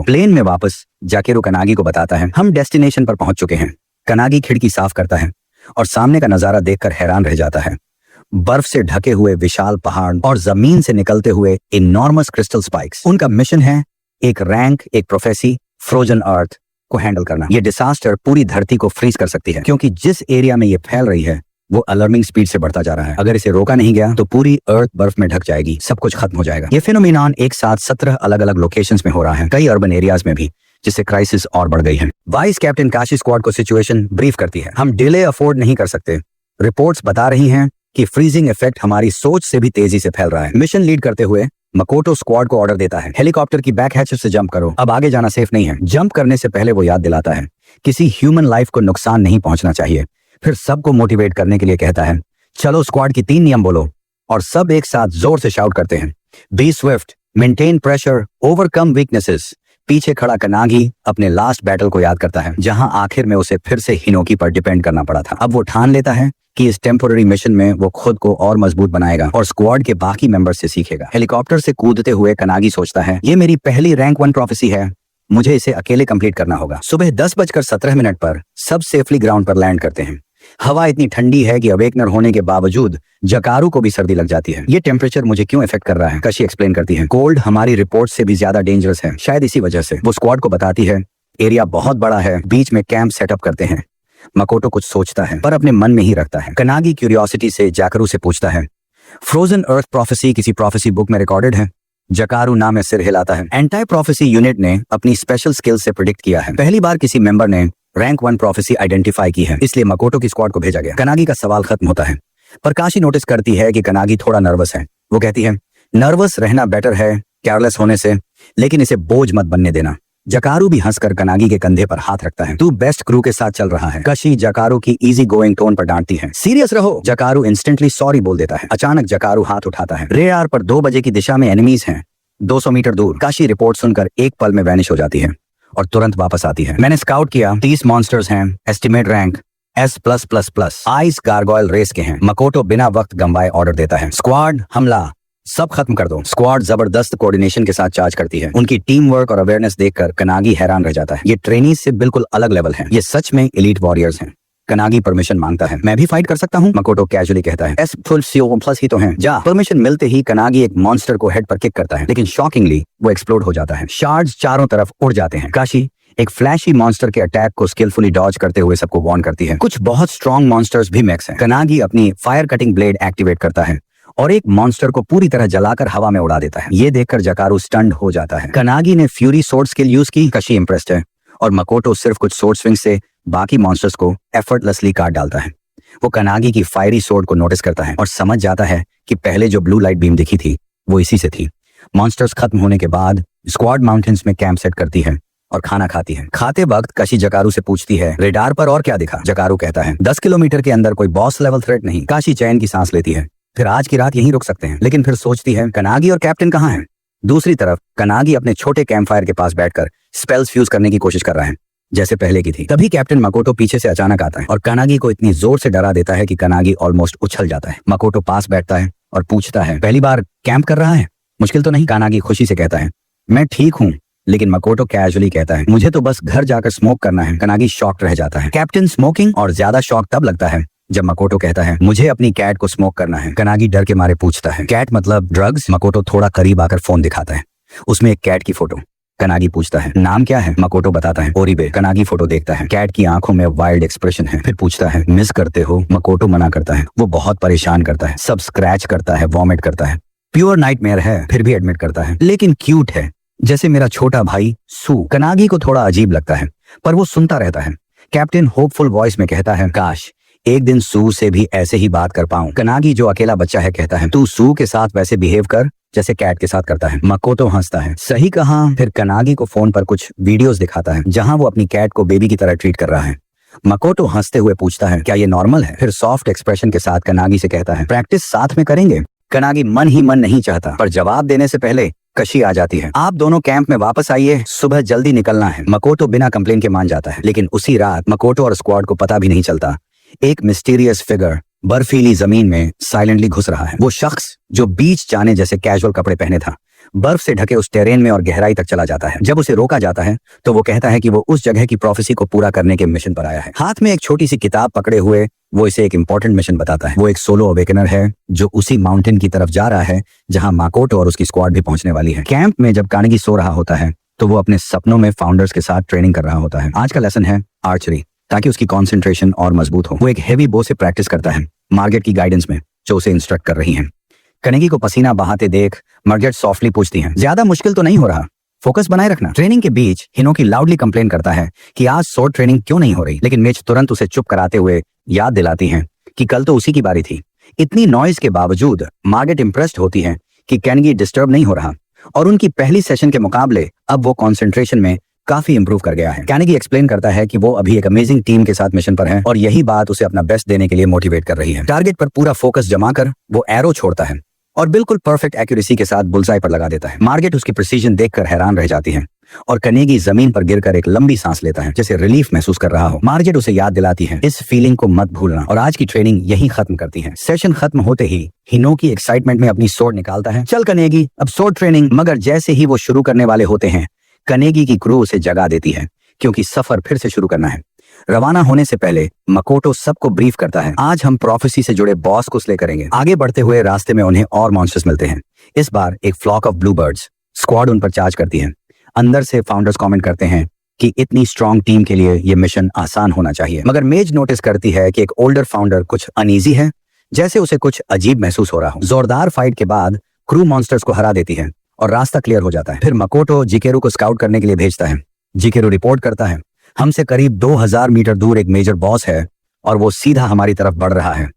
को। प्लेन में वापस जाकेरू कनागी को बताता है हम डेस्टिनेशन पर पहुंच चुके हैं। कनागी खिड़की साफ करता है और सामने का नजारा देखकर हैरान रह जाता है। बर्फ से ढके हुए विशाल पहाड़ और जमीन से निकलते हुए इनॉर्मस क्रिस्टल स्पाइक्स। उनका मिशन है एक रैंक, एक प्रोफेसी, फ्रोजन अर्थ को हैंडल करना। ये डिसास्टर पूरी धरती को फ्रीज कर सकती है क्योंकि जिस एरिया में ये फैल रही है वो अलार्मिंग स्पीड से बढ़ता जा रहा है। अगर इसे रोका नहीं गया तो पूरी अर्थ बर्फ में ढक जाएगी, सब कुछ खत्म हो जाएगा। ये फिनोमिनॉन एक साथ 17 अलग अलग लोकेशंस में हो रहा है, कई अर्बन एरियाज में भी, जिससे क्राइसिस और बढ़ गई है। वाइस कैप्टन काशी स्क्वाड को सिचुएशन ब्रीफ करती है। हम डिले अफोर्ड नहीं कर सकते। रिपोर्ट्स बता रही हैं कि फ्रीजिंग इफेक्ट हमारी सोच से भी तेजी से फैल रहा है। मिशन लीड करते हुए मकोटो स्क्वाड को ऑर्डर देता है हेलीकॉप्टर की बैक हैचेस से जंप करो, अब आगे जाना सेफ नहीं है। जंप करने से पहले वो याद दिलाता है किसी ह्यूमन लाइफ को नुकसान नहीं पहुंचना चाहिए। फिर सबको मोटिवेट करने के लिए कहता है चलो स्क्वाड की 3 नियम बोलो, और सब एक साथ जोर से शाउट करते हैं। Be swift, maintain pressure, overcome weaknesses. पीछे खड़ा कनागी अपने लास्ट बैटल को याद करता है जहां आखिर में उसे फिर से हिनोकी पर डिपेंड करना पड़ा था। अब वो ठान लेता है कि इस टेम्पोररी मिशन में वो खुद को और मजबूत बनाएगा और स्क्वाड के बाकी मेंबर्स से सीखेगा। हेलीकॉप्टर से कूदते हुए कनागी सोचता है ये मेरी पहली रैंक 1 प्रोफेसी है, मुझे इसे अकेले कंप्लीट करना होगा। सुबह 10:17 पर सब सेफली ग्राउंड पर लैंड करते हैं। हवा इतनी ठंडी है कि अवेकनर होने के बावजूद जकारू को भी सर्दी लग जाती है। ये टेम्परेचर मुझे क्यों इफेक्ट कर रहा है, कशी एक्सप्लेन करती है। कोल्ड हमारी रिपोर्ट से भी ज्यादा डेंजरस है, शायद इसी वजह से। वो स्क्वाड को बताती है एरिया बहुत बड़ा है, बीच में कैंप सेटअप करते हैं। मकोटो कुछ सोचता है पर अपने मन में ही रखता है। कनागी क्यूरियोसिटी से जाकरू से पूछता है फ्रोजन अर्थ प्रोफेसी किसी प्रोफेसी बुक में रिकॉर्डेड है? जकारू नाम में सिर हिलाता है। एंटी प्रोफेसी यूनिट ने अपनी स्पेशल स्किल से प्रिडिक्ट किया है। पहली बार किसी मेंबर ने रैंक 1 प्रोफेसी आइडेंटिफाई की है, इसलिए मकोटो की स्क्वाड को भेजा गया। कनागी का सवाल खत्म होता है पर काशी नोटिस करती है कि कनागी थोड़ा नर्वस है। वो कहती है नर्वस रहना बेटर है केयरलेस होने से, लेकिन इसे बोझ मत बनने देना। जकारू भी हंसकर कनागी के कंधे पर हाथ रखता है। तू बेस्ट क्रू के साथ चल रहा है। कशी जकारू की इजी गोइंग टोन पर डांटती है सीरियस रहो। जकारू इंस्टेंटली सॉरी बोल देता है। अचानक जकारू हाथ उठाता है। रेडार पर 2 बजे की दिशा में एनिमीज हैं 200 मीटर दूर। काशी रिपोर्ट सुनकर एक पल में वैनिश हो जाती है और तुरंत वापस आती है। मैंने स्काउट किया, 30 मॉन्स्टर्स हैं, estimate rank S+++। Ice gargoyle race के हैं। मकोटो बिना वक्त गंवाए ऑर्डर देता है स्क्वाड हमला, सब खत्म कर दो। स्क्वाड जबरदस्त कोऑर्डिनेशन के साथ चार्ज करती है। उनकी टीम वर्क और अवेयरनेस देखकर कनागी हैरान रह जाता है। ये ट्रेनीज से बिल्कुल अलग लेवल है, ये सच में एलीट वॉरियर्स हैं। कनागी परमिशन मांगता है। मैं भी फाइट कर सकता हूँ? मकोटो कैजुअली कहता है S++ ही तो है, जा। परमिशन मिलते ही कनागी एक मॉन्स्टर को हेड पर किक करता है, लेकिन शॉकिंगली वो एक्सप्लोड हो जाता है। शार्ड्स चारों तरफ उड़ जाते हैं। काशी एक फ्लैशी मॉन्स्टर के अटैक को स्किलफुली डॉज करते हुए सबको वार्न करती है। कुछ बहुत स्ट्रॉन्ग मॉन्स्टर्स भी मैक्स हैं। कनागी अपनी फायर कटिंग ब्लेड एक्टिवेट करता है और एक मॉन्स्टर को पूरी तरह जलाकर हवा में उड़ा देता है। ये देखकर जकारू स्टन्ड हो जाता है। कनागी ने फ्यूरी सोर्ड स्किल यूज की, कशी इंप्रेस्ड है, और मकोटो सिर्फ कुछ सोर्ड स्विंग से बाकी मॉन्स्टर्स को एफर्टलेसली काट डालता है। वो कनागी की फायरी सोर्ड को नोटिस करता है और समझ जाता है कि पहले जो ब्लू लाइट बीम दिखी थी वो इसी से थी। मॉन्स्टर्स खत्म होने के बाद स्क्वाड माउंटेन्स में कैंप सेट करती है और खाना खाती है। खाते वक्त कशी जकारू से पूछती है रेडार पर और क्या दिखा? जकारू कहता है 10 किलोमीटर के अंदर कोई बॉस लेवल थ्रेट नहीं। काशी चैन की सांस लेती है। फिर आज की रात यहीं रुक सकते हैं, लेकिन फिर सोचती है कनागी और कैप्टन कहाँ हैं? दूसरी तरफ कनागी अपने छोटे कैंप फायर के पास बैठकर स्पेल्स फ्यूज करने की कोशिश कर रहा है जैसे पहले की थी। तभी कैप्टन मकोटो पीछे से अचानक आता है और कनागी को इतनी जोर से डरा देता है कि कनागी ऑलमोस्ट उछल जाता है। मकोटो पास बैठता है और पूछता है पहली बार कैंप कर रहा है, मुश्किल तो नहीं? कनागी खुशी से कहता है मैं ठीक हूँ, लेकिन मकोटो कैजुअली कहता है मुझे तो बस घर जाकर स्मोक करना है। कनागी शॉक्ड रह जाता है। Captain smoking? और ज्यादा शॉक तब लगता है जब मकोटो कहता है मुझे अपनी कैट को स्मोक करना है। कनागी डर के मारे पूछता है कैट मतलब ड्रग्स? मकोटो थोड़ा करीब आकर फोन दिखाता है, उसमें एक कैट की फोटो। कनागी पूछता है नाम क्या है? मकोटो बताता है ओरिबे। कनागी फोटो देखता है, कैट की आंखों में वाइल्ड एक्सप्रेशन है। फिर पूछता है मिस करते हो? मकोटो मना करता है। वो बहुत परेशान करता है, सब स्क्रैच करता है, वॉमिट करता है, प्योर नाइटमेयर है, फिर भी एडमिट करता है लेकिन क्यूट है, जैसे मेरा छोटा भाई सू। कनागी को थोड़ा अजीब लगता है पर वो सुनता रहता है। कैप्टन होपफुल वॉइस में कहता है काश एक दिन सू से भी ऐसे ही बात कर पाऊं। कनागी जो अकेला बच्चा है कहता है तू सू के साथ वैसे बिहेव कर जैसे कैट के साथ करता है। मकोटो हंसता है सही कहा। फिर कनागी को फोन पर कुछ वीडियोस दिखाता है जहां वो अपनी कैट को बेबी की तरह ट्रीट कर रहा है। मकोटो हंसते हुए पूछता है क्या ये नॉर्मल है? फिर सॉफ्ट एक्सप्रेशन के साथ कनागी से कहता है प्रैक्टिस साथ में करेंगे। कनागी मन ही मन नहीं चाहता पर जवाब देने से पहले कशी आ जाती है। आप दोनों कैंप में वापस आइए, सुबह जल्दी निकलना है। मकोटो बिना कंप्लेन के मान जाता है, लेकिन उसी रात मकोटो और स्क्वाड को पता भी नहीं चलता एक मिस्टीरियस फिगर बर्फीली जमीन में साइलेंटली घुस रहा है। वो शख्स जो बीच जाने जैसे कैजुअल कपड़े पहने था बर्फ से ढके उस टेरेन में और गहराई तक चला जाता है। जब उसे रोका जाता है तो वो कहता है कि वो उस जगह की प्रोफेसी को पूरा करने के मिशन पर आया है। हाथ में एक छोटी सी किताब पकड़े हुए वो इसे एक इंपॉर्टेंट मिशन बताता है। वो एक सोलो अवेकनर है जो उसी माउंटेन की तरफ जा रहा है जहां माकोटो और उसकी स्क्वाड भी पहुंचने वाली है। कैंप में जब कार्नेगी सो रहा होता है तो वो अपने सपनों में फाउंडर्स के साथ ट्रेनिंग कर रहा होता है। आज का लेसन है आर्चरी, ताकि उसकी कॉन्सेंट्रेशन और मजबूत हो। वो एक हेवी बो से प्रैक्टिस करता है मार्गेट की गाइडेंस में, जो उसे इंस्ट्रक्ट कर रही है। कार्नेगी को पसीना बहाते देख मार्गेट सॉफ्टली पूछती है, ज्यादा मुश्किल तो नहीं हो रहा? फोकस बनाए रखना। ट्रेनिंग के बीच हिनोकी लाउडली कंप्लेन करता है कि आज स्वॉर्ड ट्रेनिंग क्यों नहीं हो रही, लेकिन मिच तुरंत उसे चुप कराते हुए याद दिलाती है कि कल तो उसी की बारी थी। इतनी नॉइज के बावजूद मार्गेट इंप्रेस्ड होती है कि कार्नेगी डिस्टर्ब नहीं हो रहा और उनकी पहली सेशन के मुकाबले अब वो कंसंट्रेशन में काफी इंप्रूव कर गया है। कार्नेगी एक्सप्लेन करता है कि वो अभी एक अमेजिंग टीम के साथ मिशन पर है और यही बात उसे अपना बेस्ट देने के लिए मोटिवेट कर रही है। टारगेट पर पूरा फोकस जमा कर वो एरो छोड़ता है और बिल्कुल परफेक्ट एक्यूरेसी के साथ बुलसाई पर लगा देता है। मार्गेट उसकी प्रिसीजन देखकर हैरान रह जाती है और कार्नेगी जमीन पर गिरकर एक लंबी सांस लेता है, जैसे रिलीफ महसूस कर रहा हो। मार्गेट उसे याद दिलाती है, इस फीलिंग को मत भूलना, और आज की ट्रेनिंग यहीं खत्म करती है। सेशन खत्म होते ही हिनोकी एक्साइटमेंट में अपनी स्वॉर्ड निकालता है, चल कार्नेगी अब स्वॉर्ड ट्रेनिंग। मगर जैसे ही वो शुरू करने वाले होते हैं कार्नेगी की क्रू उसे जगा देती है, क्योंकि सफर फिर से शुरू करना है। रवाना होने से पहले मकोटो सबको ब्रीफ करता है, आज हम प्रोफेसी से जुड़े बॉस को स्ले करेंगे। आगे बढ़ते हुए रास्ते में उन्हें और मॉन्स्टर्स मिलते हैं। इस बार एक flock of blue birds. Squad उन पर चार्ज करती है। अंदर से फाउंडर्स कमेंट करते हैं कि इतनी स्ट्रॉन्ग टीम के लिए ये मिशन आसान होना चाहिए। मगर मेज नोटिस करती है कि एक ओल्डर फाउंडर कुछ अनईजी है, जैसे उसे कुछ अजीब महसूस हो रहा हो। जोरदार फाइट के बाद क्रू मॉन्स्टर्स को हरा देती है और रास्ता क्लियर हो जाता है। फिर मकोटो जिकेरू को स्काउट करने के लिए भेजता है। जिकेरू रिपोर्ट करता है, हमसे करीब 2000 मीटर दूर एक मेजर बॉस है और वो सीधा हमारी तरफ बढ़ रहा है।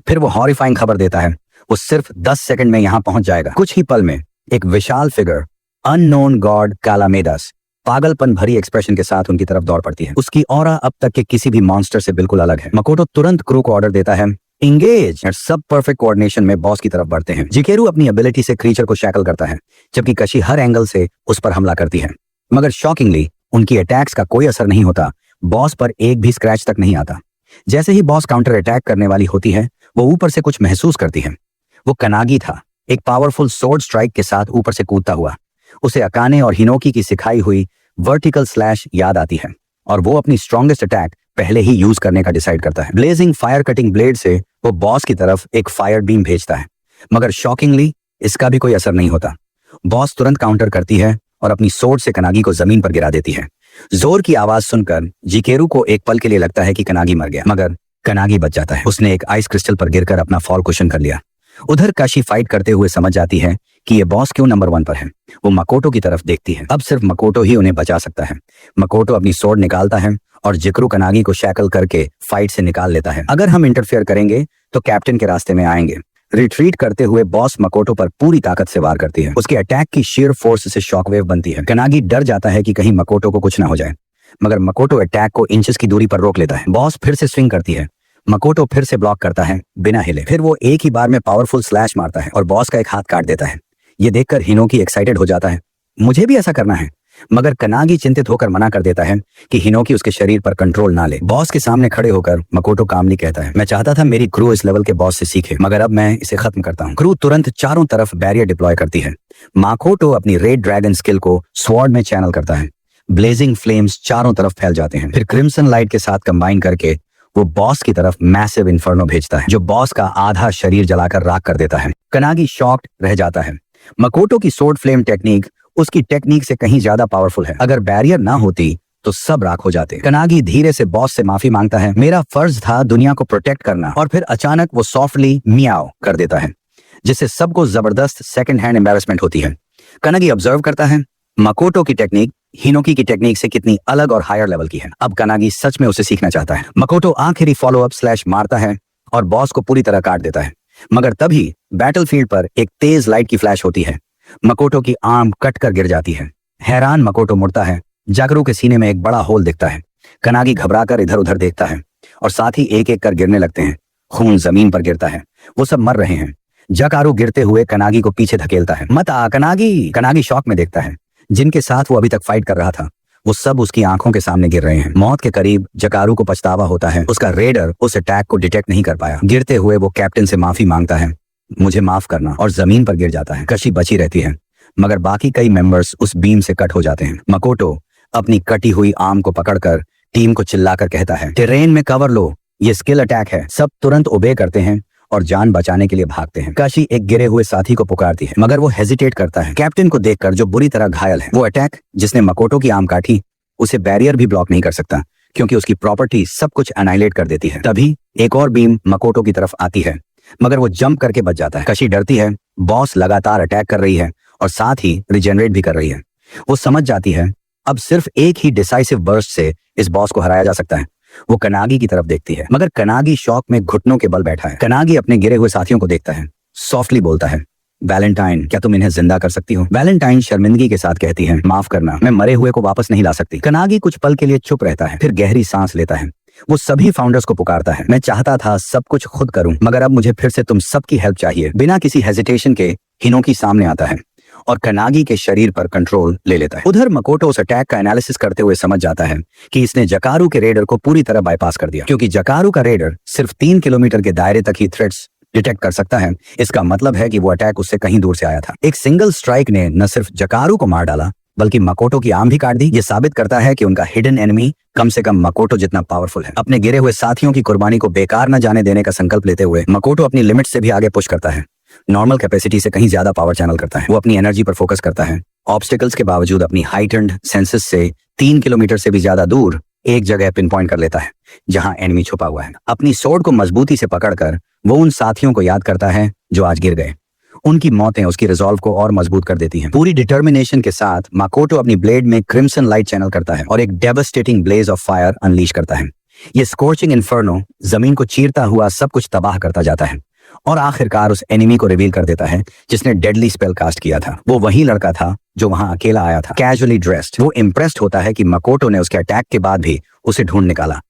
फिर वो हॉरिफाइंग खबर देता है, वो सिर्फ 10 सेकंड में यहाँ पहुंच जाएगा। कुछ ही पल में एक विशाल फिगर अननोन गॉड कालामेदास पागलपन भरी एक्सप्रेशन के साथ उनकी तरफ दौड़ पड़ती है। उसकी ऑरा अब तक के किसी भी मॉन्स्टर से बिल्कुल अलग है। मकोटो तुरंत क्रू को ऑर्डर देता है, इंगेज। सब परफेक्ट कोऑर्डिनेशन में बॉस की तरफ बढ़ते हैं। जिकेरू अपनी एबिलिटी से क्रीचर को शैकल करता है, जबकि कशी हर एंगल से उस पर हमला करती है। मगर शॉकिंगली उनकी अटैक्स का कोई असर नहीं होता। बॉस पर एक भी स्क्रैच तक नहीं आता। जैसे ही बॉस काउंटर अटैक करने वाली होती है, वो ऊपर से कुछ महसूस करती है। वो कनागी था, एक पावरफुल सोर्ड स्ट्राइक के साथ ऊपर से कूदता हुआ। उसे अकाने और हिनोकी की सिखाई हुई वर्टिकल स्लैश याद आती है और वो अपनी स्ट्रॉन्गेस्ट अटैक पहले ही यूज करने का डिसाइड करता है। ब्लेजिंग फायर कटिंग ब्लेड से वो बॉस की तरफ एक फायर बीम भेजता है, मगर शॉकिंगली इसका भी कोई असर नहीं होता। बॉस तुरंत काउंटर करती है और अपनी सोर्ड से कनागी को जमीन पर गिरा देती है। जोर की आवाज सुनकर जिकेरू को एक पल के लिए लगता है कि कनागी मर गया, मगर कनागी बच जाता है। उसने एक आइस क्रिस्टल पर गिरकर अपना फॉल कुशन कर लिया। उधर काशी फाइट करते हुए समझ जाती है कि ये बॉस क्यों नंबर 1 पर है। वो मकोटो की तरफ देखती है। अब सिर्फ मकोटो ही उन्हें बचा सकता है। मकोटो अपनी सोर्ड निकालता है और जिक्रू कनागी को शैकल करके फाइट से निकाल लेता है। अगर हम इंटरफेयर करेंगे तो कैप्टन के रास्ते में आएंगे। रिट्रीट करते हुए बॉस मकोटो पर पूरी ताकत से वार करती है। उसके अटैक की शेयर फोर्स से शॉकवेव बनती है। कनागी डर जाता है कि कहीं मकोटो को कुछ ना हो जाए, मगर मकोटो अटैक को इंचेस की दूरी पर रोक लेता है। बॉस फिर से स्विंग करती है। मकोटो फिर से ब्लॉक करता है बिना हिले। फिर वो एक ही बार में पावरफुल स्लैश मारता है और बॉस का एक हाथ काट देता है। ये देखकर हिनोकी एक्साइटेड हो जाता है, मुझे भी ऐसा करना है, मगर कनागी चिंतित होकर मना कर देता है कि हिनोकी उसके शरीर पर कंट्रोल ना ले। बॉस के सामने खड़े होकर मकोटो कामली कहता है, मैं चाहता था मेरी क्रू इस लेवल के बॉस से सीखे, मगर अब मैं इसे खत्म करता हूँ। क्रू तुरंत चारों तरफ बैरियर डिप्लॉय करती है। मकोटो अपनी रेड ड्रैगन स्किल को स्वॉर्ड में चैनल करता है। ब्लेजिंग फ्लेम्स चारों तरफ फैल जाते हैं। फिर क्रिम्सन लाइट के साथ कंबाइन करके वो बॉस की तरफ मैसिव इन्फर्नो भेजता है, जो बॉस का आधा शरीर जलाकर राख कर देता है। कनागी शॉक्ड रह जाता है। मकोटो की सोर्ड फ्लेम टेक्निक उसकी टेक्निक से कहीं ज्यादा पावरफुल है। अगर बैरियर ना होती तो सब राख हो जाते। कनागी धीरे से बॉस से माफी मांगता है, मेरा फर्ज था दुनिया को प्रोटेक्ट करना, और फिर अचानक वो सॉफ्टली मियाओ कर देता है, जिससे सबको जबरदस्त सेकंड हैंड एम्बैरेसमेंट होती है। कनागी ऑब्जर्व करता है मकोटो की टेक्निक हिनोकी की टेक्निक से कितनी अलग और हायर लेवल की है। अब कनागी सच में उसे सीखना चाहता है। मकोटो आखिरी फॉलो अप स्लैश मारता है और बॉस को पूरी तरह काट देता है, मगर तभी बैटलफील्ड पर एक तेज लाइट की फ्लैश होती है। मकोटो की आर्म कट कर गिर जाती है। हैरान मकोटो मुड़ता है। जाकरू के सीने में एक बड़ा होल दिखता है। कनागी घबराकर इधर उधर देखता है और साथ ही एक एक कर गिरने लगते हैं। खून जमीन पर गिरता है। वो सब मर रहे हैं। जाकारू गिरते हुए कनागी को पीछे धकेलता है। मत आ कनागी। कनागी शॉक में देखता है। जिनके साथ वो अभी तक फाइट कर रहा था वो सब उसकी आंखों के सामने गिर रहे हैं। मौत के करीब जकारू को पछतावा होता है। उसका रेडर उस अटैक को डिटेक्ट नहीं कर पाया। गिरते हुए वो कैप्टन से माफी मांगता है, मुझे माफ करना, और जमीन पर गिर जाता है। कशी बची रहती है। मगर बाकी कई मेंबर्स उस बीम से कट हो जाते हैं। मकोटो अपनी कटी हुई आर्म को पकड़कर टीम को चिल्लाकर कहता है, टेरेन में कवर लो, ये स्किल अटैक है। सब तुरंत ओबे करते हैं और जान बचाने के लिए भागते हैं। काशी एक गिरे हुए साथी को पुकारती है, मगर वो हेजिटेट करता है। कैप्टन को देखकर जो बुरी तरह घायल है, वो अटैक जिसने मकोटो की आर्म काटी उसे बैरियर भी ब्लॉक नहीं कर सकता, क्योंकि उसकी प्रॉपर्टी सब कुछ एनाइलेट कर देती है। तभी एक और बीम मकोटो की तरफ आती है, मगर वो जंप करके बच जाता है। काशी डरती है, बॉस लगातार अटैक कर रही है और साथ ही रिजेनरेट भी कर रही है। वो समझ जाती है अब सिर्फ एक ही डिसाइसिव बर्स्ट से इस बॉस को हराया जा सकता है। वो कनागी की तरफ देखती है, मगर कनागी शॉक में घुटनों के बल बैठा है। कनागी अपने गिरे हुए साथियों को देखता है, सॉफ्टली बोलता है, वैलेंटाइन, क्या तुम इन्हें जिंदा कर सकती हो? वैलेंटाइन शर्मिंदगी के साथ कहती है, माफ करना, मैं मरे हुए को वापस नहीं ला सकती। कनागी कुछ पल के लिए चुप रहता है, फिर गहरी सांस लेता है। वो सभी फाउंडर्स को पुकारता है, मैं चाहता था सब कुछ खुद करूं, मगर अब मुझे फिर से तुम सबकी हेल्प चाहिए। बिना किसी हेजिटेशन के हिनोकी सामने आता है और कनागी के शरीर पर कंट्रोल ले लेता है। उधर मकोटो उस अटैक का एनालिसिस करते हुए समझ जाता है कि इसने जकारू के रेडर को पूरी तरह बाईपास कर दिया, क्योंकि जकारू का रेडर सिर्फ 3 किलोमीटर के दायरे तक ही थ्रेट्स डिटेक्ट कर सकता है। इसका मतलब है कि वो अटैक उससे कहीं दूर से आया था। एक सिंगल स्ट्राइक ने न सिर्फ जकारू को मार डाला, बल्कि मकोटो की आर्म भी काट दी। ये साबित करता है कि उनका हिडन एनिमी कम से कम मकोटो जितना पावरफुल है। अपने गिरे हुए साथियों की कुर्बानी को बेकार न जाने देने का संकल्प लेते हुए मकोटो अपनी लिमिट से भी आगे पुश करता है। नॉर्मल कैपेसिटी से कहीं ज्यादा पावर चैनल करता है। वो अपनी एनर्जी पर फोकस करता है। ऑब्स्टिकल्स के बावजूद अपनी हाइटेंड सेंसेस से 3 किलोमीटर से भी ज्यादा दूर एक जगह पिन पॉइंट कर लेता है जहां एनिमी छुपा हुआ है। अपनी सोर्ड को मजबूती से पकड़कर वो उन साथियों को याद करता है जो आज गिर गए। उनकी मौतें उसकी रिजॉल्व को और मजबूत कर देती हैं। पूरी डिटर्मिनेशन के साथ मकोटो अपनी ब्लेड में क्रिम्सन लाइट चैनल करता है और एक devastating blaze of fire unleash करता है। ये स्कॉर्चिंग इन्फर्नो जमीन को चीरता हुआ सब कुछ तबाह करता जाता है और आखिरकार उस एनिमी को रिवील कर देता है जिसने डेडली स्पेल कास्ट किया था। वो वही लड़का था जो वहां अकेला आया था, कैजुअली ड्रेस्ड। वो इम्प्रेस्ड होता है कि मकोटो ने उसके अटैक के बाद भी उसे ढूंढ निकाला,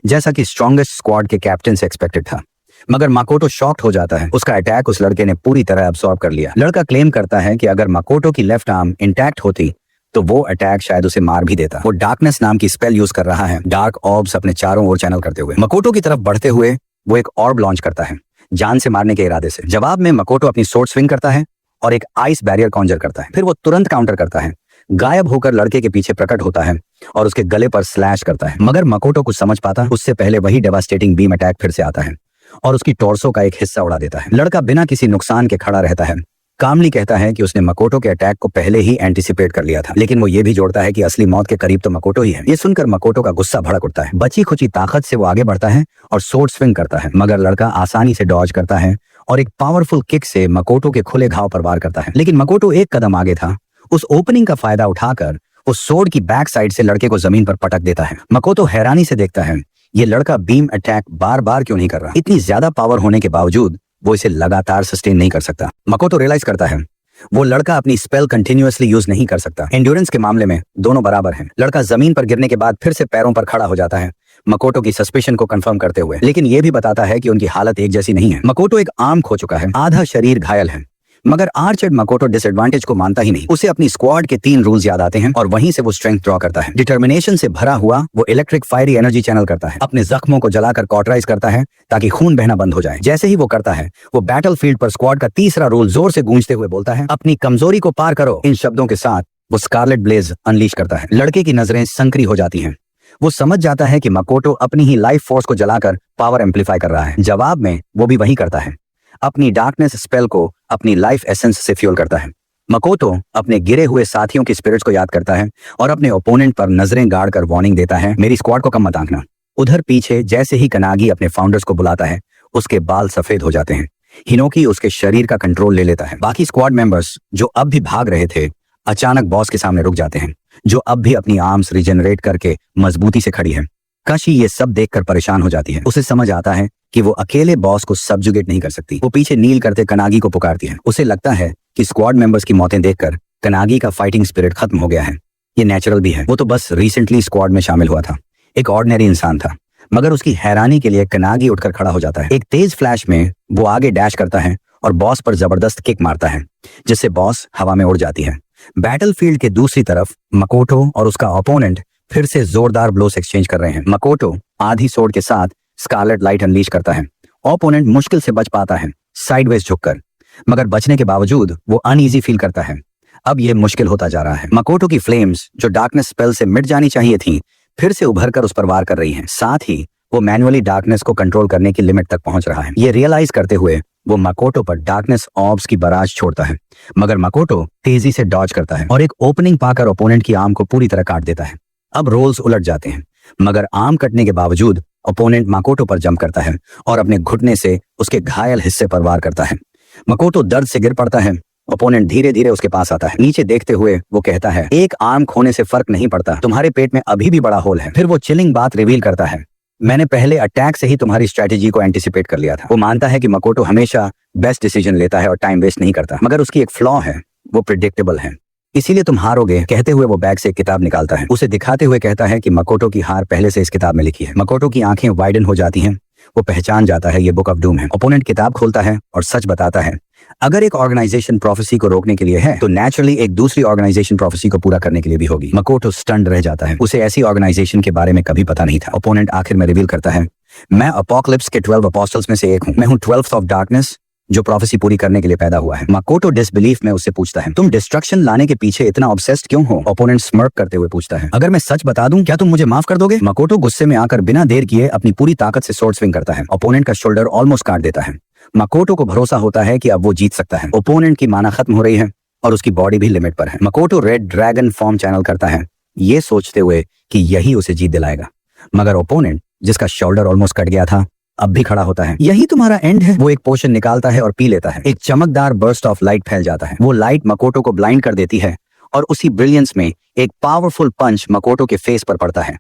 जैसा कि स्ट्रॉन्गेस्ट स्क्वाड के कैप्टन से एक्सपेक्टेड था। मगर मकोटो शॉक्ड हो जाता है। उसका अटैक उस लड़के ने पूरी तरह अब्सॉर्ब कर लिया। लड़का क्लेम करता है कि अगर मकोटो की लेफ्ट आर्म इंटैक्ट होती तो वो अटैक शायद उसे मार भी देता। वो डार्कनेस नाम की स्पेल यूज कर रहा है, डार्क ऑर्ब्स अपने चारों ओर चैनल करते हुए। मकोटो की तरफ बढ़ते हुए वो एक ऑर्ब लॉन्च करता है, जान से मारने के इरादे से। जवाब में मकोटो अपनी सोर्ड स्विंग करता है और एक आइस बैरियर कॉन्जर करता है। फिर वो तुरंत काउंटर करता है, गायब होकर लड़के के पीछे प्रकट होता है और उसके गले पर स्लैश करता है। मगर मकोटो कुछ समझ पाता उससे पहले वही डेवास्टेटिंग बीम अटैक फिर से आता है और उसकी टॉर्सो का एक हिस्सा उड़ा देता है। लड़का बिना किसी नुकसान के खड़ा रहता है। कामली कहता है कि उसने मकोटो के अटैक को पहले ही एंटिसिपेट कर लिया था, लेकिन वो ये भी जोड़ता है कि असली मौत के करीब तो मकोटो ही है। ये सुनकर मकोटो का गुस्सा भड़क उठता है। बची खुची ताकत से वो आगे बढ़ता है और सोर्ड स्विंग करता है, मगर लड़का आसानी से डॉज करता है और एक पावरफुल किक से मकोटो के खुले घाव पर वार करता है। लेकिन मकोटो एक कदम आगे था। उस ओपनिंग का फायदा उठाकर उस सोर्ड की बैक साइड से लड़के को जमीन पर पटक देता है। मकोटो हैरानी से देखता है, ये लड़का बीम अटैक बार बार क्यों नहीं कर रहा? इतनी ज्यादा पावर होने के बावजूद वो इसे लगातार सस्टेन नहीं कर सकता। मकोटो रियलाइज करता है वो लड़का अपनी स्पेल कंटिन्यूअसली यूज नहीं कर सकता। एंड्योरेंस के मामले में दोनों बराबर हैं। लड़का जमीन पर गिरने के बाद फिर से पैरों पर खड़ा हो जाता है, मकोटो की सस्पेशन को कंफर्म करते हुए, लेकिन यह भी बताता है कि उनकी हालत एक जैसी नहीं है। मकोटो एक आर्म खो चुका है, आधा शरीर घायल है, मगर आर्चर मकोटो डिसएडवांटेज को मानता ही नहीं। उसे अपनी स्क्वाड के 3 रूल्स याद आते हैं और वहीं से वो स्ट्रेंथ ड्रॉ करता है। डिटर्मिनेशन से भरा हुआ वो इलेक्ट्रिक फायरी एनर्जी चैनल करता है, अपने जख्मों को जलाकर कॉटराइज करता है ताकि खून बहना बंद हो जाए। जैसे ही वो करता है, वो बैटलफील्ड पर स्क्वाड का 3रा रूल जोर से गूंजते हुए बोलता है, अपनी कमजोरी को पार करो। इन शब्दों के साथ वो स्कारलेट ब्लेज अनलीश करता है। लड़के की नजरें संकरी हो जाती हैं। वो समझ जाता है कि मकोटो अपनी ही लाइफ फोर्स को जलाकर पावर एम्पलीफाई कर रहा है। जवाब में वो भी वही करता है, अपनी डार्कनेस स्पेल को अपनी लाइफ एसेंस से फ्यूल करता है। मकोटो अपने गिरे हुए साथियों की स्पिरिट्स को याद करता है और अपने ओपोनेंट पर नजरें गाड़ कर वार्निंग देता है, मेरी स्क्वाड को कम मत आंकना। उधर पीछे जैसे ही कनागी अपने फाउंडर्स को बुलाता है, उसके बाल सफेद हो जाते हैं। हिनोकी उसके शरीर का कंट्रोल ले लेता है। बाकी स्क्वाड मेंबर्स जो अब भी भाग रहे थे, अचानक बॉस के सामने रुक जाते हैं, जो अब भी अपनी आर्म्स रिजेनरेट करके मजबूती से खड़ी है। काशी ये सब देखकर परेशान हो जाती है। उसे समझ आता है कि वो अकेले बॉस को सब्जुगेट नहीं कर सकती। वो पीछे नील करते कनागी को पुकारती है। उसे लगता है कि स्क्वाड मेंबर्स की मौतें देखकर कनागी का फाइटिंग स्पिरिट खत्म हो गया है। ये नेचुरल भी है, वो तो बस रिसेंटली स्क्वाड में शामिल हुआ था, एक ऑर्डिनरी इंसान था। मगर उसकी हैरानी के लिए कनागी उठकर खड़ा हो जाता है। एक तेज फ्लैश में वो आगे डैश करता है और बॉस पर जबरदस्त किक मारता है, जिससे बॉस हवा में उड़ जाती है। बैटलफील्ड के दूसरी तरफ मकोटो और उसका ओपोनेंट फिर से जोरदार ब्लोस एक्सचेंज कर रहे हैं। मकोटो आधी सोर्ड के साथ स्कारलेट लाइट अनलीश करता है। ओपोनेंट मुश्किल से बच पाता है साइडवेज झुककर, मगर बचने के बावजूद वो अनईजी फील करता है। अब ये मुश्किल होता जा रहा है। मकोटो की फ्लेम्स जो डार्कनेस स्पेल से मिट जानी चाहिए थी, फिर से उभर कर उस पर वार कर रही हैं। साथ ही वो मैन्युअली डार्कनेस को कंट्रोल करने की लिमिट तक पहुंच रहा है। ये रियलाइज करते हुए वो मकोटो पर डार्कनेस ऑर्ब्स की बराज छोड़ता है, मगर मकोटो तेजी से डॉज करता है और एक ओपनिंग पाकर ओपोनेंट की आर्म को पूरी तरह काट देता है। अब रोल्स उलट जाते हैं, मगर आर्म कटने के बावजूद ओपोनेंट मकोटो पर जंप करता है और अपने घुटने से उसके घायल हिस्से पर वार करता है। मकोटो दर्द से गिर पड़ता है। ओपोनेंट धीरे धीरे उसके पास आता है। नीचे देखते हुए वो कहता है, एक आर्म खोने से फर्क नहीं पड़ता, तुम्हारे पेट में अभी भी बड़ा होल है। फिर वो चिलिंग बात रिवील करता है, मैंने पहले अटैक से ही तुम्हारी स्ट्रेटेजी को एंटिसिपेट कर लिया था। वो मानता है कि मकोटो हमेशा बेस्ट डिसीजन लेता है और टाइम वेस्ट नहीं करता, मगर उसकी एक फ्लॉ है, वो प्रिडिक्टेबल है, इसीलिए तुम हारोगे। कहते हुए वो बैग से एक किताब निकालता है, उसे दिखाते हुए कहता है कि मकोटो की हार पहले से इस किताब में लिखी है। मकोटो की आंखें वाइडन हो जाती हैं, वो पहचान जाता है ये बुक ऑफ डूम है। ओपोनेंट किताब खोलता है और सच बताता है, अगर एक ऑर्गेनाइजेशन प्रोफेसी को रोकने के लिए है तो नेचुरली एक दूसरी ऑर्गेनाइजेशन प्रोफेसी को पूरा करने के लिए भी होगी। मकोटो स्टन्ड रह जाता है, उसे ऐसी ऑर्गेनाइजेशन के बारे में कभी पता नहीं था। ओपोनेंट आखिर में रिवील करता है, मैं अपोकलिप्स के 12 अपोस्टल्स में से एक हूं, मैं हूं 12th ऑफ डार्कनेस जो प्रोफेसी पूरी करने के लिए पैदा हुआ है। मकोटो डिसबिलीफ में उससे पूछता है, तुम डिस्ट्रक्शन लाने के पीछे इतना ऑब्सेस्ड क्यों हो? ओपोनेंट स्मर्क करते हुए पूछता है, अगर मैं सच बता दूं क्या तुम मुझे माफ कर दोगे? मकोटो गुस्से में आकर बिना देर किए अपनी पूरी ताकत से स्वॉर्ड स्विंग करता है। ओपोनेंट का शोल्डर ऑलमोस्ट काट देता है। मकोटो को भरोसा होता है कि अब वो जीत सकता है। ओपोनेंट की माना खत्म हो रही है और उसकी बॉडी भी लिमिट पर है। मकोटो रेड ड्रैगन फॉर्म चैनल करता है, ये सोचते हुए कि यही उसे जीत दिलाएगा, मगर ओपोनेंट जिसका शोल्डर ऑलमोस्ट कट गया था अब भी खड़ा होता है। यही तुम्हारा एंड है? वो एक पोशन निकालता है और पी लेता है। एक चमकदार बर्स्ट ऑफ लाइट फैल जाता है। वो लाइट मकोटो को ब्लाइंड कर देती है और उसी ब्रिलियंस में एक पावरफुल पंच मकोटो के फेस पर पड़ता है।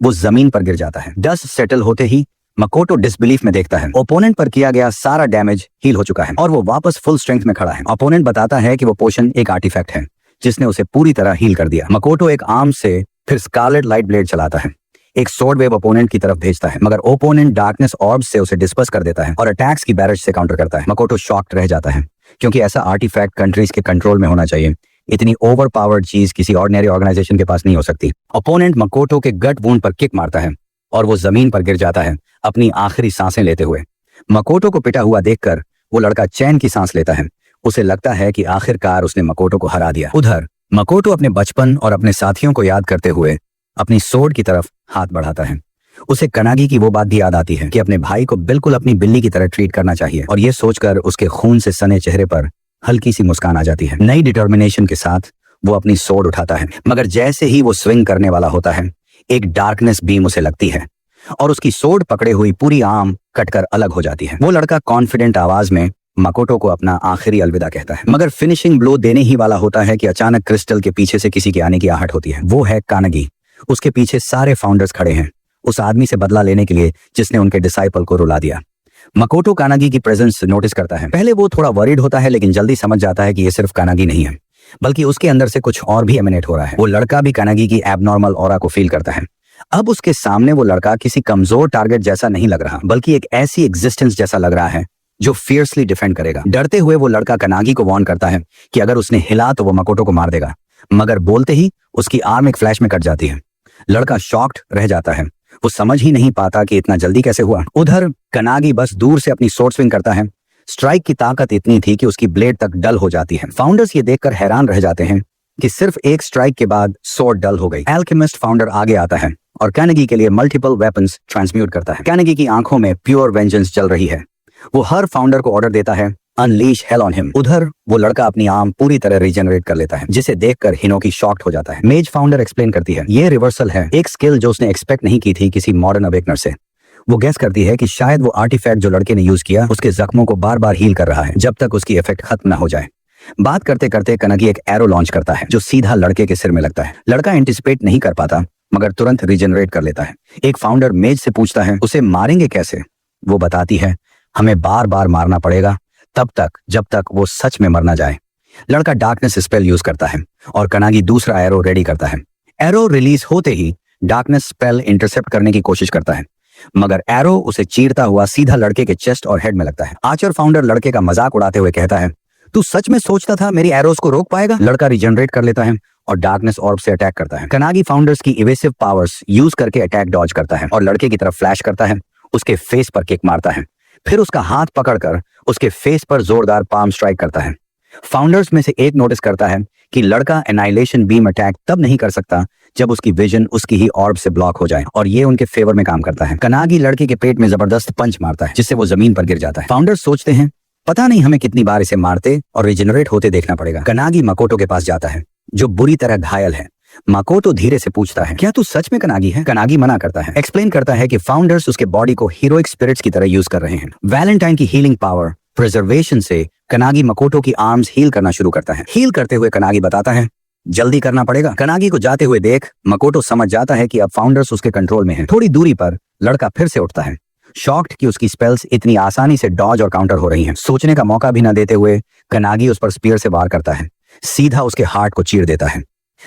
वो जमीन पर गिर जाता है। डस्ट सेटल होते ही मकोटो डिसबिलीफ में देखता है, ओपोनेंट पर किया गया सारा डैमेज हील हो चुका है और वो वापस फुल स्ट्रेंथ में खड़ा है। ओपोनेंट बताता है कि वो पोशन एक आर्टिफैक्ट है जिसने उसे पूरी तरह हील कर दिया। मकोटो एक आर्म से फिर स्कारलेट लाइट ब्लेड चलाता है, एक स्वॉर्ड वेव ओपोनेंट की तरफ भेजता है, मगर ओपोनेंट डार्कनेस ऑर्ब से उसे डिस्पर्स कर देता है और अटैक्स की बैरेज से काउंटर करता है। मकोटो शॉक्ड रह जाता है क्योंकि ऐसा आर्टिफैक्ट कंट्रीज के कंट्रोल में होना चाहिए। इतनी ओवर पावर्ड चीज किसी ऑर्डिनरी ऑर्गेनाइजेशन के पास नहीं हो सकती। ओपोनेंट मकोटो के गट वुंड पर किक मारता है और वो जमीन पर गिर जाता है अपनी आखिरी सांसें लेते हुए। मकोटो को पिटा हुआ देखकर वो लड़का चैन की सांस लेता है। उसे लगता है कि आखिरकार उसने मकोटो को हरा दिया। उधर मकोटो अपने बचपन और अपने साथियों को याद करते हुए अपनी सोर्ड की तरफ हाथ बढ़ाता है। उसे कनागी की वो बात भी याद आती है कि अपने भाई को बिल्कुल अपनी बिल्ली की तरह ट्रीट करना चाहिए, और ये सोचकर उसके खून से सने चेहरे पर हल्की सी मुस्कान आ जाती है। नई डिटर्मिनेशन के साथ वो अपनी सोर्ड उठाता है, मगर जैसे ही वो स्विंग करने वाला होता है एक डार्कनेस बीम उसे लगती है और उसकी सोर्ड पकड़े हुई पूरी आर्म कटकर अलग हो जाती है। वो लड़का कॉन्फिडेंट आवाज में मकोटो को अपना आखिरी अलविदा कहता है, मगर फिनिशिंग ब्लो देने ही वाला होता है कि अचानक क्रिस्टल के पीछे से किसी के आने की आहट होती है। वो है कानागी। उसके पीछे सारे फाउंडर्स खड़े हैं, उस आदमी से बदला लेने के लिए जिसने उनके डिसाइपल को रुला दिया। मकोटो कानागी की प्रेजेंस नोटिस करता है। पहले वो थोड़ा वरीड होता है, लेकिन जल्दी समझ जाता है कि ये सिर्फ कानागी नहीं है, बल्कि उसके अंदर से कुछ और भी एमिनेट हो रहा है। वो लड़का भी कानागी की एबनॉर्मल ऑरा को फील करता है। अब उसके सामने वो लड़का किसी कमजोर टारगेट जैसा नहीं लग रहा, बल्कि एक ऐसी एग्जिस्टेंस जैसा लग रहा है जो फियर्सली डिफेंड करेगा। डरते हुए वो लड़का कानागी को वार्न करता है कि अगर उसने हिला तो वो मकोटो को मार देगा, मगर बोलते ही उसकी आर्म एक फ्लैश में कट जाती है। लड़का शॉक्ड रह जाता है, वो समझ ही नहीं पाता कि इतना जल्दी कैसे हुआ। उधर कानागी बस दूर से अपनी स्वॉर्ड स्विंग करता है। स्ट्राइक की ताकत इतनी थी कि उसकी ब्लेड तक डल हो जाती है। फाउंडर्स ये देखकर हैरान रह जाते हैं कि सिर्फ एक स्ट्राइक के बाद स्वॉर्ड डल हो गई। एल्केमिस्ट फाउंडर आगे आता है और कानागी के लिए मल्टीपल वेपन्स ट्रांसम्यूट करता है। कानागी की आंखों में प्योर वेंजेंस चल रही है। वो हर फाउंडर को ऑर्डर देता है, अनलीश हेल ऑन हिम। उधर वो लड़का अपनी आर्म पूरी तरह रीजनरेट कर लेता है, जिसे देखकर हिनोकी शॉक्ड हो जाता है। मेज फाउंडर एक्सप्लेन करती है, ये रिवर्सल है, एक स्किल जो उसने एक्सपेक्ट नहीं की थी किसी मॉडर्न अवेकनर से। वो गैस करती है कि शायद वो आर्टिफैक्ट जो लड़के ने यूज किया उसके जख्मों को बार बार हील कर रहा है जब तक उसकी इफेक्ट खत्म न हो जाए। बात करते करते कानागी एक एरो लॉन्च करता है जो सीधा लड़के के सिर में लगता है। लड़का एंटिसिपेट नहीं कर पाता, मगर तुरंत रीजनरेट कर लेता है। एक फाउंडर मेज से पूछता है, उसे मारेंगे कैसे? वो बताती है, हमें बार बार मारना पड़ेगा तब तक जब तक वो सच में मर ना जाए। लड़का डार्कनेस स्पेल यूज करता है और कानागी दूसरा एरो रेडी करता है। एरो रिलीज होते ही डार्कनेस स्पेल इंटरसेप्ट करने की कोशिश करता है, मगर एरो उसे चीरता हुआ सीधा लड़के के चेस्ट और हेड में लगता है। आर्चर फाउंडर लड़के का मजाक उड़ाते हुए कहता है, तू सच में सोचता था मेरी एरोज को रोक पाएगा? लड़का रिजनरेट कर लेता है और डार्कनेस ऑर्ब से अटैक करता है। कानागी फाउंडर्स की इवेसिव पावर्स यूज करके अटैक डॉज करता है और लड़के की तरफ फ्लैश करता है, उसके फेस पर किक मारता है, फिर उसका हाथ पकड़कर उसके फेस पर जोरदार पाम स्ट्राइक करता है। फाउंडर्स में से एक नोटिस करता है कि लड़का एनाइलेशन बीम अटैक तब नहीं कर सकता जब उसकी विजन उसकी ही ऑर्ब से ब्लॉक हो जाए, और ये उनके फेवर में काम करता है। कनागी लड़के के पेट में जबरदस्त पंच मारता है जिससे वो जमीन पर गिर जाता है। फाउंडर्स सोचते हैं पता नहीं हमें कितनी बार इसे मारते और रिजेनरेट होते देखना पड़ेगा। कनागी मकोटो के पास जाता है जो बुरी तरह घायल है। मकोटो धीरे से पूछता है क्या तू सच में कनागी है? कनागी मना करता है, एक्सप्लेन करता है कि फाउंडर्स उसके बॉडी को हीरोइक स्पिरिट्स की तरह यूज कर रहे हैं। वैलेंटाइन की हीलिंग पावर प्रिजर्वेशन से कनागी मकोटो की आर्म्स हील करना शुरू करता है। हील करते हुए कनागी बताता है जल्दी करना पड़ेगा। कनागी को जाते हुए देख मकोटो समझ जाता है कि अब फाउंडर्स उसके कंट्रोल में हैं। थोड़ी दूरी पर लड़का फिर से उठता है, शॉक्ड कि उसकी स्पेल्स इतनी आसानी से डॉज और काउंटर हो रही हैं। सोचने का मौका भी न देते हुए कनागी उस पर स्पीयर से वार करता है, सीधा उसके हार्ट को चीर देता है।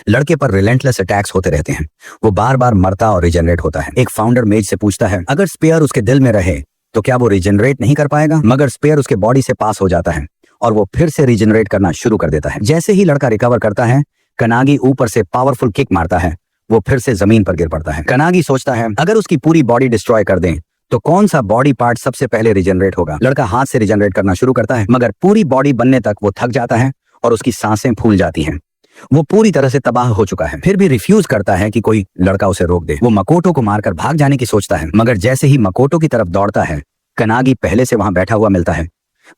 लड़के पर रिलेंटलेस अटैक्स होते रहते हैं, वो बार बार मरता और रिजेनरेट होता है। एक फाउंडर मेज से पूछता है अगर स्पेयर उसके दिल में रहे तो क्या वो रिजेनरेट नहीं कर पाएगा? मगर स्पेयर उसके बॉडी से पास हो जाता है और वो फिर से रिजेनरेट करना शुरू कर देता है। जैसे ही लड़का रिकवर करता है कनागी ऊपर से पावरफुल किक मारता है, वो फिर से जमीन पर गिर पड़ता है। कनागी सोचता है अगर उसकी पूरी बॉडी डिस्ट्रॉय कर दें तो कौन सा बॉडी पार्ट सबसे पहले रिजेनरेट होगा। लड़का हाथ से रिजेनरेट करना शुरू करता है मगर पूरी बॉडी बनने तक वो थक जाता है और उसकी सांसें फूल जाती हैं। वो पूरी तरह से तबाह हो चुका है, फिर भी रिफ्यूज करता है कि कोई लड़का उसे रोक दे। वो मकोटो को मारकर भाग जाने की सोचता है मगर जैसे ही मकोटो की तरफ दौड़ता है कनागी पहले से वहां बैठा हुआ मिलता है।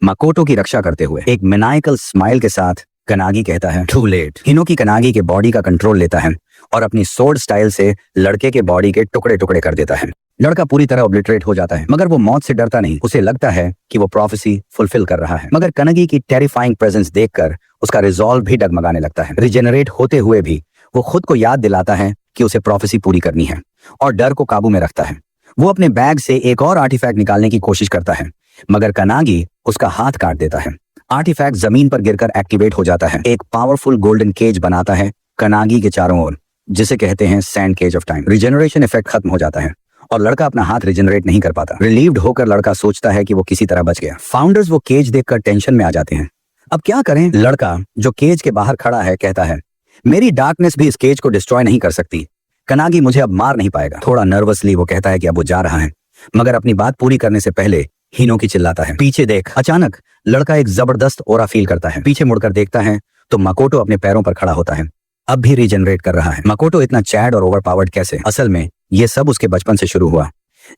मकोटो की रक्षा करते हुए एक मैनिएकल स्माइल के साथ कनागी कहता है टू लेट। हिनोकी कनागी के बॉडी का कंट्रोल लेता है और अपनी सोर्ड स्टाइल से लड़के के बॉडी के टुकड़े टुकड़े कर देता है। लड़का पूरी तरह ऑब्लिटरेट हो जाता है मगर वो मौत से डरता नहीं। उसे लगता है कि वो प्रोफेसी फुलफिल कर रहा है। मगर कनागी की टेरिफाइंग प्रेजेंस देखकर उसका रिजॉल्व भी डगमगाने लगता है। रिजेनरेट होते हुए भी वो खुद को याद दिलाता है कि उसे प्रोफेसी पूरी करनी है और डर को काबू में रखता है। वो अपने बैग से एक और आर्टिफैक्ट निकालने की कोशिश करता है मगर कनागी उसका हाथ काट देता है। आर्टिफैक्ट जमीन पर गिरकर एक्टिवेट हो जाता है, एक पावरफुल गोल्डन केज बनाता है कनागी के चारों ओर, जिसे कहते हैं sand cage of time. Regeneration effect खत्म हो जाता है और लड़का अपना हाथ रिजेनरेट नहीं कर पाता। रिलीव्ड होकर लड़का सोचता है कि वो किसी तरह बच गया। फाउंडर्स वो केज देखकर टेंशन में आ जाते हैं, अब क्या करें? लड़का जो केज के बाहर खड़ा है कहता है मेरी डार्कनेस भी इस केज को डिस्ट्रॉय नहीं कर सकती, कनागी मुझे अब मार नहीं पाएगा। थोड़ा नर्वसली वो कहता है कि अब वो जा रहा है मगर अपनी बात पूरी करने से पहले हिनोकी चिल्लाता है पीछे देख। अचानक लड़का एक जबरदस्त ओरा फील करता है, पीछे मुड़कर देखता है तो मकोटो अपने पैरों पर खड़ा होता है, अब भी रीजनरेट कर रहा है। मकोटो इतना चैड और ओवरपावर्ड कैसे? असल में ये सब उसके बचपन से शुरू हुआ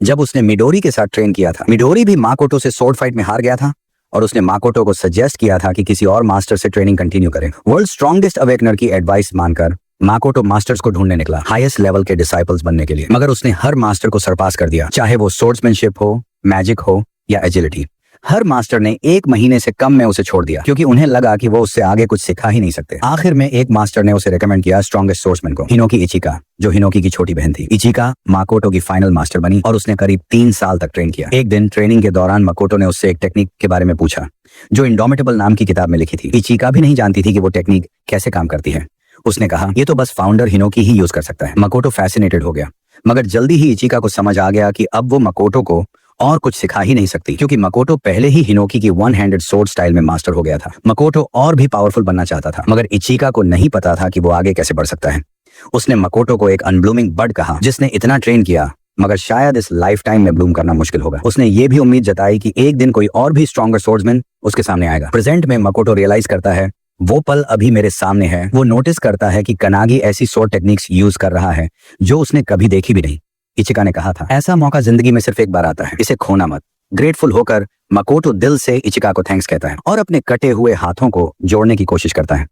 जब उसने मिडोरी के साथ ट्रेन किया था। मिडोरी भी माकोटो से स्वॉर्ड फाइट में हार गया था और उसने माकोटो को सजेस्ट किया था कि किसी और मास्टर से ट्रेनिंग कंटिन्यू करें। वर्ल्ड स्ट्रॉन्गेस्ट अवेकनर की एडवाइस मानकर माकोटो मास्टर्स को ढूंढने निकला, हाईएस्ट लेवल के डिसाइपल्स बनने के लिए। मगर उसने हर मास्टर को सरपास कर दिया, चाहे वो स्वॉर्ड्समैनशिप हो, मैजिक हो या एजिलिटी। हर मास्टर ने 1 महीने से कम में उसे छोड़ दिया क्योंकि उन्हें लगा कि वो उससे आगे कुछ सिखा ही नहीं सकते। आखिर में एक मास्टर ने उसे रेकमेंड किया स्ट्रॉन्गेस्ट स्वॉर्ड्समैन को, हिनोकी इचिका, जो हिनोकी की छोटी बहन थी। इचिका माकोटो की फाइनल मास्टर बनी और उसने करीब 3 साल तक ट्रेन किया। एक दिन ट्रेनिंग के दौरान मकोटो ने उससे एक टेक्निक के बारे में पूछा जो इंडोमिटेबल नाम की किताब में लिखी थी। इचिका भी नहीं जानती थी कि वो टेक्निक कैसे काम करती है। उसने कहा ये तो बस फाउंडर हिनोकी ही यूज कर सकता है। मकोटो फैसिनेटेड हो गया मगर जल्दी ही इचिका को समझ आ गया कि अब वो मकोटो को और कुछ सिखा ही नहीं सकती क्योंकि मकोटो पहले ही हिनोकी की 1-हैंडेड स्वॉर्ड स्टाइल में मास्टर हो गया था। मकोटो और भी पावरफुल बनना चाहता था मगर इचिका को नहीं पता था कि वो आगे कैसे बढ़ सकता है। उसने मकोटो को एक अनब्लूमिंग बर्ड कहा जिसने इतना ट्रेन किया मगर शायद इस लाइफ टाइम में ब्लूम करना मुश्किल होगा। उसने ये भी उम्मीद जताई कि एक दिन कोई और भी स्ट्रॉन्गर स्वॉर्ड्समैन उसके सामने आएगा। प्रेजेंट में मकोटो रियलाइज करता है वो पल अभी मेरे सामने है। वो नोटिस करता है कि कनागी ऐसी स्वॉर्ड टेक्निक्स यूज कर रहा है जो उसने कभी देखी भी नहीं। इचिका ने कहा था ऐसा मौका जिंदगी में सिर्फ एक बार आता है, इसे खोना मत। ग्रेटफुल होकर मकोटो दिल से इचिका को थैंक्स कहता है और अपने कटे हुए हाथों को जोड़ने की कोशिश करता है।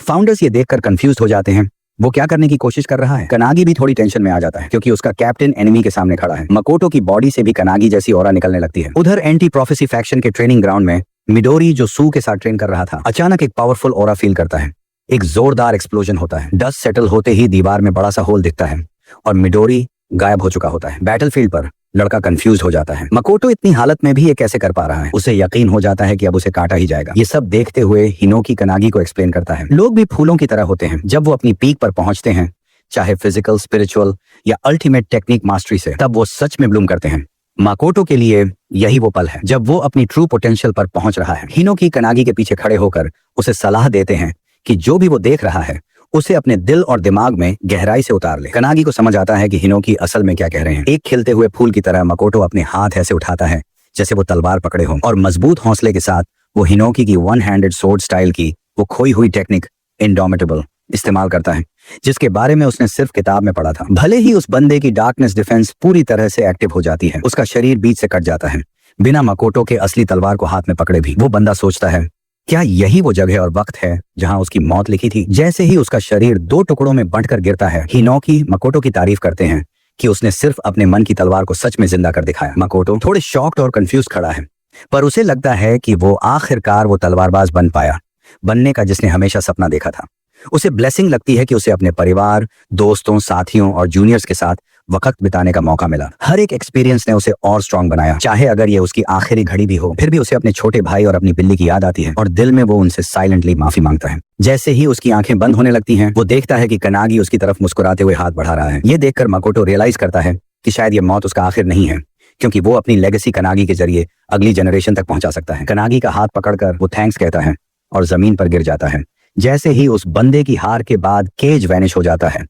फाउंडर्स ये देखकर कंफ्यूज हो जाते हैं वो क्या करने की कोशिश कर रहा है। कनागी भी थोड़ी टेंशन में आ जाता है क्योंकि उसका कैप्टन एनिमी के सामने खड़ा है। मकोटो की बॉडी से भी कनागी जैसी ऑरा निकलने लगती है। उधर एंटी प्रोफेसी फैक्शन के ट्रेनिंग ग्राउंड में मिडोरी जो सू के साथ ट्रेन कर रहा था अचानक एक पावरफुल ऑरा फील करता है। एक जोरदार एक्सप्लोजन होता है, डस्ट सेटल होते ही दीवार में बड़ा सा होल दिखता है और मिडोरी गायब हो चुका होता है। बैटलफील्ड पर लड़का कंफ्यूज हो जाता है, मकोटो इतनी हालत में भी ये कैसे कर पा रहा है। उसे यकीन हो जाता है कि अब उसे काटा ही जाएगा। ये सब देखते हुए हिनोकी कनागी को एक्सप्लेन करता है लोग भी फूलों की तरह होते हैं, जब वो अपनी पीक पर पहुंचते हैं चाहे फिजिकल, स्पिरिचुअल या अल्टीमेट टेक्निक मास्टरी से, तब वो सच में ब्लूम करते हैं। माकोटो के लिए यही वो पल है जब वो अपनी ट्रू पोटेंशियल पर पहुंच रहा है। हिनोकी कनागी के पीछे खड़े होकर उसे सलाह देते हैं कि जो भी वो देख रहा है उसे अपने दिल और दिमाग में गहराई से उतार ले। कनागी को समझ आता है कि हिनोकी असल में क्या कह रहे हैं। एक खिलते हुए फूल की तरह मकोटो अपने हाथ ऐसे उठाता है जैसे वो तलवार पकड़े हो और मजबूत हौसले के साथ वो हिनोकी की वन हैंडेड सोर्ड स्टाइल की वो खोई हुई टेक्निक इंडोमिटेबल इस्तेमाल करता है, जिसके बारे में उसने सिर्फ किताब में पढ़ा था। भले ही उस बंदे की डार्कनेस डिफेंस पूरी तरह से एक्टिव हो जाती है, उसका शरीर बीच से कट जाता है, बिना मकोटो के असली तलवार को हाथ में पकड़े भी। वो बंदा सोचता है, क्या यही वो जगह और वक्त है जहां उसकी मौत लिखी थी? जैसे ही उसका शरीर दो टुकड़ों में बंटकर गिरता है, हिनोकी मकोटो की तारीफ करते हैं कि उसने सिर्फ अपने मन की तलवार को सच में जिंदा कर दिखाया। मकोटो थोड़े शॉक्ड और कंफ्यूज खड़ा है, पर उसे लगता है कि वो आखिरकार वो तलवारबाज बन पाया, बनने का जिसने हमेशा सपना देखा था। उसे ब्लेसिंग लगती है कि उसे अपने परिवार, दोस्तों, साथियों और जूनियर्स के साथ वक्त बिताने का मौका मिला। हर एक एक्सपीरियंस ने उसे और स्ट्रांग बनाया, चाहे अगर ये उसकी आखिरी घड़ी भी हो। फिर भी उसे अपने छोटे भाई और अपनी बिल्ली की याद आती है और दिल में वो उनसे साइलेंटली माफी मांगता है। जैसे ही उसकी आंखें बंद होने लगती हैं, वो देखता है कि कनागी उसकी तरफ मुस्कुराते हुए हाथ बढ़ा रहा है। ये देखकर मकोटो रियलाइज करता है कि शायद ये मौत उसका आखिर नहीं है, क्योंकि वो अपनी लेगेसी कनागी के जरिए अगली जनरेशन तक पहुंचा सकता है। कनागी का हाथ पकड़कर वो थैंक्स कहता है और जमीन पर गिर जाता है। जैसे ही उस बंदे की हार के बाद केज वैनिश हो जाता है,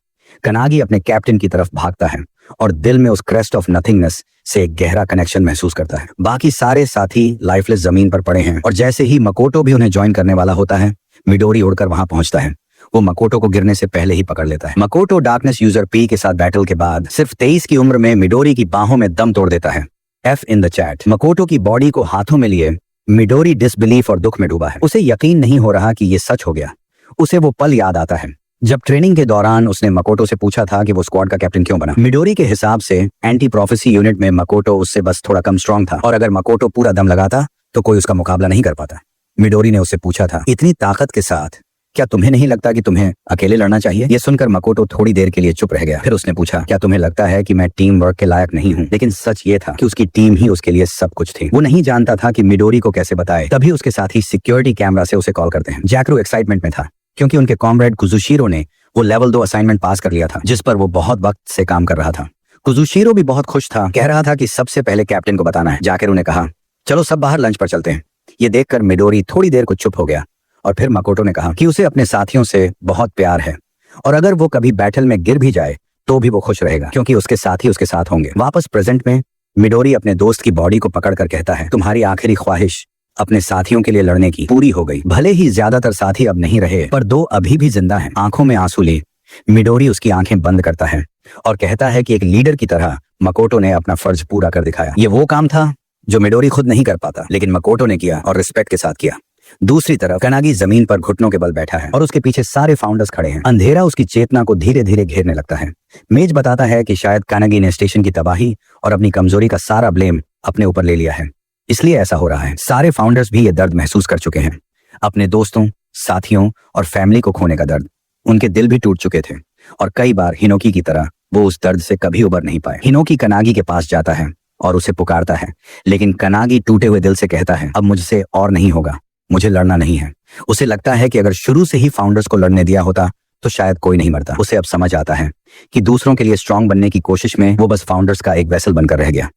कनागी अपने कैप्टन की तरफ भागता है और दिल में उस क्रेस्ट ऑफ नथिंगनेस से एक गहरा कनेक्शन महसूस करता है। बाकी सारे साथी लाइफलेस जमीन पर पड़े हैं और जैसे ही मकोटो भी उन्हें ज्वाइन करने वाला होता है, मिडोरी उड़कर वहां पहुंचता है। वो मकोटो को गिरने से पहले ही पकड़ लेता है। मकोटो डार्कनेस यूजर पी के साथ बैटल के बाद सिर्फ 23 की उम्र में मिडोरी की बाहों में दम तोड़ देता है। F in the chat. Makoto की बॉडी को हाथों में लिए मिडोरी डिसबिलीफ और दुख में डूबा है। उसे यकीन नहीं हो रहा कि ये सच हो गया। उसे वो पल याद आता है जब ट्रेनिंग के दौरान उसने मकोटो से पूछा था कि वो स्क्वाड का कैप्टन क्यों बना। मिडोरी के हिसाब से एंटी प्रोफेसी यूनिट में मकोटो उससे बस थोड़ा कम स्ट्रांग था और अगर मकोटो पूरा दम लगाता तो कोई उसका मुकाबला नहीं कर पाता। मिडोरी ने उससे पूछा था, इतनी ताकत के साथ क्या तुम्हें नहीं लगता कि तुम्हें अकेले लड़ना चाहिए? ये सुनकर मकोटो थोड़ी देर के लिए चुप रह गया। फिर उसने पूछा, क्या तुम्हें लगता है कि मैं टीम वर्क के लायक नहीं हूँ? लेकिन सच ये था कि उसकी टीम ही उसके लिए सब कुछ थी। वो नहीं जानता था कि मिडोरी को कैसे बताए। तभी उसके साथी सिक्योरिटी कैमरा से उसे कॉल करते हैं। जैकरो एक्साइटमेंट में था क्योंकि उनके कॉमरेड कुजुशिरो ने वो लेवल 2 असाइनमेंट पास कर लिया था, जिस पर वो बहुत वक्त से काम कर रहा था। कुजुशिरो भी बहुत खुश था, कह रहा था कि सबसे पहले कैप्टन को बताना है। जाकेरो ने कहा, चलो सब बाहर लंच पर चलते हैं। ये देखकर मिडोरी थोड़ी देर को चुप हो गया और फिर मकोटो ने कहा कि उसे अपने साथियों से बहुत प्यार है और अगर वो कभी बैटल में गिर भी जाए तो भी वो खुश रहेगा क्योंकि उसके साथी उसके साथ होंगे। वापस प्रेजेंट में मिडोरी अपने दोस्त की बॉडी को पकड़कर कहता है, तुम्हारी आखिरी ख्वाहिश अपने साथियों के लिए लड़ने की पूरी हो गई। भले ही ज्यादातर साथी अब नहीं रहे, पर 2 अभी भी जिंदा हैं। आंखों में आंसू ले मिडोरी उसकी आंखें बंद करता है और कहता है कि एक लीडर की तरह मकोटो ने अपना फर्ज पूरा कर दिखाया। ये वो काम था जो मिडोरी खुद नहीं कर पाता, लेकिन मकोटो ने किया और रिस्पेक्ट के साथ किया। दूसरी तरफ कनागी जमीन पर घुटनों के बल बैठा है और उसके पीछे सारे फाउंडर्स खड़े हैं। अंधेरा उसकी चेतना को धीरे धीरे घेरने लगता है। मेज बताता है कि शायद कनागी ने स्टेशन की तबाही और अपनी कमजोरी का सारा ब्लेम अपने ऊपर ले लिया है, इसलिए ऐसा हो रहा है। सारे फाउंडर्स भी ये दर्द महसूस कर चुके हैं, अपने दोस्तों, साथियों और फैमिली को खोने का दर्द। उनके दिल भी टूट चुके थे और कई बार हिनोकी की तरह वो उस दर्द से कभी उबर नहीं पाए। हिनोकी कनागी के पास जाता है और उसे पुकारता है, लेकिन कनागी टूटे हुए दिल से कहता है, अब मुझसे और नहीं होगा, मुझे लड़ना नहीं है। उसे लगता है कि अगर शुरू से ही फाउंडर्स को लड़ने दिया होता तो शायद कोई नहीं मरता। उसे अब समझ आता है कि दूसरों के लिए स्ट्रांग बनने की कोशिश में वो बस फाउंडर्स का एक वेसल बनकर रह गया।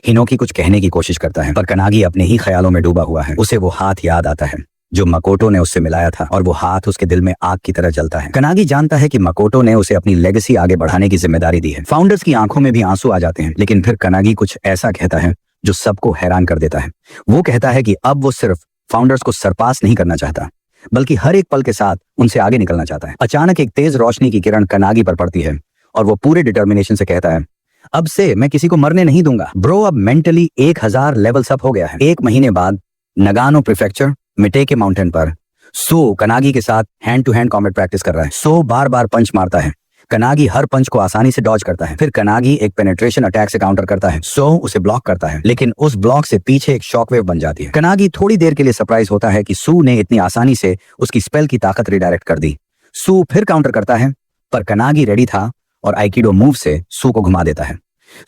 हिनोकी कुछ कहने की कोशिश करता है, पर कनागी अपने ही ख्यालों में डूबा हुआ है। उसे वो हाथ याद आता है जो मकोटो ने उससे मिलाया था और वो हाथ उसके दिल में आग की तरह जलता है। कनागी जानता है कि मकोटो ने उसे अपनी लेगेसी आगे बढ़ाने की जिम्मेदारी दी है। फाउंडर्स की आंखों में भी आंसू आ जाते हैं, लेकिन फिर कनागी कुछ ऐसा कहता है जो सबको हैरान कर देता है। वो कहता है कि अब वो सिर्फ फाउंडर्स को सरपास नहीं करना चाहता, बल्कि हर एक पल के साथ उनसे आगे निकलना चाहता है। अचानक एक तेज रोशनी की किरण कनागी पर पड़ती है और वो पूरे डिटर्मिनेशन से कहता है, अब से मैं किसी को मरने नहीं दूंगा। ब्रो, अब मेंटली 1000 लेवल्स अप हो गया है। 1 महीने बाद नगानो प्रीफेक्चर मिटेके माउंटेन पर सो कनागी के साथ hand to hand combat practice कर रहा है। सो बार बार पंच मारता है। कनागी हर पंच को आसानी से डॉज करता है। फिर कनागी एक पेनिट्रेशन अटैक से काउंटर करता है। सो उसे ब्लॉक करता है, लेकिन उस ब्लॉक से पीछे एक शॉकवेव बन जाती है। कनागी थोड़ी देर के लिए सरप्राइज होता है कि सू ने इतनी आसानी से उसकी स्पेल की ताकत रिडायरेक्ट कर दी। सू फिर काउंटर करता है, पर कनागी रेडी था और आइकिडो मूव से सू को घुमा देता है।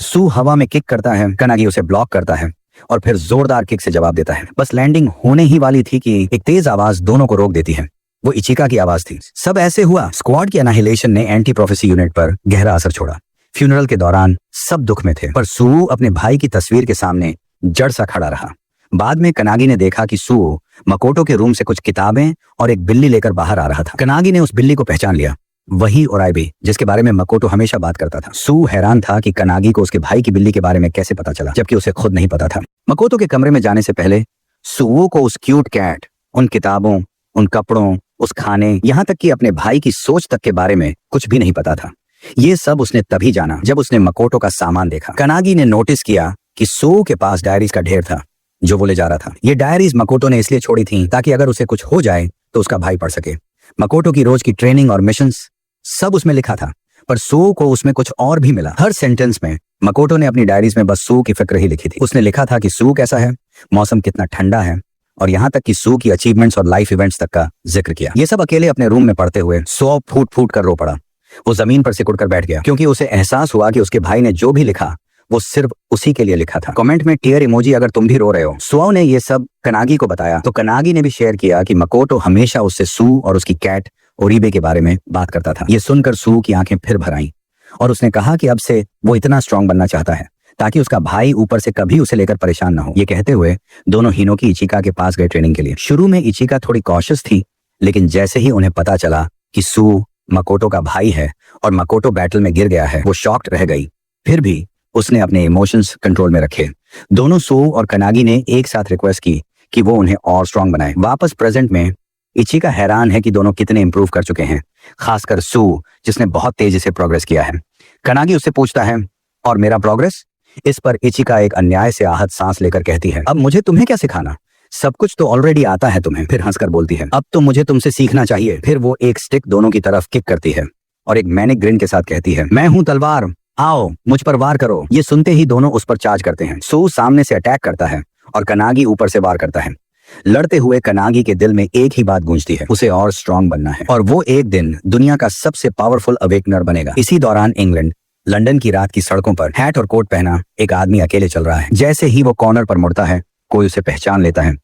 सू हवा में किक करता है, कनागी उसे ब्लॉक करता है और फिर जोरदार किक से जवाब देता है। बस लैंडिंग होने ही वाली थी कि एक तेज आवाज दोनों को रोक देती है। वो इचिका की आवाज थी। सब ऐसे हुआ। स्क्वाड की एनाहिलेशन ने एंटी प्रोफेसी यूनिट पर गहरा असर छोड़ा। फ्यूनरल के दौरान सब दुख में थे, पर सू अपने भाई की तस्वीर के सामने जड़ सा खड़ा रहा। बाद में कनागी ने देखा कि सू मकोटो के रूम से कुछ किताबें और एक बिल्ली लेकर बाहर आ रहा था। कनागी ने उस बिल्ली को पहचान लिया, वही ओराइबे जिसके बारे में मकोटो हमेशा बात करता था। सू हैरान था कि कनागी को उसके भाई की बिल्ली के बारे में कैसे पता चला, जबकि उसे खुद नहीं पता था। मकोटो के कमरे में जाने से पहले सुवो को उस क्यूट कैट, उन किताबों, उन कपड़ों, उस खाने, यहाँ तक कि अपने भाई की सोच तक के बारे में कुछ भी नहीं पता था। ये सब उसने तभी जाना जब उसने मकोटो का सामान देखा। कनागी ने नोटिस किया कि सुवो के पास डायरीज का ढेर था जो वो ले जा रहा था। ये डायरीज मकोटो ने इसलिए छोड़ी थी ताकि अगर उसे कुछ हो जाए तो उसका भाई पढ़ सके। मकोटो की रोज की ट्रेनिंग और मिशंस सब उसमें लिखा था, पर सुवो को उसमें कुछ और भी मिला। हर सेंटेंस में मकोटो ने अपनी डायरीज में बस सुवो की फिक्र ही लिखी थी। उसने लिखा था कि सुवो कैसा है, मौसम कितना ठंडा है, और यहाँ तक कि सुवो की अचीवमेंट्स और लाइफ इवेंट्स तक का जिक्र किया। ये सब अकेले अपने रूम में पढ़ते हुए सुवो फूट फूट कर रो पड़ा। वो जमीन पर सिकुड़ कर बैठ गया क्योंकि उसे एहसास हुआ कि उसके भाई ने जो भी लिखा वो सिर्फ उसी के लिए लिखा था। कमेंट में टीयर इमोजी अगर तुम भी रो रहे हो। सुवो ने ये सब कनागी को बताया तो कनागी ने भी शेयर किया कि मकोटो हमेशा उससे सुवो और उसकी कैट ओरिबे के बारे में बात करता था। ये सुनकर सुवो की आंखें फिर भर आईं और उसने कहा कि अब से वो इतना स्ट्रांग बनना चाहता है ताकि उसका भाई ऊपर से कभी उसे लेकर परेशान न हो। ये कहते हुए दोनों हिनोकी इचिका के पास गए ट्रेनिंग के लिए। शुरू में इचिका थोड़ी कॉशियस थी, लेकिन जैसे ही उन्हें पता चला कि सुवो मकोटो का भाई है और मकोटो बैटल में गिर गया है, वो शॉक्ड रह गई। फिर भी उसने अपने इमोशंस कंट्रोल में रखे। दोनों सुवो और कनागी ने एक साथ रिक्वेस्ट की कि वो उन्हें और स्ट्रांग बनाए। वापस प्रेजेंट में इचिका हैरान है कि दोनों कितने इंप्रूव कर चुके हैं, खासकर सुवो जिसने बहुत तेजी से प्रोग्रेस किया है। कनागी उससे पूछता है, और मेरा प्रोग्रेस? इस पर इचिका एक अन्याय से आहत सांस लेकर कहती है, अब मुझे तुम्हें क्या सिखाना, सब कुछ तो ऑलरेडी आता है तुम्हें। फिर हंसकर बोलती है, अब तो मुझे तुमसे सीखना चाहिए। फिर वो एक स्टिक दोनों की तरफ किक करती है और एक मैनिक ग्रिन के साथ कहती है, मैं हूं तलवार, आओ मुझ पर वार करो। ये सुनते ही दोनों उस पर चार्ज करते हैं। सुवो सामने से अटैक करता है और कनागी ऊपर से वार करता है। लड़ते हुए कनागी के दिल में एक ही बात गूंजती है, उसे और स्ट्रांग बनना है और वो एक दिन दुनिया का सबसे पावरफुल अवेकनर बनेगा। इसी दौरान इंग्लैंड लंदन की रात की सड़कों पर हैट और कोट पहना एक आदमी अकेले चल रहा है। जैसे ही वो कॉर्नर पर मुड़ता है, कोई उसे पहचान लेता है।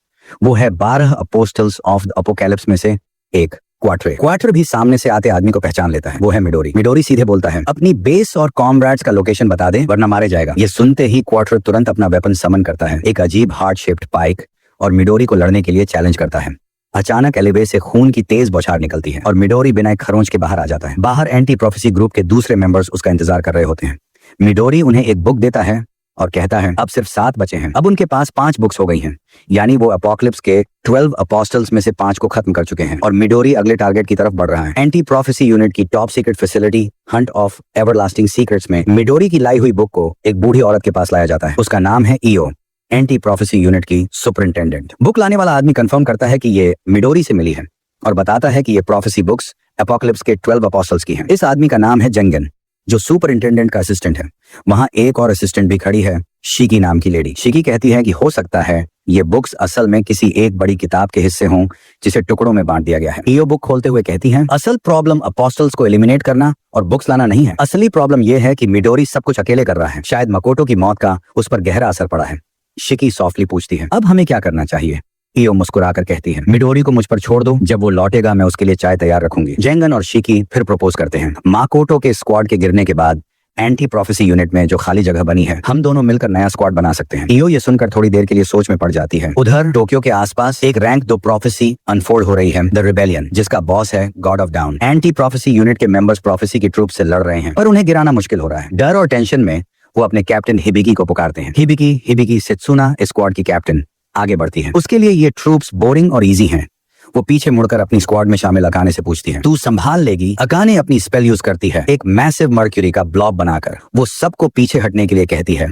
वो है 12 अपोस्टल्स ऑफ द अपोकैलिप्स में से एक क्वार्टर भी सामने से आते आदमी को पहचान लेता है। वो है मिडोरी। मिडोरी सीधे बोलता है, अपनी बेस और कॉमरेड्स का लोकेशन बता दे वरना मारे जाएगा। ये सुनते ही क्वार्टर तुरंत अपना वेपन समन करता है, एक अजीब हार्ट शेप्ड पाइक, और मिडोरी को लड़ने के लिए चैलेंज करता है। अचानक एलिवे से खून की तेज बौछार निकलती है और मिडोरी बिना एक खरोंच के बाहर आ जाता है। बाहर एंटी प्रोफेसी ग्रुप के दूसरे मेंबर्स उसका इंतजार कर रहे होते हैं। मिडोरी उन्हें एक बुक देता है और कहता है, अब सिर्फ 7 बचे हैं। अब उनके पास 5 बुक्स हो गई हैं, यानी वो अपोकलिप्स के 12 अपोस्टल्स में से 5 को खत्म कर चुके हैं और मिडोरी अगले टारगेट की तरफ बढ़ रहा है। एंटी प्रोफेसी यूनिट की top secret facility Hunt of everlasting secrets में मिडोरी की लाई हुई बुक को एक बूढ़ी औरत के पास लाया जाता है। उसका नाम है ईओ, एंटी प्रोफेसी यूनिट की सुपरिंटेंडेंट। बुक लाने वाला आदमी कंफर्म करता है कि ये मिडोरी से मिली है और बताता है कि ये प्रोफेसी बुक्स अपोकलिप्स के 12 अपोस्टल्स की हैं। इस आदमी का नाम है जेंगन, जो सुपरिंटेंडेंट का असिस्टेंट है। वहां एक और असिस्टेंट भी खड़ी है, शिकी नाम की लेडी। शिकी कहती है कि हो सकता है ये बुक्स असल में किसी एक बड़ी किताब के हिस्से हों जिसे टुकड़ों में बांट दिया गया है। ईओ बुक खोलते हुए कहती है, असल प्रॉब्लम अपोस्टल्स को एलिमिनेट करना और बुक्स लाना नहीं है। असली प्रॉब्लम यह है कि मिडोरी सब कुछ अकेले कर रहा है। शायद मकोटो की मौत का उस पर गहरा असर पड़ा है। शिकी सॉफ्टली पूछती है, अब हमें क्या करना चाहिए? ईओ मुस्कुराकर कहती है, मिडोरी को मुझ पर छोड़ दो, जब वो लौटेगा मैं उसके लिए चाय तैयार रखूंगी। जेंगन और शिकी फिर प्रपोज करते हैं। माकोटो के स्क्वाड के गिरने के बाद एंटी प्रोफेसी यूनिट में जो खाली जगह बनी है, हम दोनों मिलकर नया स्क्वाड बना सकते हैं। ईओ ये सुनकर थोड़ी देर के लिए सोच में पड़ जाती है। उधर टोक्यो के आसपास एक रैंक 2 प्रोफेसी अनफोल्ड हो रही है, द रिबेलियन, जिसका बॉस है God of down. Anti prophecy unit के मेंबर्स प्रोफेसी की ट्रूप से लड़ रहे हैं, पर उन्हें गिराना मुश्किल हो रहा है। डर और टेंशन में वो अपने कैप्टन हिबिकी को पुकारते हैं। हिबिकी सेत्सुना स्क्वाड की कैप्टन आगे बढ़ती है। उसके लिए ये ट्रूप्स बोरिंग और इजी हैं। वो पीछे मुड़कर अपनी स्क्वाड में शामिल अकाने से पूछती है, तू संभाल लेगी? अकाने अपनी स्पेल यूज करती है, एक मैसिव मर्क्यूरी का ब्लॉब बनाकर वो सबको पीछे हटने के लिए कहती है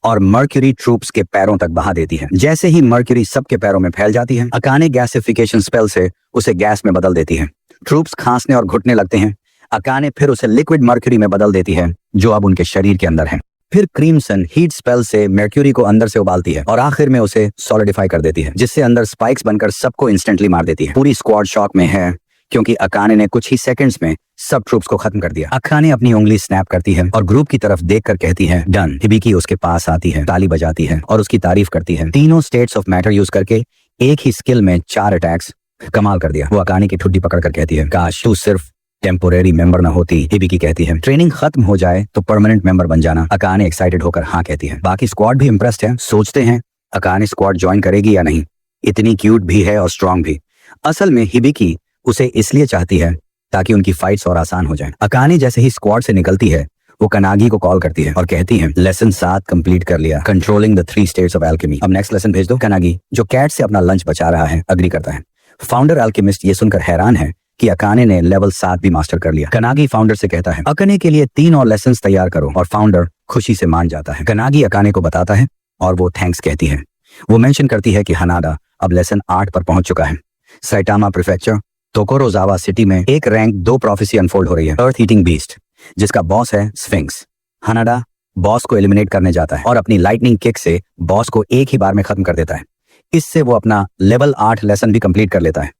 और मर्क्यूरी ट्रूप्स के पैरों तक बहा देती है। जैसे ही मर्क्यूरी सबके पैरों में फैल जाती है, अकाने गैसिफिकेशन स्पेल से उसे गैस में बदल देती है। ट्रूप्स खांसने और घुटने लगते हैं। अकाने फिर उसे लिक्विड मर्क्यूरी में बदल देती है जो अब उनके शरीर के अंदर है। फिर क्रीमसन हीट स्पेल से मर्क्यूरी को अंदर से उबालती है और आखिर में उसे सॉलिडिफाई कर देती है, जिससे अंदर स्पाइक्स बनकर सबको इंस्टेंटली मार देती है। पूरी स्क्वाड शॉक में है क्योंकि अकाने ने कुछ ही सेकंड्स में सब ट्रूप्स को खत्म कर दिया। अकाने अपनी उंगली स्नैप करती है और ग्रुप की तरफ देखकर कहती है, डन। हिबिकी उसके पास आती है, ताली बजाती है और उसकी तारीफ करती है। तीनों स्टेट्स ऑफ मैटर यूज करके एक ही स्किल में 4 अटैक्स, कमाल कर दिया। वो अकाने की ठुड्डी पकड़कर कहती है, काश तू सिर्फ टेम्पोरेरी मेंबर ना होती। हिबिकी कहती है, ट्रेनिंग खत्म हो जाए तो परमानेंट मेंबर बन जाना। अकाने एक्साइटेड होकर हाँ कहती है। बाकी स्क्वाड भी इंप्रेस्ड है, सोचते हैं अकाने स्क्वाड ज्वाइन करेगी या नहीं। इतनी क्यूट भी है और स्ट्रांग भी। असल में हिबिकी उसे इसलिए चाहती है ताकि उनकी फाइट्स और आसान हो जाए। अकाने जैसे ही स्क्वाड से निकलती है, वो कनागी को कॉल करती है और कहती है लेसन 7 कंप्लीट कर लिया, controlling the 3 states of alchemy, अब नेक्स्ट लेसन भेज दो। कनागी, जो कैट से अपना लंच बचा रहा है, अग्री करता है। फाउंडर अल्केमिस्ट ये सुनकर हैरान है कि अकाने ने लेवल 7 भी मास्टर कर लिया। कनागी फाउंडर से कहता है अकाने के लिए 3 और लेसन्स तैयार करो, और फाउंडर खुशी से मान जाता है। कनागी अकाने को बताता है और वो थैंक्स कहती है। वो मेंशन करती है कि हनाडा अब लेसन 8 पर पहुंच चुका है। साइटामा प्रीफेक्चर तोकोरोजावा सिटी में एक रैंक 2 प्रोफेसी अनफोल्ड हो रही है, अर्थ ईटिंग बीस्ट, जिसका बॉस है स्फिंक्स। हनाडा बॉस को एलिमिनेट करने जाता है और अपनी लाइटनिंग किक से बॉस को एक ही बार में खत्म कर देता है। इससे वो अपना लेवल 8 लेसन भी कंप्लीट कर लेता है।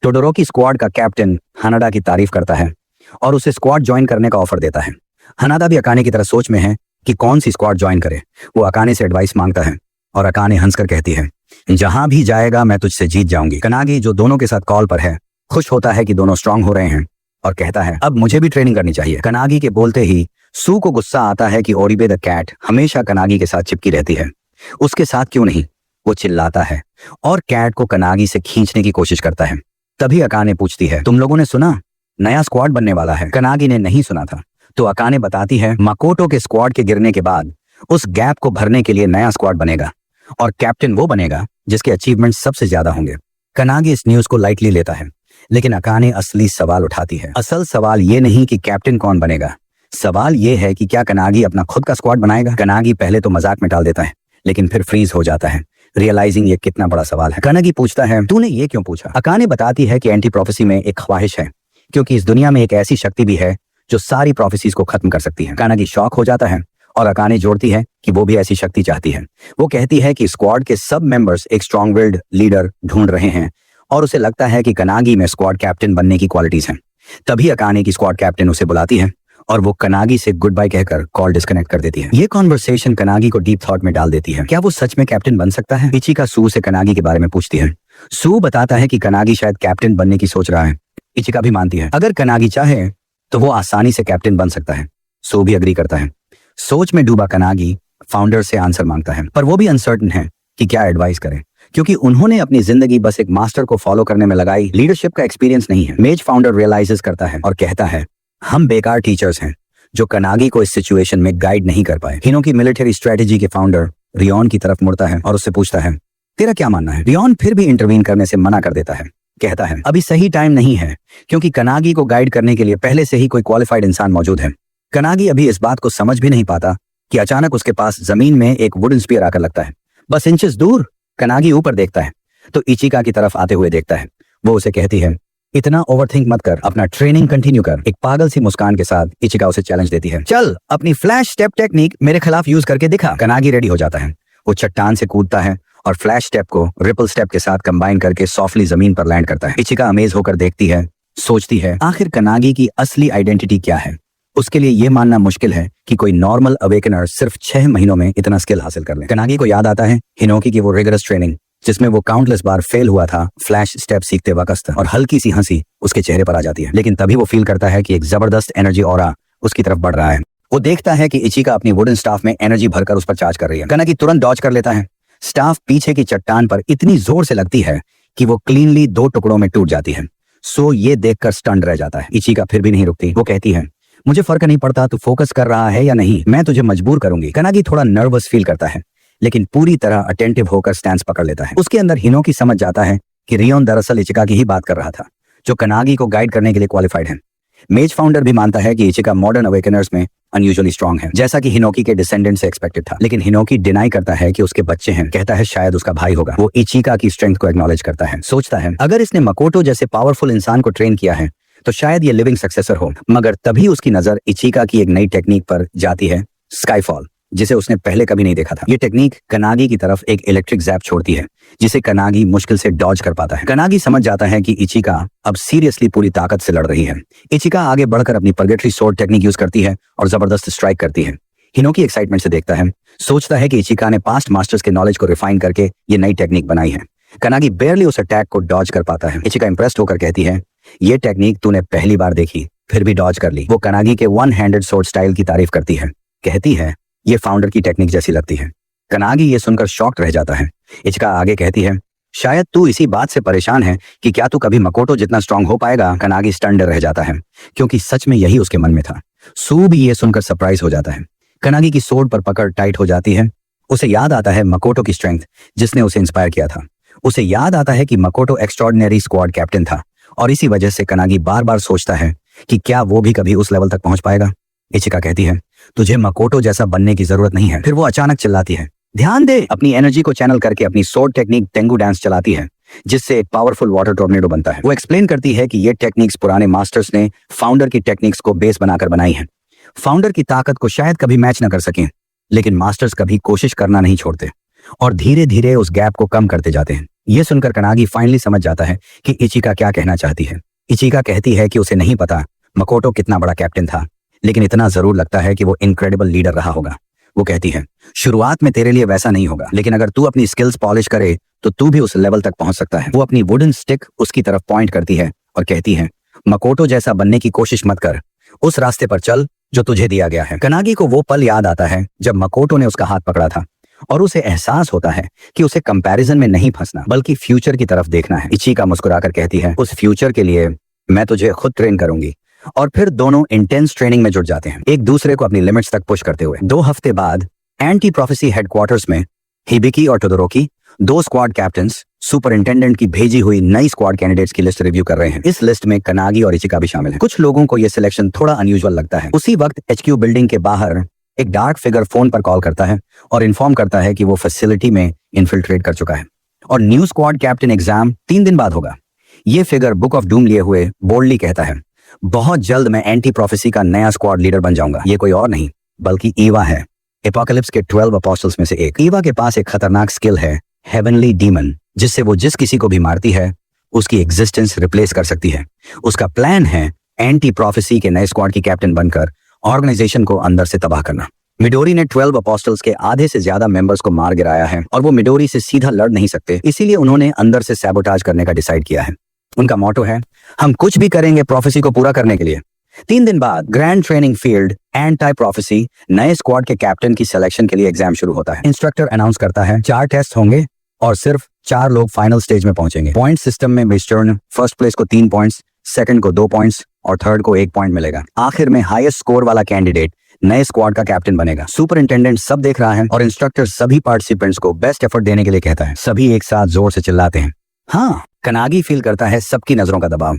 टोडोरोकी स्क्वाड का कैप्टन हनाडा की तारीफ करता है और उसे स्क्वाड ज्वाइन करने का ऑफर देता है। हनाडा भी अकाने की तरह सोच में है कि कौन सी स्क्वाड ज्वाइन करे। वो अकाने से एडवाइस मांगता है और अकाने हंसकर कहती है जहां भी जाएगा मैं तुझसे जीत जाऊंगी। कनागी, जो दोनों के साथ कॉल पर है, खुश होता है कि दोनों स्ट्रांग हो रहे हैं और कहता है अब मुझे भी ट्रेनिंग करनी चाहिए। कनागी के बोलते ही सू को गुस्सा आता है कि ओरिबे द कैट हमेशा कनागी के साथ चिपकी रहती है, उसके साथ क्यों नहीं। वो चिल्लाता है और कैट को कनागी से खींचने की कोशिश करता है। तभी अकाने पूछती है तुम लोगों ने सुना नया स्क्वाड बनने वाला है। कनागी ने नहीं सुना था, तो अकाने बताती है माकोटो के स्क्वाड के गिरने के बाद उस गैप को भरने के लिए नया स्क्वाड बनेगा और कैप्टन वो बनेगा जिसके अचीवमेंट सबसे ज्यादा होंगे। कनागी इस न्यूज को लाइटली लेता है, लेकिन अकाने असली सवाल उठाती है। असल सवाल ये नहीं कि कैप्टन कौन बनेगा, सवाल ये है कि क्या कनागी अपना खुद का स्क्वाड बनाएगा। कनागी पहले तो मजाक में टाल देता है, लेकिन फिर फ्रीज हो जाता है, रियलाइजिंग ये कितना बड़ा सवाल है। कनागी पूछता है तूने ये क्यों पूछा। अकाने बताती है कि एंटी प्रोफेसी में एक ख्वाहिश है, क्योंकि इस दुनिया में एक ऐसी शक्ति भी है जो सारी प्रोफेसीज को खत्म कर सकती है। कनागी शॉक हो जाता है और अकाने जोड़ती है कि वो भी ऐसी शक्ति चाहती है। वो कहती है कि स्क्वाड के सब मेंबर्स एक स्ट्रॉन्ग विल्ड लीडर ढूंढ रहे हैं और उसे लगता है कि कनागी में स्क्वाड कैप्टन बनने की क्वालिटीज हैं। तभी अकाने की स्क्वाड कैप्टन उसे बुलाती है और वो कनागी से गुड बाय कहकर कॉल डिस्कनेक्ट कर देती है। ये कॉन्वर्सेशन कनागी को डीप थॉट में डाल देती है। क्या वो सच में कैप्टन बन सकता है। इचिका सू से कनागी के बारे में पूछती है। सू बताता है कि कनागी शायद कैप्टन बनने की सोच रहा है। इचिका भी मानती है अगर कनागी चाहे तो वो आसानी से कैप्टन बन सकता है। सू भी अग्री करता है। सोच में डूबा कनागी फाउंडर से आंसर मांगता है, पर वो भी अनसर्टन है कि क्या एडवाइस करें, क्योंकि उन्होंने अपनी जिंदगी बस एक मास्टर को फॉलो करने में लगाई, लीडरशिप का एक्सपीरियंस नहीं है। मेज फाउंडर रियलाइजेस करता है और कहता है हम बेकार टीचर्स हैं जो कनागी को इस सिचुएशन में गाइड नहीं कर पाए। हिनो की मिलिट्री स्ट्रेटेजी के फाउंडर रियोन की तरफ मुड़ता है और उससे पूछता है तेरा क्या मानना है। रियोन फिर भी इंटरवीन करने से मना कर देता है, कहता है अभी सही टाइम नहीं है, क्योंकि कनागी को गाइड करने के लिए पहले से ही कोई क्वालिफाइड इंसान मौजूद है। कनागी अभी इस बात को समझ भी नहीं पाता कि अचानक उसके पास जमीन में एक वुडन स्पीयर आकर लगता है, बस इंचेस दूर। कनागी ऊपर देखता है तो इचिका की तरफ आते हुए देखता है। वो उसे कहती है इतना ओवरथिंक मत कर, अपना ट्रेनिंग कंटिन्यू कर। एक पागल सी मुस्कान के साथ इचिका उसे चैलेंज देती है, चल अपनी फ्लैश स्टेप टेक्निक मेरे खिलाफ यूज करके दिखा। कनागी रेडी हो जाता है। वो चट्टान से कूदता है और फ्लैश स्टेप को रिपल स्टेप के साथ कंबाइन करके सॉफ्टली जमीन पर लैंड करता है। इचिका अमेज होकर देखती है, सोचती है आखिर कनागी की असली आइडेंटिटी क्या है। उसके लिए यह मानना मुश्किल है कि कोई नॉर्मल अवेकनर सिर्फ 6 महीनों में इतना स्किल हासिल कर ले। कनागी को याद आता है हिनोकी की वो रिगरस ट्रेनिंग जिसमें वो काउंटलेस बार फेल हुआ था फ्लैश स्टेप सीखते वक्त, और हल्की सी हंसी उसके चेहरे पर आ जाती है। लेकिन तभी वो फील करता है कि एक जबरदस्त एनर्जी ऑरा उसकी तरफ बढ़ रहा है। वो देखता है कि इचिका अपनी वुडन स्टाफ में एनर्जी भरकर उस पर चार्ज कर रही है। कनागी तुरंत डॉज कर लेता है। स्टाफ पीछे की चट्टान पर इतनी जोर से लगती है कि वो क्लीनली 2 टुकड़ों में टूट जाती है। सो ये देखकर स्टंड रह जाता है। इचिका फिर भी नहीं रुकती। वो कहती है मुझे फर्क नहीं पड़ता तू फोकस कर रहा है या नहीं, मैं तुझे मजबूर करूंगी। कनागी थोड़ा नर्वस फील करता है, लेकिन पूरी तरह अटेंटिव होकर स्टैंड पकड़ लेता है। उसके अंदर हिनोकी समझ जाता है कि रियोन दरअसल इचिका की ही बात कर रहा था, जो कनागी को गाइड करने के लिए क्वालिफाइड है। मेज फाउंडर भी मानता है कि इचिका मॉडर्न अवेकनर्स में अनयूजुअली स्ट्रांग है, जैसा कि हिनोकी के डिसेंडेंट से एक्सपेक्टेड था। लेकिन हिनोकी डिनाई करता है कि उसके बच्चे हैं, कहता है शायद उसका भाई होगा। वो इचिका की स्ट्रेंथ को एक्नॉलेज करता है, सोचता है अगर इसने मकोटो जैसे पावरफुल इंसान को ट्रेन किया है तो शायद ये लिविंग सक्सेसर हो। मगर तभी उसकी नजर इचिका की एक नई टेक्निक पर जाती है, स्काईफॉल, जिसे उसने पहले कभी नहीं देखा था। ये टेक्निक कनागी की तरफ एक इलेक्ट्रिक जैप छोड़ती है, जिसे कनागी मुश्किल से डॉज कर पाता है। कनागी समझ जाता है कि इचिका अब सीरियसली पूरी ताकत से लड़ रही है। इचिका आगे बढ़कर अपनी परगेटरी सोर्ड टेक्निक यूज करती है और जबरदस्त स्ट्राइक करती है। हिनोकी एक्साइटमेंट से देखता है, सोचता है कि इचिका ने पास्ट मास्टर्स के नॉलेज को रिफाइन करके ये नई टेक्निक बनाई है। कनागी बेयरली उस अटैक को डॉज कर पाता है। इचिका इंप्रेस्ड होकर कहती है ये टेक्निक तूने पहली बार देखी, फिर भी डॉज कर ली। वो कनागी के 1 हैंडेड सोर्ड स्टाइल की तारीफ करती है, कहती है ये फाउंडर की टेक्निक जैसी लगती है। कनागी ये सुनकर शॉक्ड रह जाता है। इचिका आगे कहती है शायद तू इसी बात से परेशान है कि क्या तू कभी मकोटो जितना स्ट्रांग हो पाएगा। कनागी स्टंड रह जाता है, क्योंकि सच में यही उसके मन में था। सू भी ये सुनकर सरप्राइज हो जाता है। कनागी की सोड पर पकड़ टाइट हो जाती है। उसे याद आता है मकोटो की स्ट्रेंथ जिसने उसे इंस्पायर किया था। उसे याद आता है कि मकोटो एक्स्ट्रॉर्डिनरी स्क्वाड कैप्टन था और इसी वजह से कनागी बार बार सोचता है कि क्या वो भी कभी उस लेवल तक पहुंच पाएगा। इचिका कहती है, तुझे मकोटो जैसा बनने की जरूरत नहीं है। फिर वो अचानक चिल्लाती है, ध्यान दे। अपनी एनर्जी को चैनल करके अपनी सोड टेक्निक टेंगू डांस चलाती है जिससे एक पावरफुल वाटर टॉर्नेडो बनता है। वो एक्सप्लेन करती है कि ये टेक्निक्स पुराने मास्टर्स ने फाउंडर की टेक्निक्स को बेस बनाकर बनाई है। फाउंडर की ताकत को शायद कभी मैच न कर सकें, लेकिन मास्टर्स कभी कोशिश करना नहीं छोड़ते और धीरे धीरे उस गैप को कम करते जाते हैं। ये सुनकर कनागी फाइनली समझ जाता है कि इचिका क्या कहना चाहती है। इचिका कहती है कि उसे नहीं पता मकोटो कितना बड़ा कैप्टन था, लेकिन इतना जरूर लगता है कि वो इनक्रेडिबल लीडर रहा होगा। वो कहती है, शुरुआत में तेरे लिए वैसा नहीं होगा, लेकिन अगर तू अपनी स्किल्स पॉलिश करे तो तू भी उस लेवल तक पहुंच सकता है। वो अपनी वुडन स्टिक उसकी तरफ पॉइंट करती है और कहती है, मकोटो जैसा बनने की कोशिश मत कर, उस रास्ते पर चल जो तुझे दिया गया है। कनागी को वो पल याद आता है जब मकोटो ने उसका हाथ पकड़ा था और उसे एहसास होता है कि उसे कंपैरिजन में नहीं फंसना बल्कि फ्यूचर की तरफ देखना है। इचिका मुस्कुराकर कहती है, उस फ्यूचर के लिए मैं तुझे खुद ट्रेन करूंगी। और फिर दोनों इंटेंस ट्रेनिंग में जुट जाते हैं, एक दूसरे को अपनी लिमिट्स तक पुश करते हुए। 2 हफ्ते बाद एंटी प्रोफेसी हेडक्वार्टर्स में हिबिकी और टोदोरोकी, 2 स्क्वाड कैप्टन्स, सुपरिंटेंडेंट की भेजी हुई नई स्क्वाड कैंडिडेट्स की लिस्ट रिव्यू कर रहे हैं। इस लिस्ट में कनागी और इचिका भी शामिल है। कुछ लोगों को यह सिलेक्शन थोड़ा अनयूजुअल लगता है। उसी वक्त HQ बिल्डिंग के बाहर एक डार्क फिगर फोन पर कॉल करता है और इन्फॉर्म करता है कि वो फैसिलिटी में इन्फिल्ट्रेट कर चुका है और न्यू स्क्वाड कैप्टन एग्जाम 3 दिन बाद होगा। ये फिगर बुक ऑफ डूम लिए हुए बोल्डली कहता है, बहुत जल्द मैं एंटी प्रोफेसी का नया स्क्वाड लीडर बन जाऊंगा। ये कोई और नहीं बल्कि ईवा है, एपोकलिप्स के 12 अपोस्टल्स में से एक। ईवा के पास एक खतरनाक स्किल है, हेवनली डीमन, जिससे वो जिस किसी को भी मारती है उसकी एग्जिस्टेंस रिप्लेस कर सकती है। उसका प्लान है एंटी प्रोफेसी के नए स्क्वाड की कैप्टन बनकर ऑर्गेनाइजेशन को अंदर से तबाह करना। मिडोरी ने 12 अपोस्टल्स के आधे से ज्यादा मेंबर्स को मार गिराया है और वो मिडोरी से सीधा लड़ नहीं सकते, इसीलिए उन्होंने अंदर से सैबोटाज करने का डिसाइड किया है। उनका मोटो है, हम कुछ भी करेंगे प्रोफेसी को पूरा करने के लिए। 3 दिन बाद grand training field anti prophecy नए स्क्वाड के कैप्टन की सिलेक्शन के लिए एग्जाम शुरू होता है। इंस्ट्रक्टर अनाउंस करता है 4 टेस्ट होंगे और सिर्फ 4 लोग फाइनल स्टेज में पहुंचेंगे। पॉइंट सिस्टम में मिस्टर्न फर्स्ट प्लेस को 3 पॉइंट्स, सेकंड को 2 पॉइंट्स और थर्ड को 1 पॉइंट मिलेगा। आखिर में हाईएस्ट स्कोर वाला कैंडिडेट नए स्क्वाड का कैप्टन बनेगा। सुपरिंटेंडेंट सब देख रहा है और इंस्ट्रक्टर सभी पार्टिसिपेंट्स को बेस्ट एफर्ट देने के लिए कहता है। सभी एक साथ जोर से चिल्लाते हैं। हाँ, कनागी फील करता है सबकी नजरों का दबाव।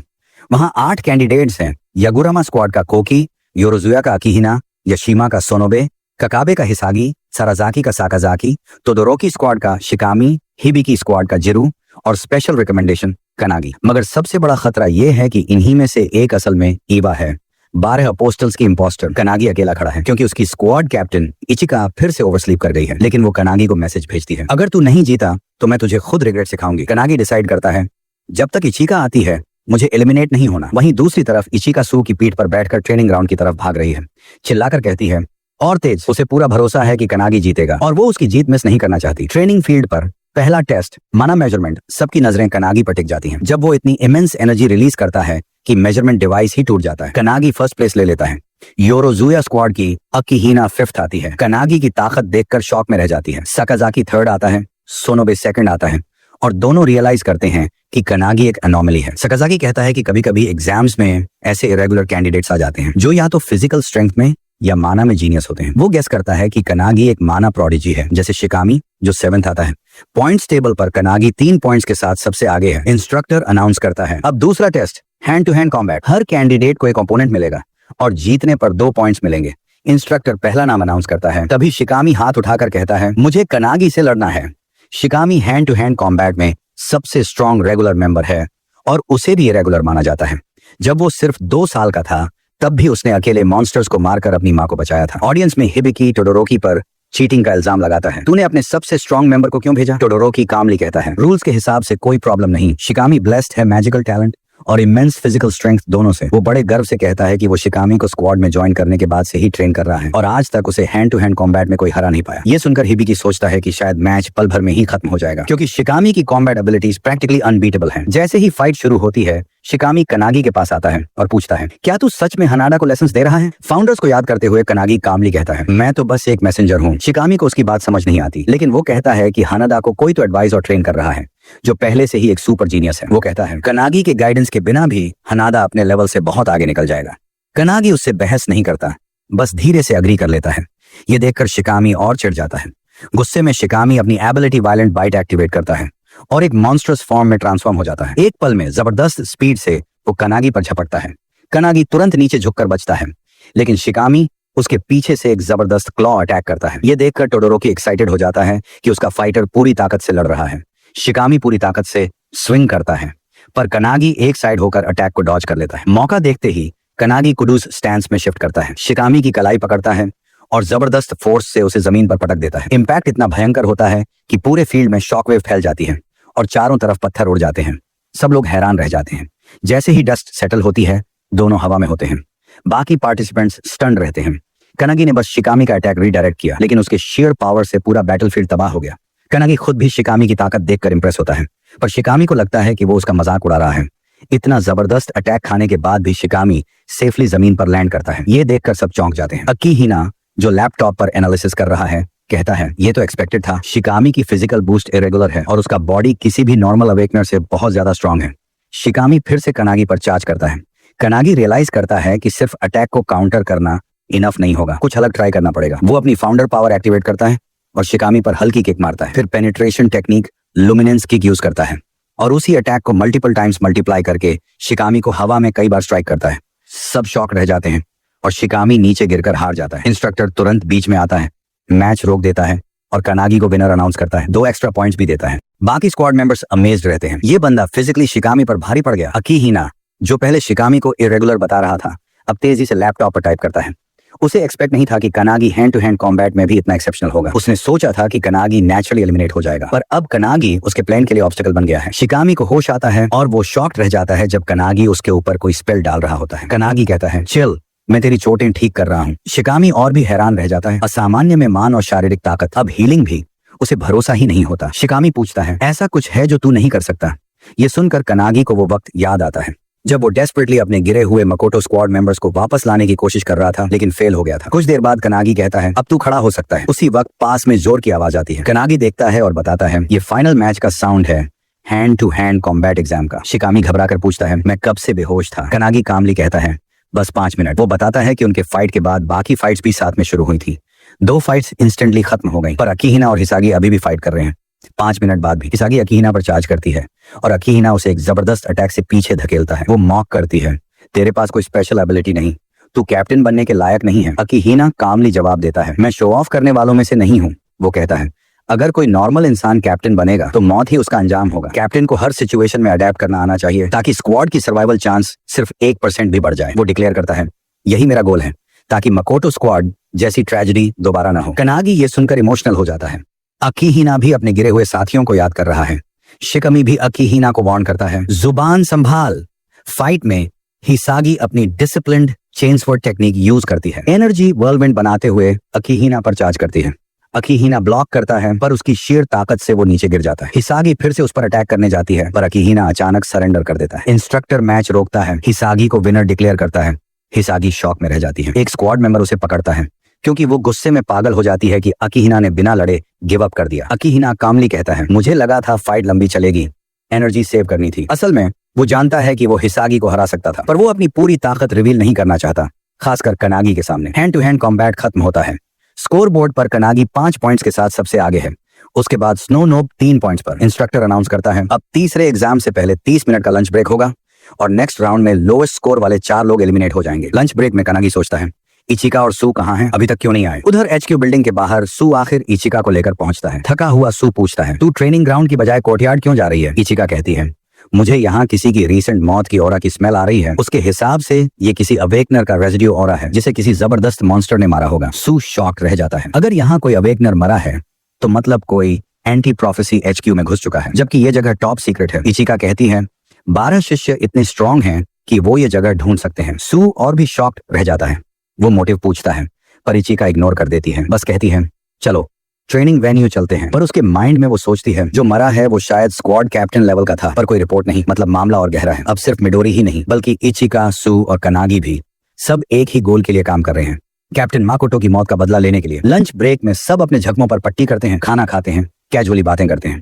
वहां 8 कैंडिडेट्स हैं, यागुरामा स्क्वाड का कोकी, योरोजुया का अकीहिना, यशीमा का सोनोबे, ककाबे का हिसागी, साराजाकी का साकाजाकी, तोदोरोकी स्क्वाड का शिकामी, हिबिकी स्क्वाड का जिरू और स्पेशल रिकमेंडेशन कनागी। मगर सबसे बड़ा खतरा यह है कि इन्हीं में से एक असल में ईवा है। 12 अपोस्टल्स की इंपोस्टर कनागी अकेला खड़ा है क्योंकि उसकी स्क्वाड कैप्टन इचिका फिर से ओवरस्लीप कर गई है। लेकिन वो कनागी को मैसेज भेजती है, अगर तू नहीं जीता तो मैं तुझे खुद रिग्रेट सिखाऊंगी। कनागी डिसाइड करता है, जब तक इचिका आती है मुझे एलिमिनेट नहीं होना। वहीं दूसरी तरफ इचिका सू की पीठ पर बैठकर ट्रेनिंग ग्राउंड की तरफ भाग रही है, चिल्लाकर कहती है और तेज। उसे पूरा भरोसा है कि कनागी जीतेगा और वो उसकी जीत मिस नहीं करना चाहती। ट्रेनिंग फील्ड पर पहला टेस्ट, माना मेजरमेंट, सबकी नजरें कनागी पर टिक जाती हैं। जब वो इतनी इमेंस एनर्जी रिलीज करता है कि मेजरमेंट डिवाइस ही टूट जाता है। कनागी फर्स्ट प्लेस ले लेता है। योरोजुया स्क्वाड की अकीहिना 5th आती है। कनागी की ताकत देखकर शॉक में रह जाती है। साकाजाकी 3rd आता है, सोनोबे 2nd आता है और दोनों रियलाइज करते हैं कि कनागी एक एनोमली है। साकाजाकी कहता है कि कभी-कभी एग्जाम्स में ऐसे इरेगुलर कैंडिडेट्स आ जाते हैं जो या तो फिजिकल स्ट्रेंथ में या माना में जीनियस होते हैं। वो गेस करता है कि कनागी एक माना प्रोडिजी है, जैसे शिकामी जो 7th आता है। पॉइंट्स टेबल पर कनागी 3 पॉइंट्स के साथ सबसे आगे है। इंस्ट्रक्टर अनाउंस करता है, अब दूसरा test, hand to hand combat. हर कैंडिडेट को एक ओपोनेंट मिलेगा और जीतने पर 2 पॉइंट्स मिलेंगे। इंस्ट्रक्टर पहला नाम अनाउंस करता है, तभी शिकामी हाथ उठाकर कहता है, मुझे कनागी से लड़ना है। शिकामी हैंड टू हैंड कॉम्बैट में सबसे स्ट्रॉन्ग रेगुलर मेंबर है और उसे भी इरेगुलर माना जाता है। जब वो सिर्फ 2 साल का था तब भी उसने अकेले मॉन्स्टर्स को मारकर अपनी मां को बचाया था। ऑडियंस में हिबिकी टोडोरोकी पर चीटिंग का इल्जाम लगाता है। तूने अपने सबसे स्ट्रॉन्ग मेंबर को क्यों भेजा? टोडोरोकी कामली कहता है, रूल्स के हिसाब से कोई प्रॉब्लम नहीं। शिकामी ब्लेस्ड है मैजिकल टैलेंट और इमेंस फिजिकल स्ट्रेंथ दोनों से। वो बड़े गर्व से कहता है कि वो शिकामी को स्क्वाड में ज्वाइन करने के बाद से ही ट्रेन कर रहा है और आज तक उसे हैंड टू हैंड कॉम्बैट में कोई हरा नहीं पाया। ये सुनकर हिबिकी सोचता है कि शायद मैच पल भर में ही खत्म हो जाएगा क्योंकि शिकामी की कॉम्बैट एबिलिटीज प्रैक्टिकली अनबीटेबल हैं। जैसे ही फाइट शुरू होती है, शिकामी कनागी के पास आता है और पूछता है, क्या तू सच में हनाडा को लेसन्स दे रहा है? फाउंडर्स को याद करते हुए कनागी कामली कहता है, मैं तो बस एक मैसेंजर हूँ। शिकामी को उसकी बात समझ नहीं आती, लेकिन वो कहता है कि हनाडा को कोई तो एडवाइस और ट्रेन कर रहा है जो पहले से ही एक सुपर जीनियस है। वो कहता है, कनागी के गाइडेंस के बिना भी हनाडा अपने लेवल से बहुत आगे निकल जाएगा। कनागी उससे बहस नहीं करता, बस धीरे से अग्री कर लेता है। ये देखकर शिकामी और चिढ़ जाता है। गुस्से में शिकामी अपनी एबिलिटी वायलेंट बाइट एक्टिवेट करता है और एक मॉन्स्टरस फॉर्म में ट्रांसफॉर्म हो जाता है। एक पल में जबरदस्त स्पीड से वो कनागी पर झपटता है। कनागी तुरंत नीचे झुककर बचता है, लेकिन शिकामी उसके पीछे से एक जबरदस्त क्लॉ अटैक करता है। ये देखकर टोडोरोकी एक्साइटेड हो जाता है कि उसका फाइटर पूरी ताकत से लड़ रहा है। शिकामी पूरी ताकत से स्विंग करता है, पर कनागी एक साइड होकर अटैक को डॉज कर लेता है। मौका देखते ही कनागी कुडूस स्टैंस में शिफ्ट करता है, शिकामी की कलाई पकड़ता है और जबरदस्त फोर्स से उसे जमीन पर पटक देता है। इम्पैक्ट इतना भयंकर होता है कि पूरे फील्ड में शॉकवेव फैल जाती है और चारों तरफ पत्थर उड़ जाते हैं। सब लोग हैरान रह जाते हैं। जैसे ही डस्ट सेटल होती है, दोनों हवा में होते हैं। बाकी पार्टिसिपेंट्स स्टन्ड रहते हैं। कनागी ने बस शिकामी का अटैक रीडायरेक्ट किया, लेकिन उसके शेयर पावर से पूरा बैटलफील्ड तबाह हो गया। कनागी खुद भी शिकामी की ताकत देखकर इंप्रेस होता है, पर शिकामी को लगता है कि वो उसका मजाक उड़ा रहा है। इतना जबरदस्त अटैक खाने के बाद भी शिकामी सेफली जमीन पर लैंड करता है। ये देखकर सब चौंक जाते हैं। अकीहिना, जो लैपटॉप पर एनालिसिस कर रहा है, कहता है ये तो एक्सपेक्टेड था। शिकामी की फिजिकल बूस्ट इरेगुलर है और उसका बॉडी किसी भी नॉर्मल अवेकनर से बहुत ज्यादा स्ट्रांग है। शिकामी फिर से कनागी पर चार्ज करता है। कनागी रियलाइज करता है कि सिर्फ अटैक को काउंटर करना इनफ नहीं होगा, कुछ अलग ट्राई करना पड़ेगा। वो अपनी फाउंडर पावर एक्टिवेट करता है और शिकामी पर हल्की किक मारता है। फिर penetration technique luminous kick use करता है और उसी अटैक को मल्टीपल टाइम्स मल्टीप्लाई करके शिकामी को हवा में कई बार स्ट्राइक करता है। सब शॉक रह जाते हैं और शिकामी नीचे गिरकर हार जाता है। इंस्ट्रक्टर तुरंत बीच में आता है, मैच रोक देता है और कनागी को विनर अनाउंस करता है। 2 एक्स्ट्रा पॉइंट्स भी देता है। बाकी स्क्वाड मेंबर्स अमेज्ड रहते हैं। ये बंदा फिजिकली शिकामी पर भारी पड़ गया। अकीहिना, जो पहले शिकामी को इरेगुलर बता रहा था, अब तेजी से लैपटॉप पर टाइप करता है। उसे एक्सपेक्ट नहीं था कि कनागी हैंड टू हैंड कॉम्बैट में भी इतना एक्सेप्शनल होगा। उसने सोचा था कि कनागी नेचुरली एलिमिनेट हो जाएगा, पर अब कनागी उसके प्लान के लिए ऑब्स्टेकल बन गया है। शिकामी को होश आता है और वो शॉक्ड रह जाता है जब कनागी उसके ऊपर कोई स्पेल डाल रहा होता है। कनागी कहता है, चिल, मैं तेरी चोटें ठीक कर रहा हूँ। शिकामी और भी हैरान रह जाता है। असामान्य में मान और शारीरिक ताकत, अब हीलिंग भी, उसे भरोसा ही नहीं होता। शिकामी पूछता है, ऐसा कुछ है जो तू नहीं कर सकता? ये सुनकर कनागी को वो वक्त याद आता है जब वो डेस्परेटली अपने गिरे हुए मकोटो स्क्वाड मेंबर्स को वापस लाने की कोशिश कर रहा था, लेकिन फेल हो गया था। कुछ देर बाद कनागी कहता है, अब तू खड़ा हो सकता है। उसी वक्त पास में जोर की आवाज आती है। कनागी देखता है और बताता है, ये फाइनल मैच का साउंड है, hand to hand combat exam का। शिकामी घबराकर पूछता है, मैं कब से बेहोश था? कनागी कामली कहता है, बस 5 मिनट। वो बताता है कि उनके फाइट के बाद बाकी फाइट्स भी साथ में शुरू हुई थी। 2 फाइट्स इंस्टेंटली खत्म हो गई, पर अकीहिना और हिसागी अभी भी फाइट कर रहे हैं। 5 मिनट बाद भी हिसागी अकीहिना पर चार्ज करती है और अकीहिना उसे एक जबरदस्त अटैक से पीछे धकेलता है। वो मॉक करती है, तेरे पास कोई स्पेशल एबिलिटी नहीं, तू कैप्टन बनने के लायक नहीं है। अकीहिना कामली जवाब देता है, मैं शो ऑफ करने वालों में से नहीं हूँ। वो कहता है, अगर कोई नॉर्मल इंसान कैप्टन बनेगा तो मौत ही उसका अंजाम होगा। कैप्टन को हर सिचुएशन में अडेप्ट करना आना चाहिए ताकि स्क्वाड की सर्वाइवल चांस सिर्फ 1% भी बढ़ जाए। वो डिक्लेयर करता है, यही मेरा गोल है, ताकि मकोटो स्क्वाड जैसी ट्रेजेडी दोबारा ना हो। कनागी ये सुनकर इमोशनल हो जाता है। अकीहिना भी अपने गिरे हुए साथियों को याद कर रहा है। शिकामी भी अकीहिना को वार्न करता है, जुबान संभाल। फाइट में हिसागी अपनी डिसिप्लिन्ड चेनस्वर्ड टेक्निक यूज करती है। एनर्जी व्हर्लविंड बनाते हुए अकीहिना पर चार्ज करती है। अकीहिना ब्लॉक करता है, पर उसकी शेर ताकत से वो नीचे गिर जाता है। हिसागी फिर से उस पर अटैक करने जाती है, पर अकीहिना अचानक सरेंडर कर देता है। इंस्ट्रक्टर मैच रोकता है, हिसागी को विनर डिक्लेयर करता है। हिसागी शॉक में रह जाती है। एक स्क्वाड मेंबर उसे पकड़ता है क्योंकि वो गुस्से में पागल हो जाती है कि अकीहिना ने बिना लड़े गिव अप कर दिया। अकीहिना कामली कहता है, मुझे लगा था फाइट लंबी चलेगी, एनर्जी सेव करनी थी। असल में वो जानता है कि वो हिसागी को हरा सकता था, पर वो अपनी पूरी ताकत रिवील नहीं करना चाहता, खासकर कनागी के सामने। हैंड टू हैंड कॉम्बैट खत्म होता है। स्कोर बोर्ड पर कनागी 5 पॉइंट्स के साथ सबसे आगे है। उसके बाद स्नो नोब 3 पॉइंट्स पर। इंस्ट्रक्टर अनाउंस करता है, अब तीसरे एग्जाम से पहले 30 मिनट का लंच ब्रेक होगा और नेक्स्ट राउंड में लोएस्ट स्कोर वाले 4 लोग एलिमिनेट हो जाएंगे। लंच ब्रेक में कनागी सोचता है, इचिका और सू कहाँ हैं? अभी तक क्यों नहीं आए? उधर HQ बिल्डिंग के बाहर सू आखिर इचिका को लेकर पहुंचता है। थका हुआ सू पूछता है, तू ट्रेनिंग ग्राउंड की बजाय कोर्टयार्ड क्यों जा रही है? इचिका कहती है, मुझे यहाँ किसी की रीसेंट मौत की ऑरा की स्मेल आ रही है। उसके हिसाब से ये किसी अवेकनर का रेजिड्यू ऑरा है जिसे किसी जबरदस्त मॉन्स्टर ने मारा होगा। सू शॉक रह जाता है। अगर यहाँ कोई अवेकनर मरा है तो मतलब कोई एंटी प्रोफेसी HQ में घुस चुका है, जबकि ये जगह टॉप सीक्रेट है। इचिका कहती है, 12 शिष्य इतने स्ट्रांग हैं कि वो ये जगह ढूंढ सकते हैं। सू और भी शॉक्ड रह जाता है। वो मोटिव पूछता है, पर इचिका इग्नोर कर देती है, बस कहती है, चलो ट्रेनिंग वेन्यू चलते हैं। पर उसके माइंड में वो सोचती है, जो मरा है वो शायद स्क्वाड कैप्टन लेवल का था, पर कोई रिपोर्ट नहीं। मतलब मामला और गहरा है। अब सिर्फ मिडोरी ही नहीं बल्कि इचिका, सू और कनागी भी सब एक ही गोल के लिए काम कर रहे हैं, कैप्टन माकोटो की मौत का बदला लेने के लिए। लंच ब्रेक में सब अपने जख्मों पर पट्टी करते हैं, खाना खाते हैं, कैजुअली बातें करते हैं।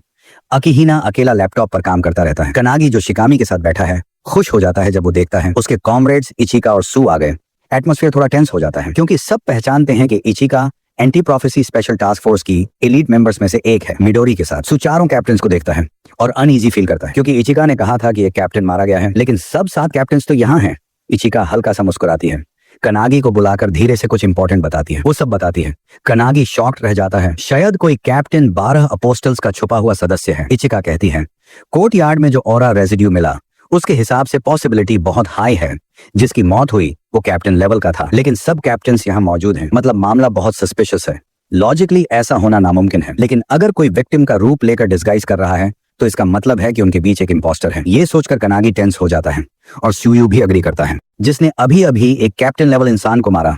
अकीहिना अकेला लैपटॉप पर काम करता रहता है। कनागी जो शिकामी के साथ बैठा है खुश हो जाता है जब वो देखता है उसके कॉमरेड्स इचिका और सू आ गए। एटमॉस्फेयर थोड़ा टेंस हो जाता है क्योंकि सब पहचानते हैं कि Ichika anti prophecy special task force की एलीट मेंबर्स में से एक है। मिडोरी के साथ सू चारों कैप्टन को देखता है और अनईजी फील करता है क्योंकि इचिका ने कहा था कि एक कैप्टन मारा गया है, लेकिन सब 7 कैप्टन तो यहाँ हैं। इचिका हल्का सा मुस्कुराती है, कनागी को बुलाकर धीरे से कुछ इंपॉर्टेंट बताती है। वो सब बताती है। कनागी शॉक्ड रह जाता है। शायद कोई कैप्टन 12 अपोस्टल्स का छुपा हुआ सदस्य है। इचिका कहती है कोर्ट यार्ड में जो ऑरा रेजिड्यू मिला उसके हिसाब से पॉसिबिलिटी बहुत हाई है जिसकी मौत हुई वो कैप्टन लेवल का था, लेकिन सब कैप्टन्स यहाँ मौजूद हैं। मतलब मामला बहुत सस्पिशियस है। लॉजिकली ऐसा होना नामुमकिन है, लेकिन अगर कोई विक्टिम का रूप लेकर डिस्गाइज कर रहा है तो इसका मतलब है कि उनके बीच एक इंपोस्टर है। ये सोचकर कनागी टेंस हो जाता है और सुयू भी अग्री करता है। जिसने अभी अभी एक कैप्टन लेवल इंसान को मारा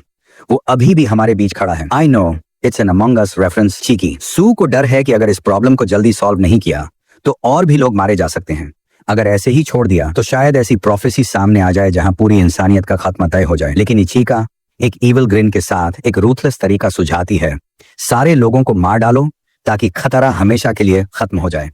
वो अभी भी हमारे बीच खड़ा है। I know it's an among us reference cheeky. सू को डर है कि अगर इस प्रॉब्लम को जल्दी सॉल्व नहीं किया तो और भी लोग मारे जा सकते हैं। अगर ऐसे ही छोड़ दिया तो शायद ऐसी प्रोफेसी सामने आ जाए जहां पूरी इंसानियत का खात्मा तय हो जाए। लेकिन इचिका एक इविल ग्रिन के साथ एक रूथलेस तरीका सुझाती है, सारे लोगों को मार डालो ताकि खतरा हमेशा के लिए खत्म हो जाए।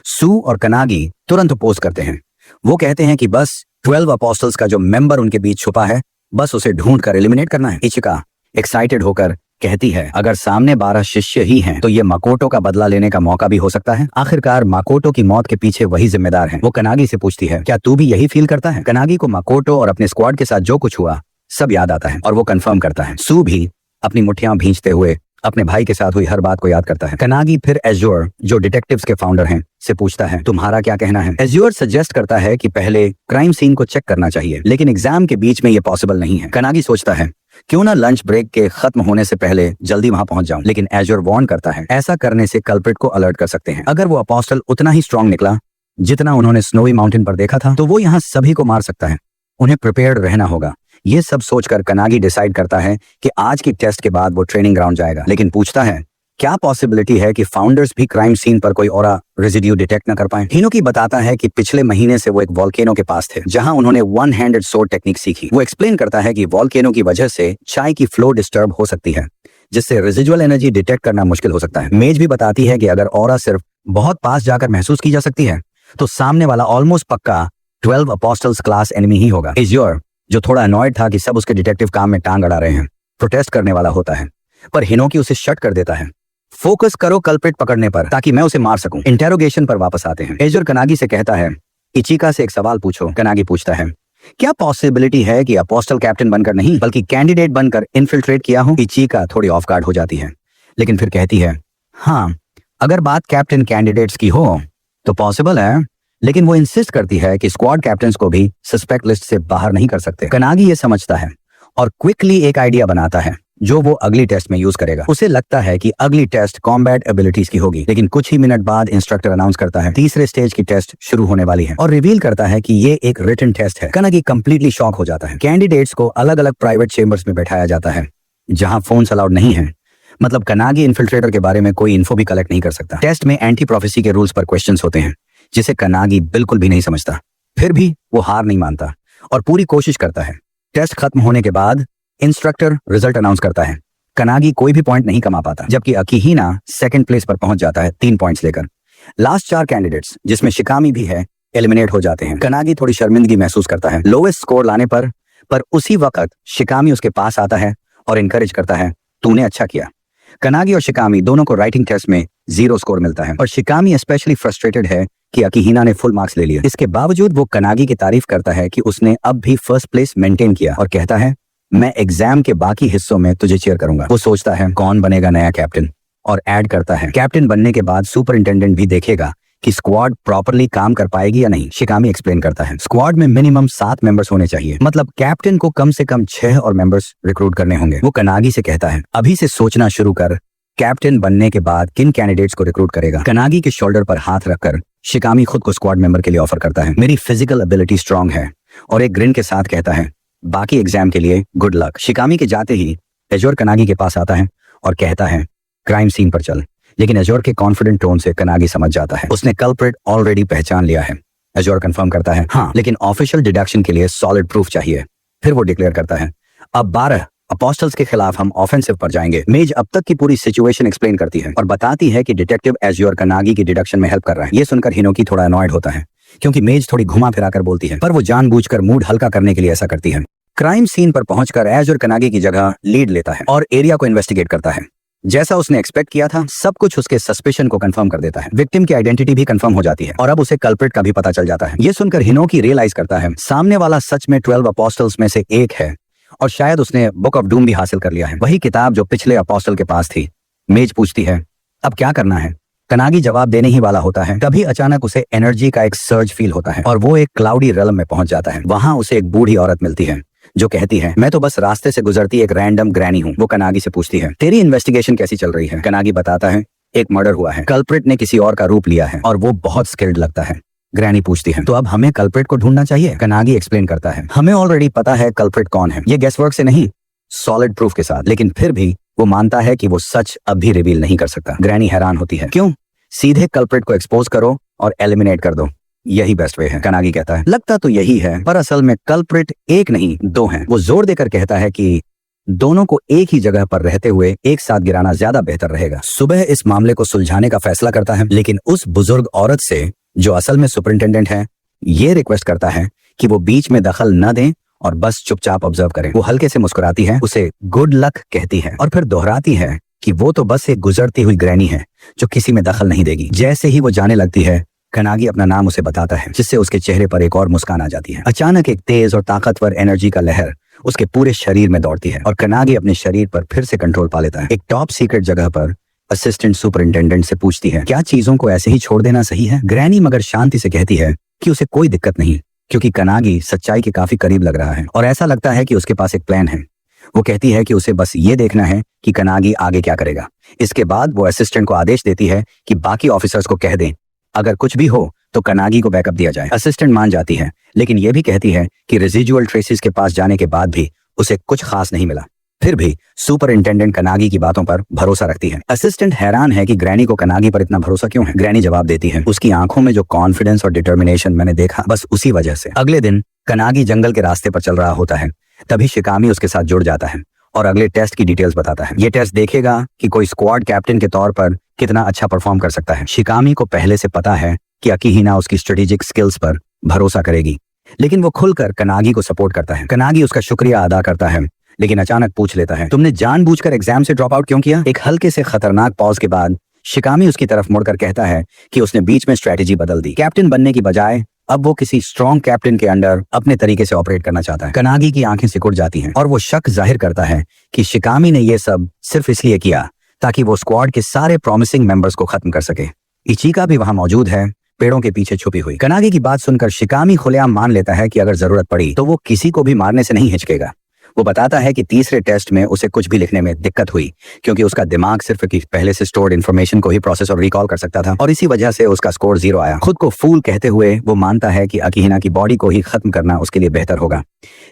सू और कनागी तुरंत अपोज करते हैं। वो कहते हैं कि बस 12 अपोस्टल्स का जो मेंबर उनके बीच छुपा है बस उसे ढूंढ कर एलिमिनेट करना है। इचिका एक्साइटेड होकर कहती है अगर सामने 12 शिष्य ही हैं तो ये माकोटो का बदला लेने का मौका भी हो सकता है। आखिरकार माकोटो की मौत के पीछे वही जिम्मेदार है। वो कनागी से पूछती है क्या तू भी यही फील करता है? कनागी को माकोटो और अपने स्क्वाड के साथ जो कुछ हुआ सब याद आता है और वो कंफर्म करता है। सू भी अपनी मुट्ठियां भींचते हुए अपने भाई के साथ हुई हर बात को याद करता है। कनागी फिर एज्योर जो डिटेक्टिव्स के फाउंडर हैं से पूछता है तुम्हारा क्या कहना है? एज्योर सजेस्ट करता है कि पहले क्राइम सीन को चेक करना चाहिए, लेकिन एग्जाम के बीच में ये पॉसिबल नहीं है। कनागी सोचता है क्यों ना लंच ब्रेक के खत्म होने से पहले जल्दी वहां पहुंच जाऊं, लेकिन एज्योर वार्न करता है ऐसा करने से कल्प्रिट को अलर्ट कर सकते हैं। अगर वो अपोस्टल उतना ही स्ट्रांग निकला जितना उन्होंने स्नोवी माउंटेन पर देखा था तो वो यहाँ सभी को मार सकता है। उन्हें प्रिपेयर्ड रहना होगा। ये सब सोचकर कनागी डिसाइड करता है कि आज की टेस्ट के बाद वो ट्रेनिंग ग्राउंड जाएगा, लेकिन पूछता है क्या पॉसिबिलिटी है कि फाउंडर्स भी क्राइम सीन पर कोई ऑरा रेजिड्यू डिटेक्ट न कर पाए? हिनोकी बताता है कि पिछले महीने से वो एक वॉल्केनो के पास थे जहां उन्होंने वन हैंडेड सोर्ड टेक्निक सीखी। वो एक्सप्लेन करता है कि वॉल्केनो की वजह से चाय की फ्लो डिस्टर्ब हो सकती है जिससे रेजिडुअल एनर्जी डिटेक्ट करना मुश्किल हो सकता है। मेज भी बताती है कि अगर ऑरा सिर्फ बहुत पास जाकर महसूस की जा सकती है तो सामने वाला ऑलमोस्ट पक्का 12 अपोस्टल्स क्लास एनिमी ही होगा। एज्योर जो थोड़ा अनॉयड था कि सब उसके डिटेक्टिव काम में टांग अड़ा रहे हैं प्रोटेस्ट करने वाला होता है, पर हिनोकी उसे शट कर देता है। फोकस करो कल्प्रिट पकड़ने पर ताकि मैं उसे मार सकूं। इंटेरोगेशन पर वापस आते हैं। एज्योर कनागी से कहता है इचिका से एक सवाल पूछो। कनागी पूछता है क्या पॉसिबिलिटी है कि अपोस्टल कैप्टन बनकर नहीं बल्कि कैंडिडेट बनकर इन्फिल्ट्रेट किया हो? इचिका थोड़ी ऑफ गार्ड हो जाती है, लेकिन फिर कहती है हाँ अगर बात कैप्टन कैंडिडेट्स की हो तो पॉसिबल है, लेकिन वो इंसिस्ट करती है कि स्क्वाड कैप्टन्स को भी सस्पेक्ट लिस्ट से बाहर नहीं कर सकते। कनागी ये समझता है और क्विकली एक आइडिया बनाता है जो वो अगली टेस्ट में यूज करेगा। उसे लगता है कि अगली टेस्ट कॉम्बैट एबिलिटीज की होगी, लेकिन कुछ ही मिनट बाद इंस्ट्रक्टर अनाउंस करता है तीसरे स्टेज की टेस्ट शुरू होने वाली है और रिवील करता है कि ये एक रिटन टेस्ट है। कनागी कंप्लीटली शॉक हो जाता है। कैंडिडेट्स को अलग अलग प्राइवेट चेम्बर्स में बैठाया जाता है जहां फोन्स अलाउड नहीं है। मतलब कनागी इन्फिल्ट्रेटर के बारे में कोई इन्फो भी कलेक्ट नहीं कर सकता। टेस्ट में एंटी प्रोफेसी के रूल्स पर क्वेश्चंस होते हैं जिसे कनागी बिल्कुल भी नहीं समझता। फिर भी वो हार नहीं मानता और पूरी कोशिश करता है। टेस्ट खत्म होने के बाद इंस्ट्रक्टर रिजल्ट अनाउंस करता है। कनागी कोई भी पॉइंट नहीं कमा पाता, जबकि अकीहिना सेकंड प्लेस पर पहुंच जाता है 3 पॉइंट्स लेकर। लास्ट 4 कैंडिडेट्स जिसमें शिकामी भी है एलिमिनेट हो जाते हैं। कनागी थोड़ी शर्मिंदगी महसूस करता है लोएस्ट स्कोर लाने पर उसी वक्त शिकामी उसके पास आता है और इनकरेज करता है तूने अच्छा किया। कनागी और शिकामी दोनों को राइटिंग टेस्ट में 0 स्कोर मिलता है और शिकामी स्पेशली फ्रस्ट्रेटेड है कि अकीहिना ने फुल मार्क्स ले लिए। इसके बावजूद वो कनागी की तारीफ करता है कि उसने अब भी फर्स्ट प्लेस मेंटेन किया और कहता है मैं एग्जाम के बाकी हिस्सों में तुझे चीयर करूंगा। वो सोचता है कौन बनेगा नया कैप्टन और ऐड करता है कैप्टन बनने के बाद सुपरिंटेंडेंट भी देखेगा कि स्क्वाड प्रॉपर्ली काम कर पाएगी या नहीं। शिकामी एक्सप्लेन करता है स्क्वाड में मिनिमम 7 मेंबर्स होने चाहिए, मतलब कैप्टन को कम से कम 6 और मेंबर्स रिक्रूट करने होंगे। वो कनागी से कहता है अभी से सोचना शुरू कर कैप्टन बनने के बाद किन कैंडिडेट्स को रिक्रूट करेगा। कनागी के शोल्डर पर हाथ रखकर शिकामी खुद को स्क्वाड मेंबर के लिए ऑफर करता है। मेरी फिजिकल एबिलिटी स्ट्रांग है और एक ग्रिन के साथ कहता है बाकी एग्जाम के लिए गुड लक। शिकामी के जाते ही एज्योर कनागी के पास आता है और कहता है क्राइम सीन पर चल, लेकिन एज्योर के कॉन्फिडेंट टोन से कनागी समझ जाता है उसने कल्प्रिट ऑलरेडी पहचान लिया है। एज्योर कंफर्म करता है हाँ, लेकिन ऑफिशियल डिडक्शन के लिए सॉलिड प्रूफ चाहिए। फिर वो डिक्लेयर करता है अब 12 अपोस्टल्स के खिलाफ हम ऑफेंसिव पर जाएंगे। मेज अब तक की पूरी सिचुएशन एक्सप्लेन करती है और बताती है कि डिटेक्टिव एज्योर कनागी की डिडक्शन में हेल्प कर रहा है। ये सुनकर हिनोकी थोड़ा अनॉयड होता है क्योंकि मेज थोड़ी घुमा फिरा कर बोलती है, पर वो जानबूझकर मूड हल्का करने के लिए ऐसा करती है। क्राइम सीन पर पहुंचकर एजर कनागी की जगह लीड लेता है और एरिया को इन्वेस्टिगेट करता है। जैसा उसने एक्सपेक्ट किया था, सब कुछ उसके सस्पिशन को कंफर्म कर देता है। विक्टिम की आइडेंटिटी भी कंफर्म हो जाती है और अब उसे कल्प्रिट का भी पता चल जाता है। ये सुनकर हिनोकी रियलाइज करता है सामने वाला सच में 12 अपोस्टल्स में से एक है और शायद उसने बुक ऑफ डूम भी हासिल कर लिया है, वही किताब जो पिछले अपोस्टल के पास थी। मेज पूछती है, अब क्या करना है? कनागी जवाब देने ही वाला होता है, तभी अचानक उसे एनर्जी का एक सर्ज फील होता है और वो एक क्लाउडी रेलम में पहुंच जाता है। वहां उसे एक बूढ़ी औरत मिलती है जो कहती है, मैं तो बस रास्ते से गुजरती एक रैंडम ग्रैनी हूँ। वो कनागी से पूछती है, तेरी इन्वेस्टिगेशन कैसी चल रही है? कनागी बताता है, एक मर्डर हुआ है, कल्प्रिट ने किसी और का रूप लिया है और वो बहुत स्किल्ड लगता है। ग्रैनी पूछती है, तो अब हमें कल्प्रिट को ढूंढना चाहिए? कनागी एक्सप्लेन करता है, हमें ऑलरेडी पता है कल्प्रिट कौन है, ये गेसवर्क से नहीं, सॉलिड प्रूफ के साथ। लेकिन फिर भी वो मानता है कि वो सच अब भी रिवील नहीं कर सकता। ग्रैनी हैरान होती है, क्यों? सीधे कल्प्रिट को एक्सपोज करो और एलिमिनेट कर दो, यही बेस्ट वे है। कनागी कहता है, लगता तो यही है, पर असल में कल्प्रिट एक नहीं दो हैं। वो जोर देकर कहता है कि दोनों को एक ही जगह पर रहते हुए एक साथ गिराना ज्यादा बेहतर रहेगा। सुबह इस मामले को सुलझाने का फैसला करता है, लेकिन उस बुजुर्ग औरत से जो असल में सुपरिंटेंडेंट है, ये रिक्वेस्ट करता है कि वो बीच में दखल न दें और बस चुपचाप ऑब्जर्व करें। वो हल्के से मुस्कुराती है, उसे गुड लक कहती है और फिर दोहराती है कि वो तो बस एक गुजरती हुई ग्रैनी है जो किसी में दखल नहीं देगी। जैसे ही वो जाने लगती है, कनागी अपना नाम उसे बताता है, जिससे उसके चेहरे पर एक और मुस्कान आ जाती है। अचानक एक तेज और ताकतवर एनर्जी का लहर उसके पूरे शरीर में दौड़ती है और कनागी अपने शरीर पर फिर से कंट्रोल पा लेता है। एक टॉप सीक्रेट जगह पर असिस्टेंट सुपरिंटेंडेंट से पूछती है, क्या चीजों को ऐसे ही छोड़ देना सही है? ग्रैनी मगर शांति से कहती है कि उसे कोई दिक्कत नहीं, क्योंकि कनागी सच्चाई के काफी करीब लग रहा है और ऐसा लगता है कि उसके पास एक प्लान है। वो कहती है कि उसे बस ये देखना है कि कनागी आगे क्या करेगा। इसके बाद वो असिस्टेंट को आदेश देती है कि बाकी ऑफिसर्स को कह दें अगर कुछ भी हो तो कनागी को बैकअप दिया जाए। असिस्टेंट मान जाती है, लेकिन ये भी कहती है कि रेजिडुअल ट्रेसेस के पास जाने के बाद भी उसे कुछ खास नहीं मिला। फिर भी सुपरिंटेंडेंट कनागी की बातों पर भरोसा रखती है। असिस्टेंट हैरान है कि ग्रैनी को कनागी पर इतना भरोसा क्यों है। ग्रैनी जवाब देती है, उसकी आंखों में जो कॉन्फिडेंस और डिटर्मिनेशन मैंने देखा, बस उसी वजह से। अगले दिन कनागी जंगल के रास्ते पर चल रहा होता है, तभी शिकामी उसके साथ जुड़ जाता है और अगले टेस्ट की डिटेल्स बताता है। ये टेस्ट देखेगा कि कोई स्क्वाड कैप्टन के तौर पर कितना अच्छा परफॉर्म कर सकता है। शिकामी को पहले से पता है कि अकीहिना उसकी स्ट्रेटेजिक स्किल्स पर भरोसा करेगी, लेकिन वो खुलकर कनागी को सपोर्ट करता है। कनागी उसका शुक्रिया अदा करता है, लेकिन अचानक पूछ लेता है, तुमने जानबूझकर एग्जाम से ड्रॉप आउट क्यों किया? एक हल्के से खतरनाक पॉज के बाद शिकामी उसकी तरफ मुड़कर कहता है कि उसने बीच में स्ट्रेटेजी बदल दी। कैप्टन बनने की बजाय अब वो किसी स्ट्रॉन्ग कैप्टन के अंडर अपने तरीके से ऑपरेट करना चाहता है। कनागी की आंखें सिकुड़ जाती हैं और वो शक जाहिर करता है कि शिकामी ने ये सब सिर्फ इसलिए किया ताकि वो स्क्वाड के सारे प्रॉमिसिंग मेंबर्स को खत्म कर सके। इचिका भी वहां मौजूद है, पेड़ों के पीछे छुपी हुई। कनागी की बात सुनकर शिकामी खुलेआम मान लेता है कि अगर जरूरत पड़ी तो वो किसी को भी मारने से नहीं हिचकेगा। वो बताता है कि तीसरे टेस्ट में उसे कुछ भी लिखने में दिक्कत हुई, क्योंकि उसका दिमाग सिर्फ पहले से स्टोर्ड इन्फॉर्मेशन को ही प्रोसेस और रिकॉल कर सकता था और इसी वजह से उसका स्कोर 0 आया। खुद को फूल कहते हुए वो मानता है कि अकीहिना की बॉडी को ही खत्म करना उसके लिए बेहतर होगा।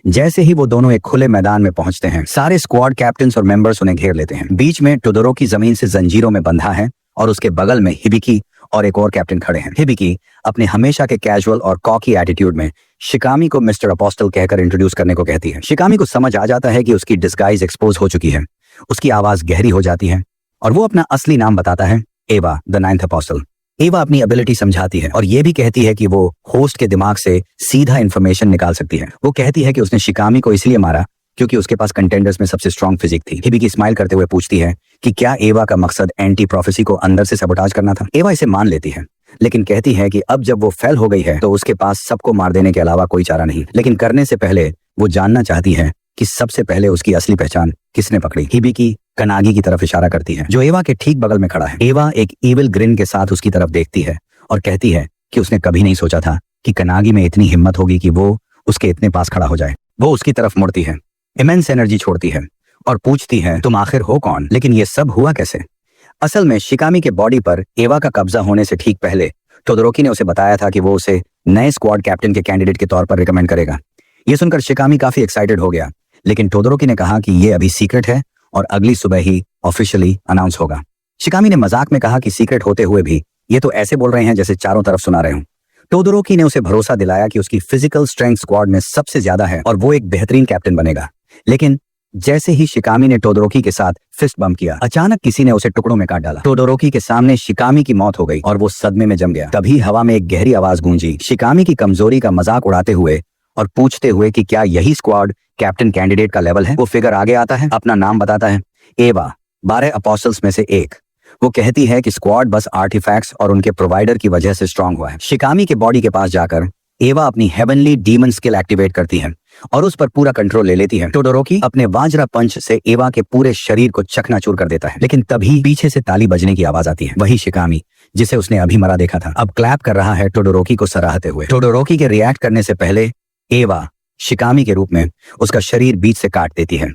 जैसे ही वो दोनों एक खुले मैदान में पहुंचते हैं, सारे स्क्वाड कैप्टन्स और मेंबर्स उन्हें घेर लेते हैं। बीच में टोदोरोकी जमीन से जंजीरों में बंधा है और उसके बगल में हिबिकी और एक और कैप्टन खड़े हैं। हिबिकी अपने हमेशा के कैजुअल और कॉकी एटीट्यूड में शिकामी को मिस्टर अपोस्टल कहकर इंट्रोड्यूस करने को कहती है। शिकामी को समझ आ जाता है कि उसकी डिस्गाइज एक्सपोज हो चुकी है। उसकी आवाज गहरी हो जाती है और वो अपना असली नाम बताता है, एवा द 9th अपोस्टल। एवा अपनी एबिलिटी समझाती है और ये भी कहती है कि वो होस्ट के दिमाग से सीधा इंफॉर्मेशन निकाल सकती है। वो कहती है कि उसने शिकामी को इसलिए मारा क्योंकि उसके पास कंटेंडर्स में सबसे स्ट्रॉन्ग फिजिक थी। हिबिकी स्माइल करते हुए पूछती है कि क्या एवा का मकसद एंटी प्रोफेसी को अंदर से सबोटाज करना था। एवा इसे मान लेती है, लेकिन कहती है कि अब जब वो फेल हो गई है तो उसके पास सबको मार देने के अलावा कोई चारा नहीं। लेकिन करने से पहले वो जानना चाहती है कि सबसे पहले उसकी असली पहचान किसने पकड़ी। हिबिकी कनागी की तरफ इशारा करती है, जो एवा के ठीक बगल में खड़ा है। एवा एक इविल ग्रिन के साथ उसकी तरफ देखती है और कहती है कि उसने कभी नहीं सोचा था कि कनागी में इतनी हिम्मत होगी कि वो उसके इतने पास खड़ा हो जाए। वो उसकी तरफ मुड़ती है, इमेंस एनर्जी छोड़ती है और पूछती है, तुम आखिर हो कौन? लेकिन ये सब हुआ कैसे? असल में शिकामी के बॉडी पर एवा का कब्जा होने से ठीक पहले टोदोरोकी ने उसे बताया था कि वो उसे नए स्क्वाड कैप्टन के कैंडिडेट के तौर पर रिकमेंड करेगा। ये सुनकर शिकामी काफी एक्साइटेड हो गया, लेकिन टोदोरोकी ने कहा कि ये अभी सीक्रेट है और अगली सुबह ही ऑफिशियली अनाउंस होगा। शिकामी ने मजाक में कहा कि सीक्रेट होते हुए भी ये तो ऐसे बोल रहे हैं जैसे चारों तरफ सुना रहे हूं। टोदोरोकी ने उसे भरोसा दिलाया कि उसकी फिजिकल स्ट्रेंथ स्क्वाड में सबसे ज्यादा है और वो एक बेहतरीन कैप्टन बनेगा। लेकिन जैसे ही शिकामी ने टोदोरोकी के साथ फिस्ट बम्प किया, अचानक किसी ने उसे टुकड़ों में काट डाला। टोदोरोकी के सामने शिकामी की मौत हो गई और वो सदमे में जम गया। तभी हवा में एक गहरी आवाज गूंजी, शिकामी की कमजोरी का मजाक उड़ाते हुए और पूछते हुए कि क्या यही स्क्वाड कैप्टन कैंडिडेट का लेवल है। वो फिगर आगे आता है, अपना नाम बताता है, एवा, 12 अपोस्टल्स में से एक। वो कहती है कि स्क्वाड बस आर्टिफैक्ट्स और उनके प्रोवाइडर की वजह से स्ट्रांग हुआ है। शिकामी के बॉडी के पास जाकर एवा अपनी हेवनली डीमन स्किल एक्टिवेट करती है और उस पर पूरा कंट्रोल ले लेती है। टोडोरोकी अपने वाजरा पंच से एवा के पूरे शरीर को चकनाचूर कर देता है, लेकिन तभी पीछे से ताली बजने की आवाज आती है। वही शिकामी जिसे उसने अभी मरा देखा था, अब क्लैप कर रहा है टोडोरोकी को सराहते हुए। टोडोरोकी के रिएक्ट करने से पहले एवा शिकामी के रूप में उसका शरीर बीच से काट देती है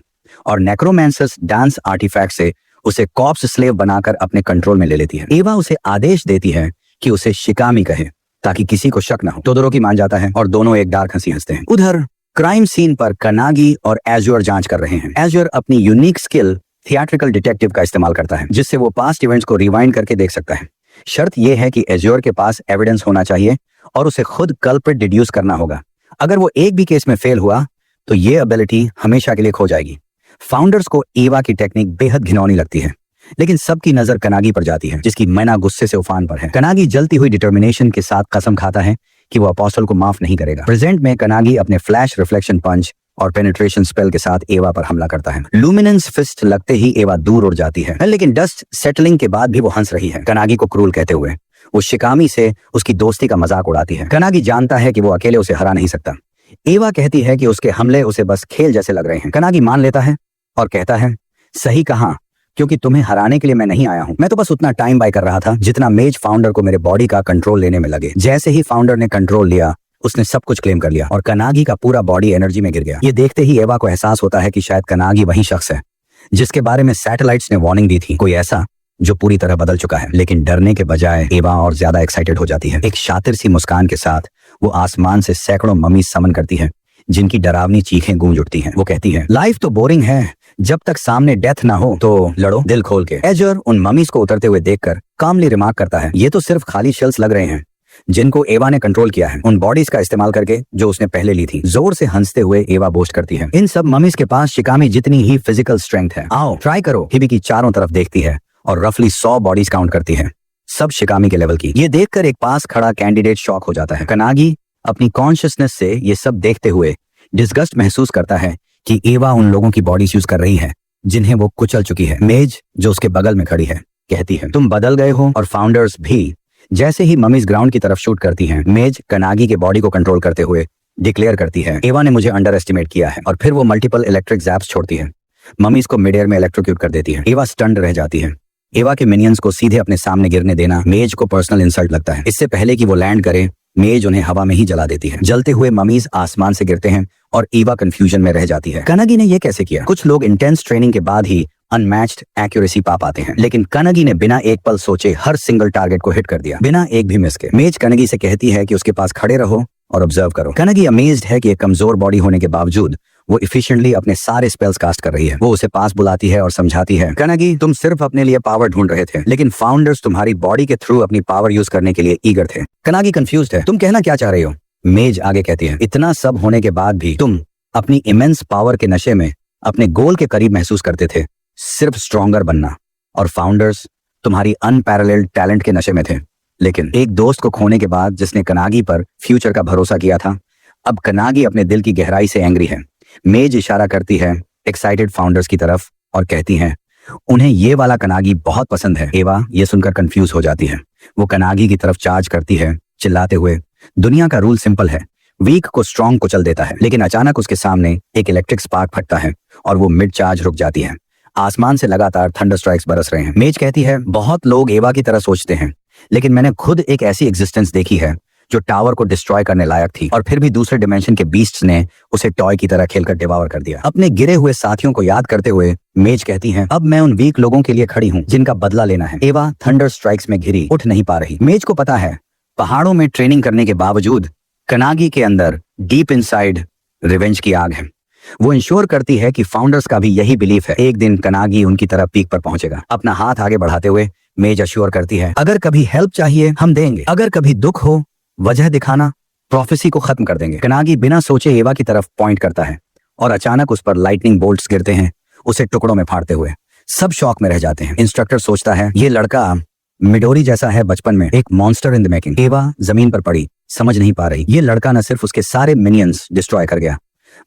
और नेक्रोमैंसर्स डांस आर्टिफैक्ट से उसे कॉप्स स्लेव बनाकर अपने कंट्रोल में ले लेती है। एवा उसे आदेश देती है कि उसे शिकामी कहे ताकि किसी को शक ना हो। टोडोरोकी मान जाता है और दोनों एक डार्क हंसी हंसते हैं। उधर क्राइम सीन पर कनागी और एज्योर जांच कर रहे हैं। एज्योर अपनी यूनिक स्किल थिएट्रिकल डिटेक्टिव का इस्तेमाल करता है, जिससे वो पास्ट इवेंट्स को रिवाइंड करके देख सकता है। शर्त यह है कि एज्योर के पास एविडेंस होना चाहिए और उसे खुद कल्प्रिट डिड्यूस करना होगा। अगर वो एक भी केस में फेल हुआ तो ये एबिलिटी हमेशा के लिए खो जाएगी। फाउंडर्स को एवा की टेक्निक बेहद घिनौनी लगती है, लेकिन सबकी नजर कनागी पर जाती है, जिसकी मैना गुस्से से उफान पर है। कनागी जलती हुई डिटर्मिनेशन के साथ कसम खाता है कि वो अपोस्टल को माफ नहीं करेगा। प्रेजेंट में कनागी अपने फ्लैश रिफ्लेक्शन पंच और पेनिट्रेशन स्पेल के साथ एवा पर हमला करता है। लुमिनेंस फिस्ट लगते ही एवा दूर उड़ जाती है, लेकिन डस्ट सेटलिंग के बाद भी वो हंस रही है, कनागी को क्रूल कहते हुए। वो शिकामी से उसकी दोस्ती का मजाक उड़ाती है। कनागी जानता है कि वो अकेले उसे हरा नहीं सकता। एवा कहती है कि उसके हमले उसे बस खेल जैसे लग रहे हैं। कनागी मान लेता है और कहता है, सही कहा, क्योंकि तुम्हें हराने के लिए मैं नहीं आया हूं। मैं तो बस उतना टाइम बाय कर रहा था जितना मेज फाउंडर को मेरे बॉडी का कंट्रोल लेने में लगे। जैसे ही फाउंडर ने कंट्रोल लिया, उसने सब कुछ क्लेम कर लिया और कनागी का पूरा बॉडी एनर्जी में गिर गया। ये देखते ही एवा को एहसास होता है कि शायद कनागी वही शख्स है जिसके बारे में सैटेलाइट्स ने वार्निंग दी थी, कोई ऐसा जो पूरी तरह बदल चुका है। लेकिन डरने के बजाय एवा और ज्यादा एक्साइटेड हो जाती है। एक शातिर सी मुस्कान के साथ वो आसमान से सैकड़ों मम्मी समन करती है, जिनकी डरावनी चीखें गूंज उठती हैं। वो कहती है, लाइफ तो बोरिंग है, जब तक सामने डेथ ना हो तो लड़ो दिल खोल के। एजर उन ममीज को उतरते हुए देखकर कामली रिमार्क करता है, ये तो सिर्फ खाली शेल्स लग रहे हैं जिनको एवा ने कंट्रोल किया है, उन बॉडीज का इस्तेमाल करके जो उसने पहले ली थी। जोर से हंसते हुए एवा बोस्ट करती है, इन सब ममीज के पास शिकामी जितनी ही फिजिकल स्ट्रेंथ है, आओ ट्राई करो। हिबी चारों तरफ देखती है और रफली 100 बॉडीज काउंट करती है, सब शिकामी के लेवल की। ये देखकर एक पास खड़ा कैंडिडेट शॉक हो जाता है। कनागी अपनी कॉन्शियसनेस से ये सब देखते हुए डिस्गस्ट महसूस करता है कि एवा उन लोगों की बॉडीज यूज कर रही है जिन्हें वो कुचल चुकी है। मेज जो उसके बगल में खड़ी है कहती है, तुम बदल गए हो और फाउंडर्स भी। जैसे ही ममीज ग्राउंड की तरफ शूट करती हैं, मेज कनागी के बॉडी को कंट्रोल करते हुए डिक्लेयर करती है, एवा ने मुझे अंडर एस्टिमेट किया है। और फिर वो मल्टीपल इलेक्ट्रिक जैप्स छोड़ती है, ममीज को मिड एयर में इलेक्ट्रोक्यूट कर देती है। एवा स्टन्ड रह जाती है। एवा के मिनियंस को सीधे अपने सामने गिरने देना मेज को पर्सनल इंसल्ट लगता है। इससे पहले कि वो लैंड करे, मेज उन्हें हवा में ही जला देती है। जलते हुए ममीज आसमान से गिरते हैं और एवा कंफ्यूजन में रह जाती है। कनागी ने यह कैसे किया? कुछ लोग इंटेंस ट्रेनिंग के बाद ही अनमैच्ड एक्यूरेसी पा पाते हैं, लेकिन कनागी ने बिना एक पल सोचे हर सिंगल टारगेट को हिट कर दिया, बिना एक भी मिस के। मेज कनागी से कहती है कि उसके पास खड़े रहो और ऑब्जर्व करो। कनागी अमेज्ड है कि एक कमजोर बॉडी होने के बावजूद वो इफिशिएंटली अपने सारे स्पेल्स कास्ट कर रही है। वो उसे पास बुलाती है और समझाती है, कनागी तुम सिर्फ अपने लिए पावर ढूंढ रहे थे, लेकिन फाउंडर्स तुम्हारी बॉडी के थ्रू अपनी पावर यूज करने के लिए ईगर थे। कनागी कंफ्यूज्ड है, तुम कहना क्या चाह रही हो? मेज आगे कहती है, इतना सब होने के बाद भी तुम अपनी इमेंस पावर के नशे में अपने गोल के करीब महसूस करते थे, सिर्फ स्ट्रॉन्गर बनना, और फाउंडर्स तुम्हारी अनपैरेलल्ड टैलेंट के नशे में थे। लेकिन एक दोस्त को खोने के बाद जिसने कनागी पर फ्यूचर का भरोसा किया था, अब कनागी अपने दिल की गहराई से एंग्री है। मेज इशारा करती है एक्साइटेड फाउंडर्स की तरफ और कहती है, उन्हें ये वाला कनागी बहुत पसंद है। एवा ये सुनकर कंफ्यूज हो जाती है। वो कनागी की तरफ चार्ज करती है चिल्लाते हुए, दुनिया का रूल सिंपल है, वीक को स्ट्रॉन्ग कुचल देता है। लेकिन अचानक उसके सामने एक इलेक्ट्रिक स्पार्क फटता है और वो मिड चार्ज रुक जाती है। आसमान से लगातार थंडर स्ट्राइक्स बरस रहे हैं। मेज कहती है, बहुत लोग एवा की तरह सोचते हैं, लेकिन मैंने खुद एक ऐसी एग्जिस्टेंस देखी है जो टावर को डिस्ट्रॉय करने लायक थी, और फिर भी दूसरे डिमेंशन के बीस्ट्स ने उसे टॉय की तरह खेलकर डिवावर कर दिया। अपने गिरे हुए साथियों को याद करते हुए मेज कहती है, अब मैं उन वीक लोगों के लिए खड़ी हूँ जिनका बदला लेना है। एवा थंडर स्ट्राइक्स में घिरी उठ नहीं पा रही। मेज को पता है, पहाड़ों में ट्रेनिंग करने के बावजूद कनागी के अंदर डीप इनसाइड रिवेंज की आग है। वो इंश्योर करती है कि फाउंडर्स का भी यही बिलीफ है, एक दिन कनागी उनकी तरफ पीक पर पहुंचेगा। अपना हाथ आगे बढ़ाते हुए मेज अश्योर करती है, अगर कभी हेल्प चाहिए हम देंगे, अगर कभी दुख हो वजह दिखाना प्रोफेसी को खत्म कर देंगे। कनागी बिना सोचे एवा की तरफ पॉइंट करता है और अचानक उस पर लाइटनिंग बोल्ट्स गिरते हैं, उसे टुकड़ों में फाड़ते हुए। सब शॉक में रह जाते हैं। इंस्ट्रक्टर सोचता है, ये लड़का मिडोरी जैसा है बचपन में, एक मॉन्स्टर इन द मेकिंग। एवा जमीन पर पड़ी समझ नहीं पा रही। ये लड़का न सिर्फ उसके सारे मिनियंस डिस्ट्रॉय कर गया,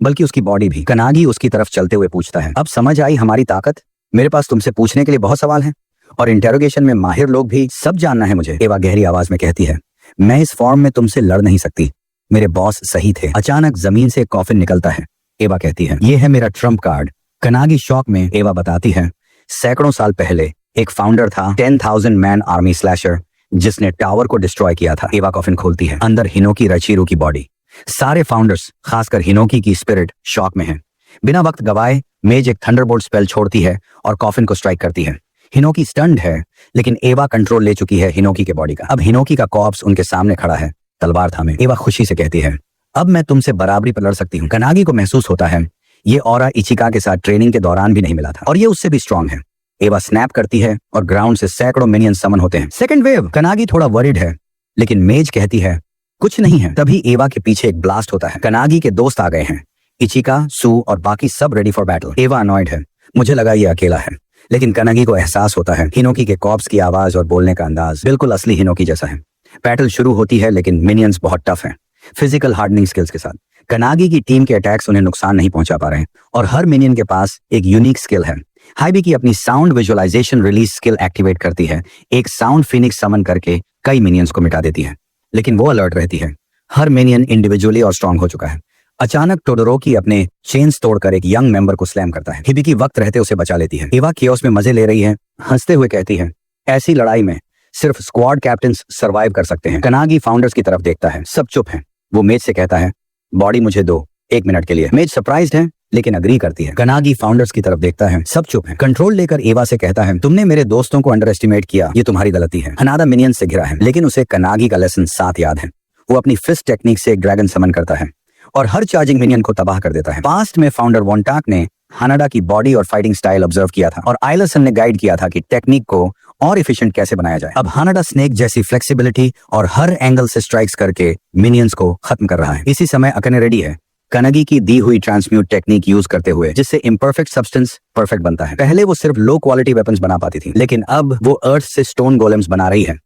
बल्कि उसकी बॉडी भी। कनागी उसकी तरफ चलते हुए पूछता है, अब समझ आई हमारी ताकत? मेरे पास तुमसे पूछने के लिए बहुत सवाल हैं और इंटेरोगेशन में माहिर लोग भी, सब जानना है मुझे। एवा गहरी आवाज में कहती है, मैं इस फॉर्म में तुमसे लड़ नहीं सकती, मेरे बॉस सही थे। अचानक जमीन से एक कॉफिन निकलता है। एवा कहती है, ये है मेरा ट्रम्प कार्ड। कनागी शॉक में एवा बताती है, सैकड़ों साल पहले एक फाउंडर था, 10,000 मैन आर्मी स्लैशर, जिसने टावर को डिस्ट्रॉय किया था। एवा कॉफिन खोलती है, अंदर हिनोकी रचीरू की बॉडी। सारे फाउंडर्स, खासकर हिनोकी की स्पिरिट, शॉक में है। बिना वक्त गवाए मेज एक थंडरबोल्ट स्पेल छोड़ती है और कॉफिन को स्ट्राइक करती है। हिनोकी स्टन्ड है, लेकिन एवा कंट्रोल ले चुकी है हिनोकी के बॉडी का। अब हिनोकी का कॉर्प्स उनके सामने खड़ा है, तलवार थामे। एवा खुशी से कहती है, अब मैं तुमसे बराबरी पर लड़ सकती हूँ। कनागी को महसूस होता है ये ऑरा इचिका के साथ ट्रेनिंग के दौरान भी नहीं मिला था और ये उससे भी स्ट्रांग है। एवा स्नैप करती है और ग्राउंड से सैकड़ों मिनियन समन होते हैं। Second wave. कनागी थोड़ा वरिड है, लेकिन मेज कहती है कुछ नहीं है। तभी एवा के पीछे एक ब्लास्ट होता है। कनागी के दोस्त आ गए हैं, इचिका, सू और बाकी सब रेडी फॉर बैटल। एवा अनॉयड है, मुझे लगा ये अकेला है, लेकिन कनागी को एहसास होता है हिनोकी के कॉर्प्स की आवाज और बोलने का अंदाज बिल्कुल असली हिनोकी जैसा है। बैटल शुरू होती है, लेकिन मिनियंस बहुत टफ हैं, फिजिकल हार्डनिंग स्किल्स के साथ। कनागी की टीम के अटैक्स उन्हें नुकसान नहीं पहुंचा पा रहे हैं और हर मिनियन के पास एक यूनिक स्किल है। हाइबी की अपनी sound visualization release skill activate करती है, एक साउंड फिनिक्स समन करके कई मिनियंस को मिटा देती है, लेकिन वो अलर्ट रहती है। हर मिनियन इंडिविजुअली और स्ट्रांग हो चुका है। अचानक टोडोरोकी अपने चेन्स तोड़कर एक यंग मेंबर को स्लैम करता है। हिबिकी वक्त रहते उसे बचा लेती है। एवा कियोस में मजे ले रही है, हंसते हुए कहती है, ऐसी लड़ाई में सिर्फ स्क्वाड कैप्टन्स सरवाइव कर सकते हैं। कनागी फाउंडर्स की तरफ देखता है, सब चुप हैं। वो मेज से कहता है, बॉडी मुझे दो 1 मिनट के लिए। मेज सरप्राइज्ड है, लेकिन अग्री करती है। कनागी फाउंडर्स की तरफ देखता है, सब चुप हैं। कंट्रोल लेकर एवा से कहता है, तुमने मेरे दोस्तों को अंडर एस्टिमेट किया, ये तुम्हारी गलती है। हनादा मिनियन से घिरा है, लेकिन उसे कनागी का लेसन 7 याद है। वो अपनी फिस्ट टेक्निक से एक ड्रैगन समन करता है और हर चार्जिंग मिनियन को तबाह कर देता है। पास्ट में फाउंडर वॉन्टाक ने हनाडा की बॉडी और फाइटिंग स्टाइल ऑब्जर्व किया था और आइलसन ने गाइड किया था कि टेक्निक को और एफिशिएंट कैसे बनाया जाए। अब हनाडा स्नेक जैसी फ्लेक्सिबिलिटी और हर एंगल से स्ट्राइक्स करके मिनियंस को खत्म कर रहा है। इसी समय अकने रेडी है, कनागी की दी हुई ट्रांसम्यूट टेक्निक यूज करते हुए, जिससे इम्परफेक्ट सब्सटेंस परफेक्ट बनता है। पहले वो सिर्फ लो क्वालिटी वेपन्स बना पाती थी, लेकिन अब वो अर्थ से स्टोन गोलेम्स बना रही है।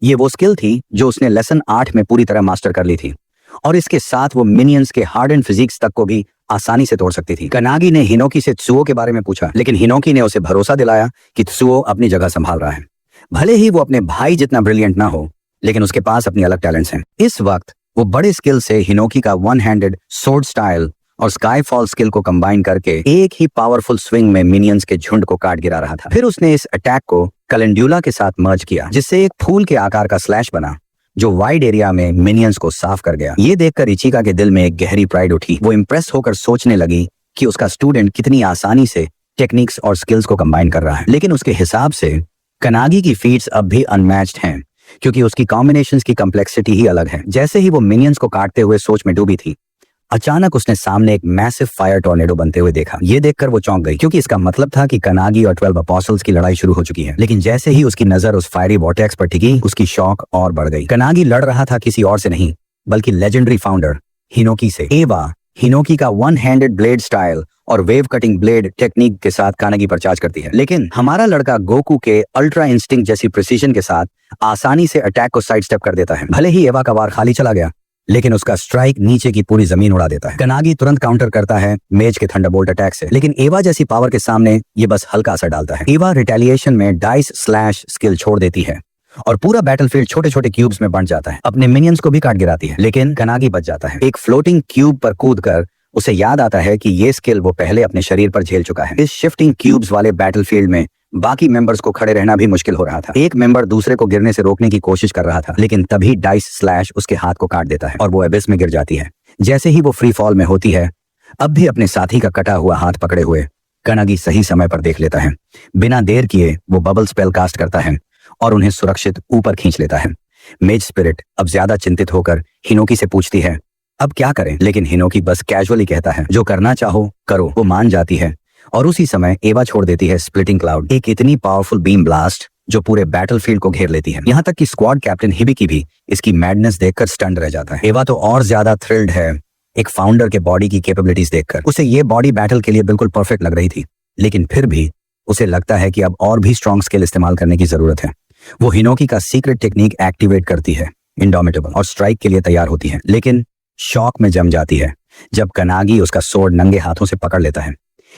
ये वो स्किल थी जो उसने लेसन 8 में पूरी तरह मास्टर कर ली थी और इसके साथ वो मिनियंस के हार्ड एंड फिजिक्स तक को भी आसानी से तोड़ सकती थी। कनागी ने हिनोकी से त्सुओ के बारे में पूछा, लेकिन हिनोकी ने उसे भरोसा दिलाया कि त्सुओ अपनी जगह संभाल रहा है। भले ही वो अपने भाई जितना ब्रिलियंट ना हो, लेकिन उसके पास अपनी अलग टैलेंट्स हैं। इस वक्त वो बड़े स्किल से हिनोकी का 1 हैंडेड सोर्ड स्टाइल और स्काईफॉल स्किल को कंबाइन करके एक ही पावरफुल स्विंग में मिनियंस के झुंड को काट गिरा रहा था। फिर उसने इस अटैक को कैलेंड्यूला के साथ मर्ज किया, जिससे एक फूल के आकार का स्लैश बना जो वाइड एरिया में मिनियंस को साफ कर गया। ये देखकर इचिका के दिल में एक गहरी प्राइड उठी। वो इम्प्रेस होकर सोचने लगी कि उसका स्टूडेंट कितनी आसानी से टेक्निक्स और स्किल्स को कंबाइन कर रहा है। लेकिन उसके हिसाब से कनागी की फीट्स अब भी अनमैच्ड हैं, क्योंकि उसकी कॉम्बिनेशंस की कॉम्प्लेक्सिटी ही अलग है। जैसे ही वो मिनियंस को काटते हुए सोच में डूबी थी, अचानक उसने सामने एक मैसिव फायर टॉर्नेडो बनते हुए देखा। ये देखकर वो चौंक गई, क्योंकि इसका मतलब था कि कनागी और 12 अपोस्टल्स की लड़ाई शुरू हो चुकी है। लेकिन जैसे ही उसकी नजर उस फायरी वॉर्टेक्स पर टिकी, उसकी शौक और बढ़ गई। कनागी लड़ रहा था किसी और से नहीं, बल्कि लेजेंडरी फाउंडर हिनोकी से। एवा हिनोकी का 1 हैंडेड ब्लेड स्टाइल और वेव कटिंग ब्लेड टेक्निक के साथ कनागी पर चार्ज करती है। लेकिन हमारा लड़का गोकू के अल्ट्रा इंस्टिंक्ट जैसी प्रिसीजन के साथ आसानी से अटैक को साइड स्टेप कर देता है। भले ही एवा का वार खाली चला गया, लेकिन उसका स्ट्राइक नीचे की पूरी जमीन उड़ा देता है। कनागी तुरंत काउंटर करता है मेज के थंडरबोल्ट अटैक से, लेकिन एवा जैसी पावर के सामने ये बस हल्का असर डालता है। एवा रिटेलिएशन में डाइस स्लैश स्किल छोड़ देती है और पूरा बैटलफील्ड छोटे छोटे क्यूब्स में बंट जाता है। अपने मिनियंस को भी काट गिराती है, लेकिन कनागी बच जाता है। एक फ्लोटिंग क्यूब पर कूदकर उसे याद आता है कि ये स्किल वो पहले अपने शरीर पर झेल चुका है। इस शिफ्टिंग क्यूब्स वाले बैटलफील्ड में बाकी मेंबर्स को खड़े रहना भी मुश्किल हो रहा था। एक मेंबर दूसरे को गिरने से रोकने की कोशिश कर रहा था, लेकिन तभी डाइस स्लैश उसके हाथ को काट देता है और वो एबिस में गिर जाती है। जैसे ही वो फ्री फॉल में होती है, अब भी अपने साथी का कटा हुआ हाथ पकड़े हुए कनागी सही समय पर देख लेता है। बिना देर किए वो बबल स्पेल कास्ट करता है और उन्हें सुरक्षित ऊपर खींच लेता है। मेज स्पिरिट अब ज्यादा चिंतित होकर हिनोकी से पूछती है, अब क्या करें? लेकिन हिनोकी बस कैजुअली कहता है, जो करना चाहो करो। वो मान जाती है और उसी समय एवा छोड़ देती है स्प्लिटिंग क्लाउड, एक इतनी पावरफुल बीम ब्लास्ट जो पूरे बैटलफील्ड को घेर लेती है। यहाँ तक कि स्क्वाड कैप्टन हिबिकी भी इसकी मैडनेस देखकर स्टन्ड रह जाता है। एवा तो और ज्यादा थ्रिल्ड है एक फाउंडर के बॉडी की कैपेबिलिटीज देखकर। उसे ये बॉडी बैटल के लिए बिल्कुल परफेक्ट लग रही थी, लेकिन फिर भी उसे लगता है कि अब और भी स्ट्रॉन्ग स्किल इस्तेमाल करने की जरूरत है। वो हिनोकी का सीक्रेट टेक्निक एक्टिवेट करती है, इंडोमिटेबल और स्ट्राइक के लिए तैयार होती है, लेकिन शॉक में जम जाती है जब कनागी उसका सोर्ड नंगे हाथों से पकड़ लेता है।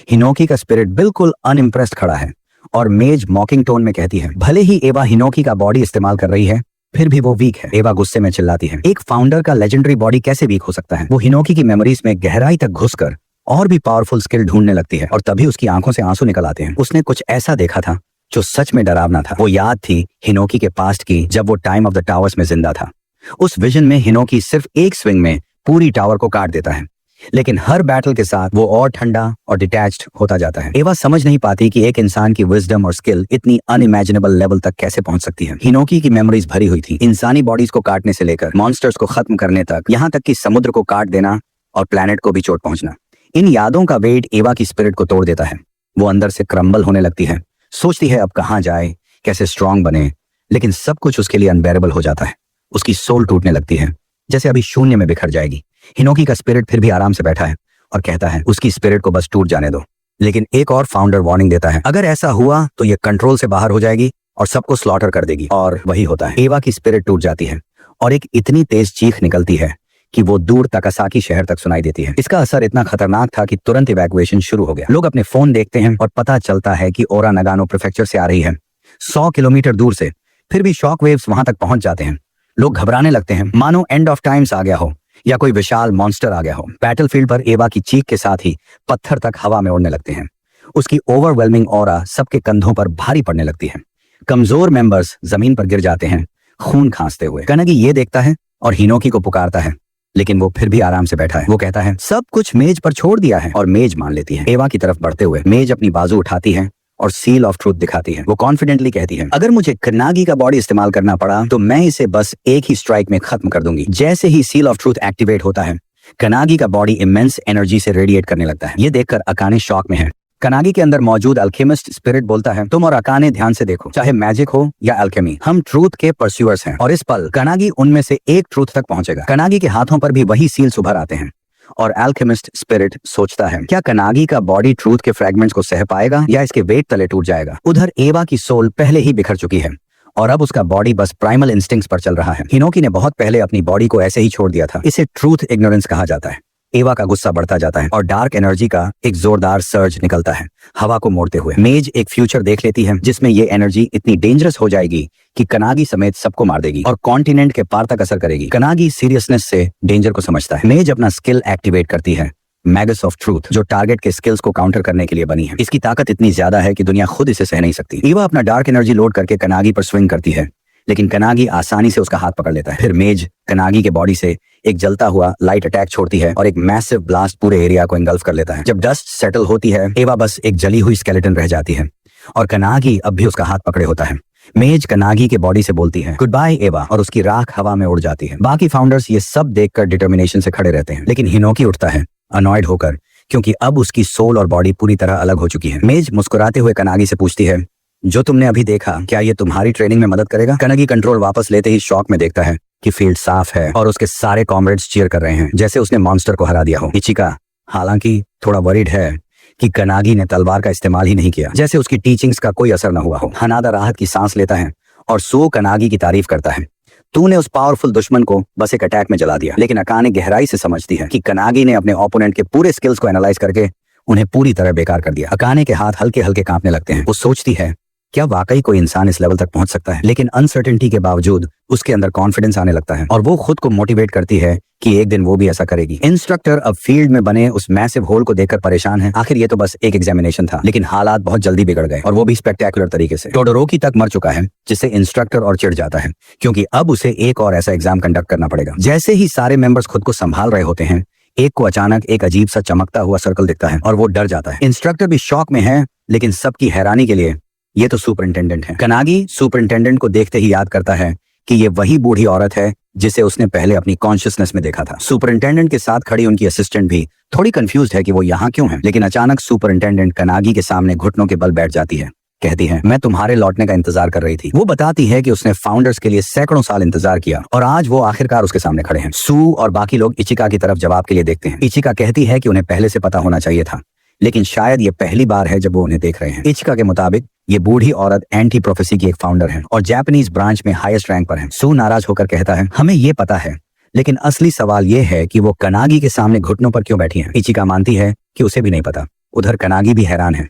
हिनोकी का स्पिरिट बिल्कुल अनइम्प्रेस्ड खड़ा है और मेज मॉकिंग टोन में कहती है, भले ही एवा हिनोकी का बॉडी इस्तेमाल कर रही है, फिर भी वो वीक है। एवा गुस्से में चिल्लाती है, एक फाउंडर का लेजेंडरी बॉडी कैसे वीक हो सकता है? वो हिनोकी की मेमोरीज में गहराई तक घुसकर और भी पावरफुल स्किल ढूंढने लगती है और तभी उसकी आंखों से आंसू निकल आते हैं। उसने कुछ ऐसा देखा था जो सच में डरावना था। वो याद थी हिनोकी के पास्ट की, जब वो टाइम ऑफ द टावर्स में जिंदा था। उस विजन में हिनोकी सिर्फ एक स्विंग में पूरी टावर को काट देता है, लेकिन हर बैटल के साथ वो और ठंडा और डिटैच्ड होता जाता है। एवा समझ नहीं पाती कि एक इंसान की विजडम और स्किल इतनी अनइमेजिनेबल लेवल तक कैसे पहुंच सकती है। हिनोकी की मेमोरीज भरी हुई थी, इंसानी बॉडीज को काटने से लेकर मॉन्स्टर्स को खत्म करने तक, यहाँ तक कि समुद्र को काट देना और प्लेनेट को भी चोट पहुंचना। इन यादों का वेट एवा की स्पिरिट को तोड़ देता है। वो अंदर से क्रम्बल होने लगती है, सोचती है अब कहाँ जाए, कैसे स्ट्रांग बने, लेकिन सब कुछ उसके लिए अनबेरेबल हो जाता है। उसकी सोल टूटने लगती है, जैसे अभी शून्य में बिखर जाएगी। हिनोकी का स्पिरिट फिर भी आराम से बैठा है और कहता है उसकी स्पिरिट को बस टूट जाने दो। लेकिन एक और फाउंडर वार्निंग देता है, अगर ऐसा हुआ तो ये कंट्रोल से बाहर हो जाएगी और सबको स्लॉटर कर देगी। और वही होता है, एवा की स्पिरिट टूट जाती है और एक इतनी तेज चीख निकलती है कि वो दूर ताकासाकी शहर तक सुनाई देती है। इसका असर इतना खतरनाक था कि तुरंत इवैक्यूएशन शुरू हो गया। लोग अपने फोन देखते हैं और पता चलता है कि ओरा नगानो प्रीफेक्चर से आ रही है, 100 किलोमीटर दूर से। फिर भी शॉक वेव्स वहां तक पहुंच जाते हैं। लोग घबराने लगते हैं, मानो एंड ऑफ टाइम्स आ गया हो या कोई विशाल मॉन्स्टर आ गया हो। बैटलफील्ड पर एवा की चीख के साथ ही पत्थर तक हवा में उड़ने लगते हैं। उसकी ओवरवेलमिंग ऑरा सबके कंधों पर भारी पड़ने लगती है। कमजोर मेंबर्स जमीन पर गिर जाते हैं, खून खांसते हुए। कनागी ये देखता है और हिनोकी को पुकारता है, लेकिन वो फिर भी आराम से बैठा है। वो कहता है सब कुछ मेज पर छोड़ दिया है, और मेज मान लेती है। एवा की तरफ बढ़ते हुए मेज अपनी बाजू उठाती है और सील ऑफ ट्रूथ दिखाती है। वो कॉन्फिडेंटली कहती है, अगर मुझे कनागी का बॉडी इस्तेमाल करना पड़ा तो मैं इसे बस एक ही स्ट्राइक में खत्म कर दूंगी। जैसे ही सील ऑफ ट्रूथ एक्टिवेट होता है, कनागी का बॉडी इमेंस एनर्जी से रेडिएट करने लगता है। ये देखकर अकाने शॉक में है। कनागी के अंदर मौजूद अल्केमिस्ट स्पिरिट बोलता है, तुम और अकाने ध्यान से देखो, चाहे मैजिक हो या अल्केमी, हम ट्रूथ के परस्यूअर्स हैं। और इस पल कनागी उनमें से एक ट्रूथ तक पहुंचेगा। कनागी के हाथों पर भी वही सील्स उभर आते हैं और अल्केमिस्ट स्पिरिट सोचता है, क्या कनागी का बॉडी ट्रूथ के फ्रैगमेंट्स को सह पाएगा या इसके वेट तले टूट जाएगा। उधर एवा की सोल पहले ही बिखर चुकी है और अब उसका बॉडी बस प्राइमल इंस्टिंक्ट्स पर चल रहा है। हिनोकी ने बहुत पहले अपनी बॉडी को ऐसे ही छोड़ दिया था। इसे ट्रूथ इग्नोरेंस कहा जाता है। एवा का गुस्सा बढ़ता जाता है और डार्क एनर्जी का एक जोरदार सर्ज निकलता है, हवा को मोड़ते हुए। मेज एक फ्यूचर देख लेती है जिसमें ये एनर्जी इतनी डेंजरस हो जाएगी कि कनागी समेत सबको मार देगी और कॉन्टिनेंट के पार तक असर करेगी। कनागी सीरियसनेस से डेंजर को समझता है। मेज अपना स्किल एक्टिवेट करती है, मैगस ऑफ ट्रूथ, जो टारगेट के स्किल्स को काउंटर करने के लिए बनी है। इसकी ताकत इतनी ज्यादा है कि दुनिया खुद इसे सह नहीं सकती। एवा अपना डार्क एनर्जी लोड करके कनागी पर स्विंग करती है, लेकिन कनागी आसानी से उसका हाथ पकड़ लेता है। फिर मेज कनागी के बॉडी से एक जलता हुआ लाइट अटैक छोड़ती है और एक मैसिव ब्लास्ट पूरे एरिया को इंगल्फ कर लेता है। जब डस्ट सेटल होती है, एवा बस एक जली हुई स्केलेटन रह जाती है और कनागी अब भी उसका हाथ पकड़े होता है। मेज कनागी के बॉडी से बोलती है, गुड बाय एवा, और उसकी राख हवा में उड़ जाती है। बाकी फाउंडर्स ये सब देखकर डिटर्मिनेशन से खड़े रहते हैं, लेकिन हिनोकी उठता है अनॉयड होकर, क्योंकि अब उसकी सोल और बॉडी पूरी तरह अलग हो चुकी है। मेज मुस्कुराते हुए कनागी से पूछती है, जो तुमने अभी देखा, क्या ये तुम्हारी ट्रेनिंग में मदद करेगा? कनागी कंट्रोल वापस लेते ही शॉक में देखता है कि फील्ड साफ है और उसके सारे कॉमरेड्स चीयर कर रहे हैं, जैसे उसने मॉन्स्टर को हरा दिया हो। इचिका हालांकि थोड़ा वरीड है कि कनागी ने तलवार का इस्तेमाल ही नहीं किया, जैसे उसकी टीचिंग्स का कोई असर न हुआ हो। हनादा राहत की सांस लेता है और सो कनागी की तारीफ करता है, तूने उस पावरफुल दुश्मन को बस एक अटैक में जला दिया। लेकिन अकाने गहराई से समझती है कि कनागी ने अपने ओपोनेंट के पूरे स्किल्स को एनालाइज करके उन्हें पूरी तरह बेकार कर दिया। अकाने के हाथ हल्के हल्के कांपने लगते हैं। वो सोचती है, क्या वाकई कोई इंसान इस लेवल तक पहुंच सकता है? लेकिन अनसर्टेनिटी के बावजूद उसके अंदर कॉन्फिडेंस आने लगता है और वो खुद को मोटिवेट करती है कि एक दिन वो भी ऐसा करेगी। इंस्ट्रक्टर अब फील्ड में बने उस मैसिव होल को देखकर परेशान है। आखिर ये तो बस एक एग्जामिनेशन था, लेकिन हालात बहुत जल्दी बिगड़ गए और वो भी स्पेक्टेकुलर तरीके से। टोडोरोकी तक मर चुका है, जिससे इंस्ट्रक्टर और चिढ़ जाता है, क्योंकि अब उसे एक और ऐसा एग्जाम कंडक्ट करना पड़ेगा। जैसे ही सारे मेंबर्स खुद को संभाल रहे होते हैं, एक को अचानक एक अजीब सा चमकता हुआ सर्कल दिखता है और वो डर जाता है। इंस्ट्रक्टर भी शॉक में है, लेकिन सबकी हैरानी के लिए ये तो सुपरिंटेंडेंट है। कनागी सुपरिंटेंडेंट को देखते ही याद करता है कि ये वही बूढ़ी औरत है जिसे उसने पहले अपनी कॉन्शियसनेस में देखा था। सुपरिंटेंडेंट के साथ खड़ी उनकी असिस्टेंट भी थोड़ी कंफ्यूज्ड है कि वो यहाँ क्यों है। लेकिन अचानक सुपरिंटेंडेंट कनागी के सामने घुटनों के बल बैठ जाती है, कहती है, मैं तुम्हारे लौटने का इंतजार कर रही थी। वो बताती है कि उसने फाउंडर्स के लिए सैकड़ों साल इंतजार किया और आज वो आखिरकार उसके सामने खड़े हैं। सू और बाकी लोग इचिका की तरफ जवाब के लिए देखते हैं। इचिका कहती है कि उन्हें पहले से पता होना चाहिए था लेकिन शायद ये पहली बार है जब वो उन्हें देख रहे हैं। इचिका के मुताबिक ये बूढ़ी औरत एंटी प्रोफेसी की एक फाउंडर है और जापानीज ब्रांच में हाईएस्ट रैंक पर है। सू नाराज होकर कहता है, हमें ये पता है, लेकिन असली सवाल ये है कि वो कनागी के सामने घुटनों पर क्यों बैठी है। इचिका मानती है कि उसे भी नहीं पता। उधर कनागी भी हैरान है,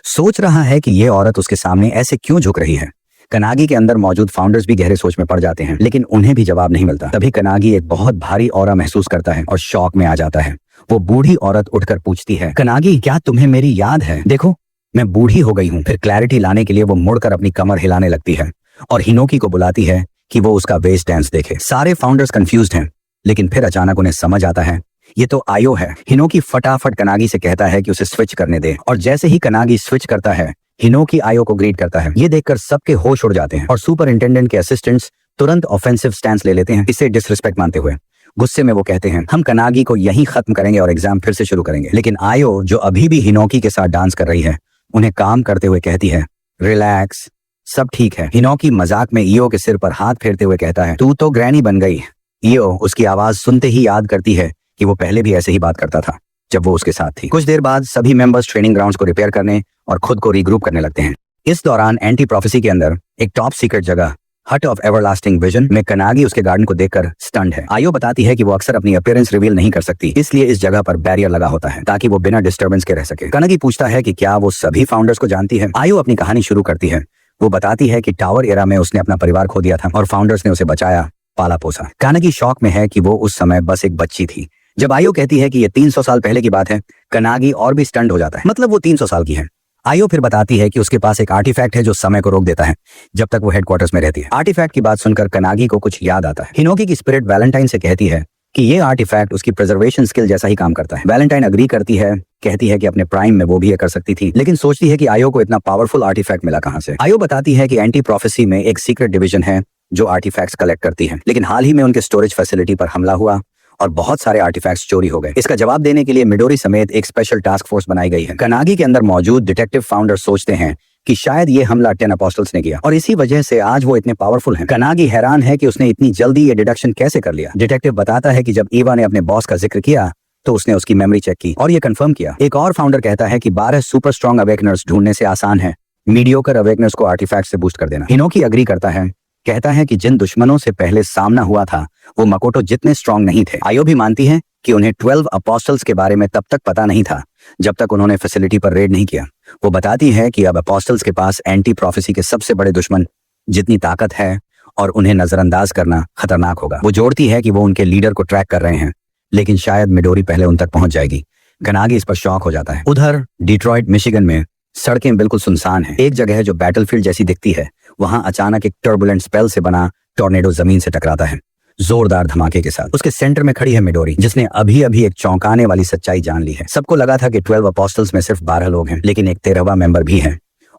सोच रहा है कि ये औरत उसके सामने ऐसे क्यों झुक रही है। कनागी के अंदर मौजूद फाउंडर्स भी गहरे सोच में पड़ जाते हैं, लेकिन उन्हें भी जवाब नहीं मिलता। तभी कनागी एक बहुत भारी ऑरा महसूस करता है और शॉक में आ जाता है। वो बूढ़ी औरत उठकर पूछती है, कनागी क्या तुम्हें मेरी याद है? देखो मैं बूढ़ी हो गई हूँ। फिर क्लैरिटी लाने के लिए वो मुड़कर अपनी कमर हिलाने लगती है और हिनोकी को बुलाती है कि वो उसका वेस्ट डांस देखे। सारे फाउंडर्स कंफ्यूज्ड हैं, लेकिन फिर अचानक उन्हें समझ आता है ये तो आयो है। हिनोकी फटाफट कनागी से कहता है कि उसे स्विच करने दे और जैसे ही कनागी स्विच करता है हिनोकी आयो को ग्रीट करता है। ये देखकर सबके होश उड़ जाते हैं और सुपरिंटेंडेंट के असिस्टेंट्स तुरंत ऑफेंसिव स्टैंस ले लेते हैं, इसे डिसरिस्पेक्ट मानते हुए। गुस्से में वो कहते हैं, हम कनागी को यहीं खत्म करेंगे और एग्जाम फिर से शुरू करेंगे। लेकिन आयो जो अभी भी हिनोकी के साथ डांस कर रही है उन्हें काम करते हुए कहती है, रिलैक्स, सब ठीक है। हिनोकी मजाक में ईओ के सिर पर हाथ फेरते हुए कहता है, तू तो ग्रैनी बन गई। ईओ उसकी आवाज सुनते ही याद करती है कि वो पहले भी ऐसे ही बात करता था जब वो उसके साथ थी। कुछ देर बाद सभी मेंबर्स ट्रेनिंग ग्राउंड्स को रिपेयर करने और खुद को रीग्रुप करने लगते हैं। इस दौरान एंटी प्रोफेसी के अंदर एक टॉप सीक्रेट जगह हट ऑफ एवरलास्टिंग विजन में कनागी उसके गार्डन को देखकर स्टन्ड है। आयो बताती है कि वो अक्सर अपनी अपीयरेंस रिवील नहीं कर सकती, इसलिए इस जगह पर बैरियर लगा होता है ताकि वो बिना डिस्टर्बेंस के रह सके। कनागी पूछता है कि क्या वो सभी फाउंडर्स को जानती है। आयो अपनी कहानी शुरू करती है। वो बताती है कि टावर एरा में उसने अपना परिवार खो दिया था और फाउंडर्स ने उसे बचाया, पाला पोसा। कनागी शॉक में है कि वो उस समय बस एक बच्ची थी। जब आयो कहती है कि ये 300 साल पहले की बात है, कनागी और भी स्टंट हो जाता है, मतलब वो 300 साल की है। आयो फिर बताती है कि उसके पास एक आर्टिफैक्ट है जो समय को रोक देता है जब तक वो हेडक्वार्टर्स में रहती है। आर्टिफैक्ट की बात सुनकर कनागी को कुछ याद आता है। हिनोकी की स्पिरिट वैलेंटाइन से कहती है कि ये आर्टिफैक्ट उसकी प्रिजर्वेशन स्किल जैसा ही काम करता है। वैलेंटाइन अग्री करती है, कहती है कि अपने प्राइम में वो भी ये कर सकती थी, लेकिन सोचती है कि आयो को इतना पावरफुल आर्टिफैक्ट मिला कहां से। आयो बताती है कि एंटी प्रोफेसी में एक सीक्रेट डिवीजन है जो आर्टिफैक्ट्स कलेक्ट करती है, लेकिन हाल ही में उनके स्टोरेज फैसिलिटी पर हमला हुआ और बहुत सारे आर्टिफैक्ट्स चोरी हो गए। इसका जवाब देने के लिए मिडोरी समेत एक स्पेशल टास्क फोर्स बनाई गई है। कनागी के अंदर मौजूद डिटेक्टिव फाउंडर सोचते हैं कि शायद ये हमला 10 अपोस्टल्स ने किया और इसी वजह से आज वो इतने पावरफुल हैं। कनागी हैरान है कि उसने इतनी जल्दी ये डिडक्शन कैसे कर लिया। डिटेक्टिव बताता है कि जब ईवा ने अपने बॉस का जिक्र किया तो उसने उसकी मेमोरी चेक की और ये कंफर्म किया। एक और फाउंडर कहता है कि 12 सुपर स्ट्रॉन्ग अवेकनर्स ढूंढने से आसान है मीडियोकर अवेकनर्स को आर्टिफैक्ट से बूस्ट कर देना। हिनोकी अग्री करता है, कहता है कि जिन दुश्मनों से पहले सामना हुआ था वो मकोटो जितने स्ट्रॉन्ग नहीं थे। आयो भी मानती है कि उन्हें 12 अपोस्टल्स के बारे में तब तक पता नहीं था जब तक उन्होंने फैसिलिटी पर रेड नहीं किया। वो बताती है कि अब अपोस्टल्स के पास एंटी प्रोफेसी के सबसे बड़े दुश्मन जितनी ताकत है और उन्हें नजरअंदाज करना खतरनाक होगा। वो जोड़ती है कि वो उनके लीडर को ट्रैक कर रहे हैं, लेकिन शायद मिडोरी पहले उन तक पहुंच जाएगी। कनागी इस पर शॉक हो जाता है। उधर डिट्रॉइट मिशिगन में सड़कें बिल्कुल सुनसान हैं। एक जगह जो बैटलफील्ड जैसी दिखती है वहां अचानक एक टर्बुलेंट स्पेल से बना टॉर्नेडो जमीन से टकराता है जोरदार धमाके के साथ। उसके सेंटर में खड़ी है मिडोरी, जिसने अभी अभी एक चौंकाने वाली सच्चाई जान ली है। सबको लगा था कि 12 अपोस्टल्स में सिर्फ 12 लोग हैं, लेकिन एक 13वां मेंबर भी है।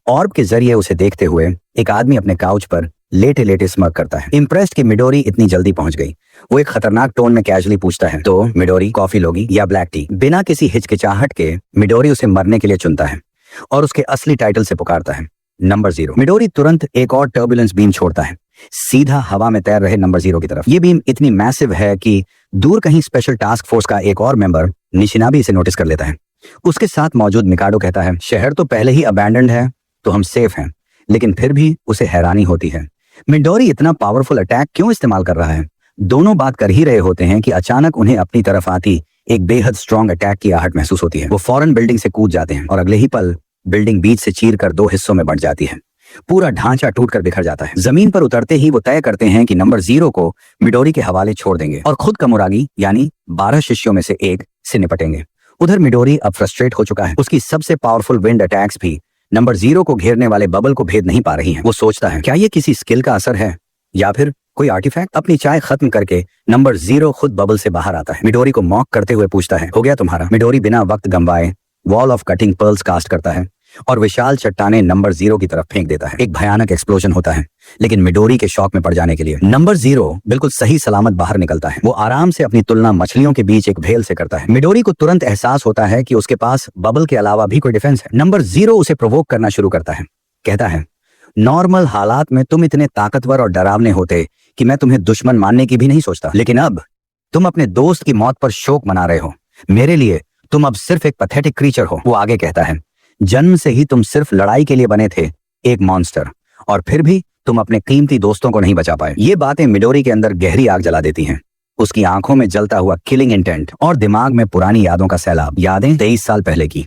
ऑर्ब के जरिए उसे देखते हुए एक आदमी अपने काउच पर लेटे लेटे स्मर्क करता है। इम्प्रेस्ड कि मिडोरी इतनी जल्दी पहुंच गई, वो एक खतरनाक टोन में कैजुअली पूछता है, तो मिडोरी कॉफी लोगी या ब्लैक टी? बिना किसी हिचकिचाहट के मिडोरी उसे मरने के लिए चुनता है और उसके असली टाइटल से पुकारता है, नंबर 0। मिडोरी तुरंत एक और टर्बुलेंस बीम छोड़ता है सीधा हवा में तैर रहे नंबर 0 की तरफ। ये बीम इतनी मैसिव है कि दूर कहीं स्पेशल टास्क फोर्स का एक और मेंबर निशिनाबी इसे नोटिस कर लेता है। उसके साथ मौजूद मिकाडो कहता है, शहर तो पहले ही अबैंडन्ड है तो हम सेफ हैं, लेकिन फिर भी उसे हैरानी होती है मिडोरी इतना पावरफुल अटैक क्यों इस्तेमाल कर रहा है। दोनों बात कर ही रहे होते हैं कि अचानक उन्हें अपनी तरफ आती एक बेहद स्ट्रॉन्ग अटैक की आहट महसूस होती है। वो फौरन बिल्डिंग से कूद जाते हैं और अगले ही पल बिल्डिंग बीच से चीर कर 2 हिस्सों में बंट जाती है। पूरा ढांचा टूटकर बिखर जाता है। जमीन पर उतरते ही वो तय करते हैं कि नंबर 0 को मिडोरी के हवाले छोड़ देंगे और खुद कमुरागी यानी 12 शिष्यों में से एक से निपटेंगे। उधर मिडोरी अब फ्रस्ट्रेट हो चुका है। उसकी सबसे पावरफुल विंड अटैक्स भी नंबर 0 को घेरने वाले बबल को भेद नहीं पा रही हैं। वो सोचता है, क्या ये किसी स्किल का असर है या फिर कोई आर्टिफैक्ट? अपनी चाय खत्म करके नंबर 0 खुद बबल से बाहर आता है। मिडोरी को मॉक करते हुए पूछता है, हो गया तुम्हारा? मिडोरी बिना वक्त गंवाए wall of cutting pearls cast करता है और विशाल चट्टाने नंबर 0 की तरफ फेंक देता है। एक भयानक एक्सप्लोजन होता है, लेकिन मिडोरी के शॉक में पड़ जाने के लिए नंबर 0 बिल्कुल सही सलामत बाहर निकलता है। वो आराम से अपनी तुलना मछलियों के बीच एक भेल से करता है। मिडोरी को तुरंत एहसास होता है कि उसके पास बबल के अलावा भी कोई डिफेंस है। नंबर 0 उसे प्रोवोक करना शुरू करता है, कहता है, नॉर्मल हालात में तुम इतने ताकतवर और डरावने होते कि मैं तुम्हें दुश्मन मानने की भी नहीं सोचता, लेकिन अब तुम अपने दोस्त की मौत पर शोक मना रहे हो। मेरे लिए तुम अब सिर्फ एक पैथेटिक क्रीचर हो। वो आगे कहता है, जन्म से ही तुम सिर्फ लड़ाई के लिए बने थे, एक मॉन्स्टर, और फिर भी तुम अपने कीमती दोस्तों को नहीं बचा पाए। ये बातें मिडोरी के अंदर गहरी आग जला देती हैं। उसकी आंखों में जलता हुआ किलिंग इंटेंट और दिमाग में पुरानी यादों का सैलाब। यादें 23 साल पहले की।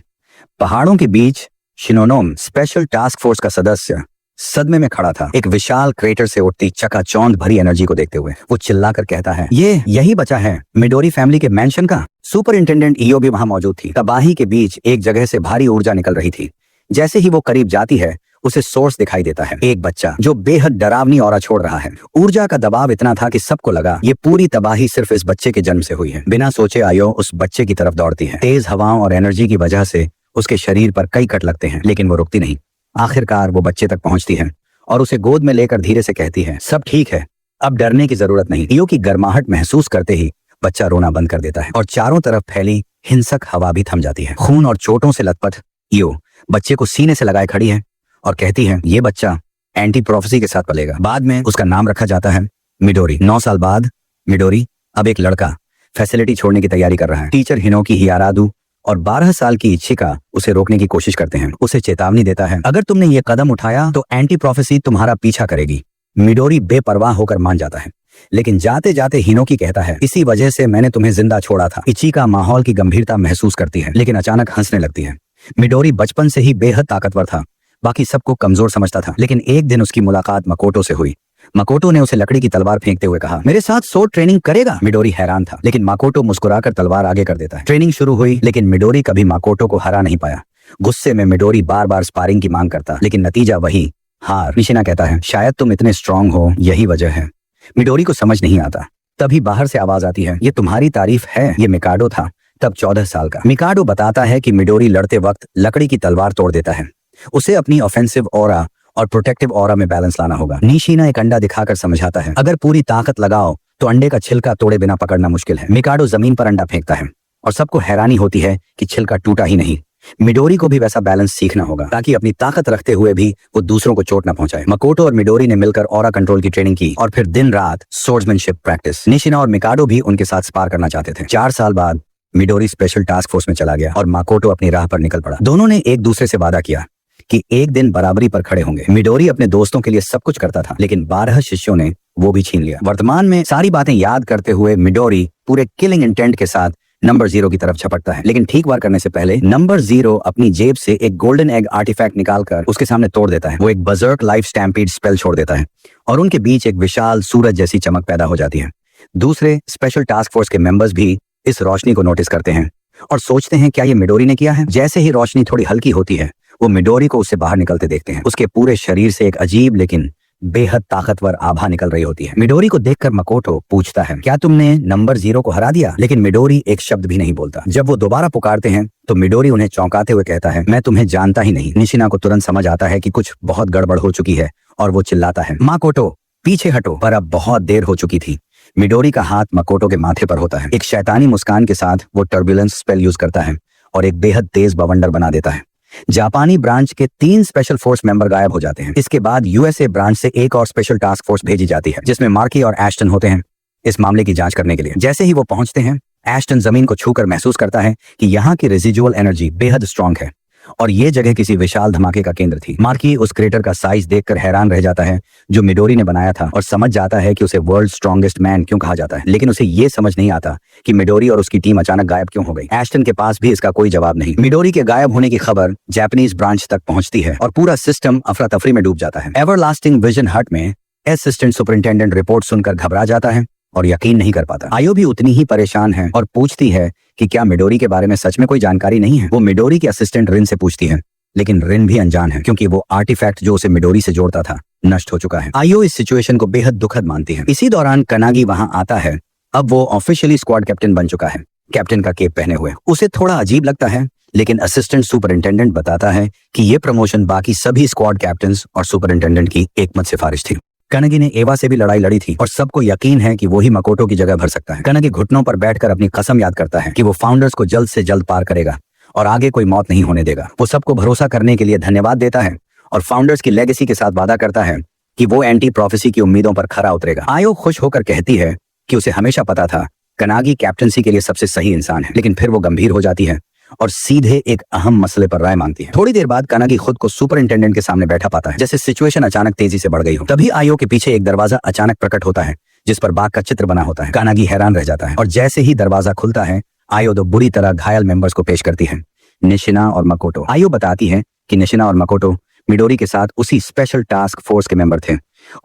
पहाड़ों के बीच शिनोनोम स्पेशल टास्क फोर्स का सदस्य सदमे में खड़ा था, एक विशाल क्रेटर से उठती चकाचौंध भरी एनर्जी को देखते हुए। वो चिल्लाकर कहता है, ये यही बचा है मिडोरी फैमिली के मैंशन का। सुपरिंटेंडेंट ईओ भी वहां मौजूद थी। तबाही के बीच एक जगह से भारी ऊर्जा निकल रही थी। जैसे ही वो करीब जाती है, उसे सोर्स दिखाई देता है, एक बच्चा जो बेहद डरावनी ऑरा छोड़ रहा है। ऊर्जा का दबाव इतना था कि सबको लगा ये पूरी तबाही सिर्फ इस बच्चे के जन्म से हुई है। बिना सोचे आयो उस बच्चे की तरफ दौड़ती है। तेज हवाओं और एनर्जी की वजह से उसके शरीर पर कई कट लगते हैं, लेकिन वो रुकती नहीं। आखिरकार वो बच्चे तक पहुंचती है और उसे गोद में लेकर धीरे से कहती है, सब ठीक है, अब डरने की जरूरत नहीं। ईओ की गर्माहट महसूस करते ही बच्चा रोना बंद कर देता है और चारों तरफ फैली हिंसक हवा भी थम जाती है। खून और चोटों से लथपथ ईओ बच्चे को सीने से लगाए खड़ी है और कहती है, ये बच्चा एंटी प्रोफेसी के साथ पलेगा। बाद में उसका नाम रखा जाता है मिडोरी। 9 साल बाद मिडोरी, अब एक लड़का, फैसिलिटी छोड़ने की तैयारी कर रहा है। टीचर हिनोकी हियारादू और 12 साल की इच्छिका उसे रोकने की कोशिश करते हैं। उसे चेतावनी देता है, अगर तुमने ये कदम उठाया तो एंटी प्रोफेसी तुम्हारा पीछा करेगी। मिडोरी बेपरवाह होकर मान जाता है, लेकिन जाते जाते हिनोकी कहता है, इसी वजह से मैंने तुम्हें जिंदा छोड़ा था। इचिका माहौल की गंभीरता महसूस करती है, लेकिन अचानक हंसने लगती है। मिडोरी बचपन से ही बेहद ताकतवर था, बाकी सबको कमजोर समझता था, लेकिन एक दिन उसकी मुलाकात मकोटो से हुई। मकोटो ने उसे लकड़ी की तलवार फेंकते हुए कहा, मेरे साथ सोर्ड ट्रेनिंग करेगा? मिडोरी हैरान था, लेकिन मकोटो मुस्कुराकर तलवार आगे कर देता है। ट्रेनिंग शुरू हुई, लेकिन मिडोरी कभी मकोटो को हरा नहीं पाया। गुस्से में मिडोरी बार बार स्पारिंग की मांग करता, लेकिन नतीजा वही, हार। निशिना कहता है, शायद तुम इतने स्ट्रांग हो, यही वजह है। मिडोरी को समझ नहीं आता। तभी बाहर से आवाज आती है, ये तुम्हारी तारीफ है। ये मिकाडो था, तब 14 साल का। मिकाडो बताता है कि मिडोरी लड़ते वक्त लकड़ी की तलवार तोड़ देता है। उसे अपनी ऑफेंसिव ऑरा और प्रोटेक्टिव ऑरा में बैलेंस लाना होगा। निशिना एक अंडा दिखाकर समझाता है, अगर पूरी ताकत लगाओ तो अंडे का छिलका तोड़े बिना पकड़ना मुश्किल है। मिकाडो जमीन पर अंडा फेंकता है और सबको हैरानी होती है कि छिलका टूटा ही नहीं। मिडोरी को भी वैसा बैलेंस सीखना होगा, ताकि अपनी ताकत रखते हुए भी वो दूसरों को चोट न पहुंचाए। मकोटो और मिडोरी ने मिलकर ऑरा कंट्रोल की ट्रेनिंग की और फिर दिन रात सोर्ड्समैनशिप प्रैक्टिस। निशिना और मिकाडो भी उनके साथ स्पार करना चाहते थे। 4 साल बाद मिडोरी स्पेशल टास्क फोर्स में चला गया और मकोटो अपनी राह पर निकल पड़ा। दोनों ने एक दूसरे से वादा किया कि एक दिन बराबरी पर खड़े होंगे। मिडोरी अपने दोस्तों के लिए सब कुछ करता था, लेकिन 12 शिष्यों ने वो भी छीन लिया। वर्तमान में सारी बातें याद करते हुए मिडोरी पूरे किलिंग इंटेंट के साथ नंबर 0 की तरफ झपटता है, लेकिन ठीक वार करने से पहले नंबर 0 अपनी जेब से एक गोल्डन एग आर्टिफैक्ट निकालकर उसके सामने तोड़ देता है। वो एक बजर्क लाइफ स्टैम्पीड स्पेल छोड़ देता है और उनके बीच एक विशाल सूरज जैसी चमक पैदा हो जाती है। दूसरे स्पेशल टास्क फोर्स के मेंबर्स भी इस रोशनी को नोटिस करते हैं और सोचते हैं, क्या ये मिडोरी ने किया है? जैसे ही रोशनी थोड़ी हल्की होती है, वो मिडोरी को उससे बाहर निकलते देखते हैं। उसके पूरे शरीर से एक अजीब लेकिन बेहद ताकतवर आभा निकल रही होती है। मिडोरी को देखकर मकोटो पूछता है, क्या तुमने नंबर 0 को हरा दिया? लेकिन मिडोरी एक शब्द भी नहीं बोलता। जब वो दोबारा पुकारते हैं तो मिडोरी उन्हें चौंकाते हुए कहता है, मैं तुम्हें जानता ही नहीं। निशिना को तुरंत समझ आता है कि कुछ बहुत गड़बड़ हो चुकी है और वो चिल्लाता है, मकोटो पीछे हटो। पर अब बहुत देर हो चुकी थी। मिडोरी का हाथ मकोटो के माथे पर होता है। एक शैतानी मुस्कान के साथ वो टर्बुलेंस स्पेल यूज करता है और एक बेहद तेज बवंडर बना देता है। जापानी ब्रांच के 3 स्पेशल फोर्स मेंबर गायब हो जाते हैं। इसके बाद यूएसए ब्रांच से एक और स्पेशल टास्क फोर्स भेजी जाती है, जिसमें मार्की और एश्टन होते हैं इस मामले की जांच करने के लिए। जैसे ही वो पहुंचते हैं, एश्टन जमीन को छूकर महसूस करता है कि यहाँ की रेजिजुअल एनर्जी बेहद स्ट्रांग है और ये जगह किसी विशाल धमाके का केंद्र थी। मार्की उस क्रेटर का साइज देखकर हैरान रह जाता है जो मिडोरी ने बनाया था और समझ जाता है कि उसे वर्ल्ड स्ट्रॉन्गेस्ट मैन क्यों कहा जाता है, लेकिन उसे ये समझ नहीं आता कि मिडोरी और उसकी टीम अचानक गायब क्यों हो गई। एश्टन के पास भी इसका कोई जवाब नहीं। मिडोरी के गायब होने की खबर जापानीज ब्रांच तक पहुंचती है और पूरा सिस्टम अफरा तफरी में डूब जाता है। एवरलास्टिंग विजन हट में असिस्टेंट सुपरिंटेंडेंट रिपोर्ट सुनकर घबरा जाता है और यकीन नहीं कर पाता। आयो भी उतनी ही परेशान है और पूछती है कि क्या मिडोरी के बारे में सच में कोई जानकारी नहीं है। वो मिडोरी के असिस्टेंट रिन से पूछती है, लेकिन रिन भी अनजान है क्योंकि वो आर्टिफैक्ट जो उसे मिडोरी से जोड़ता था नष्ट हो चुका है। आयो इस सिचुएशन को बेहद दुखद मानती है। इसी दौरान कनागी वहां आता है। अब वो ऑफिशियली स्क्वाड कैप्टन बन चुका है, कैप्टन का केप पहने हुए। उसे थोड़ा अजीब लगता है, लेकिन असिस्टेंट सुपरिंटेंडेंट बताता है कि ये प्रमोशन बाकी सभी स्क्वाड कैप्टन और सुपरिंटेंडेंट की एकमत सिफारिश थी। कनागी ने एवा से भी लड़ाई लड़ी थी और सबको यकीन है कि वो ही मकोटो की जगह भर सकता है। कनागी घुटनों पर बैठकर अपनी कसम याद करता है कि वो फाउंडर्स को जल्द से जल्द पार करेगा और आगे कोई मौत नहीं होने देगा। वो सबको भरोसा करने के लिए धन्यवाद देता है और फाउंडर्स की लेगेसी के साथ वादा करता है कि वो एंटी प्रोफेसी की उम्मीदों पर खरा उतरेगा। आयो खुश होकर कहती है कि उसे हमेशा पता था कनागी कैप्टनसी के लिए सबसे सही इंसान है, लेकिन फिर वो गंभीर हो जाती है और सीधे एक अहम मसले पर राय मांगती है। थोड़ी देर बाद कानागी खुद को सुपरिंटेंडेंट के सामने बैठा पाता है, जैसे सिचुएशन अचानक तेजी से बढ़ गई हो। तभी आयो के पीछे एक दरवाजा अचानक प्रकट होता है जिस पर बाघ का चित्र बना होता है। कानागी हैरान रह जाता है और जैसे ही दरवाजा खुलता है आयो दो बुरी तरह घायल मेंबर्स को पेश करती है, निशिना और मकोटो। आयो बताती है कि निशिना और मकोटो मिडोरी के साथ उसी स्पेशल टास्क फोर्स के मेंबर थे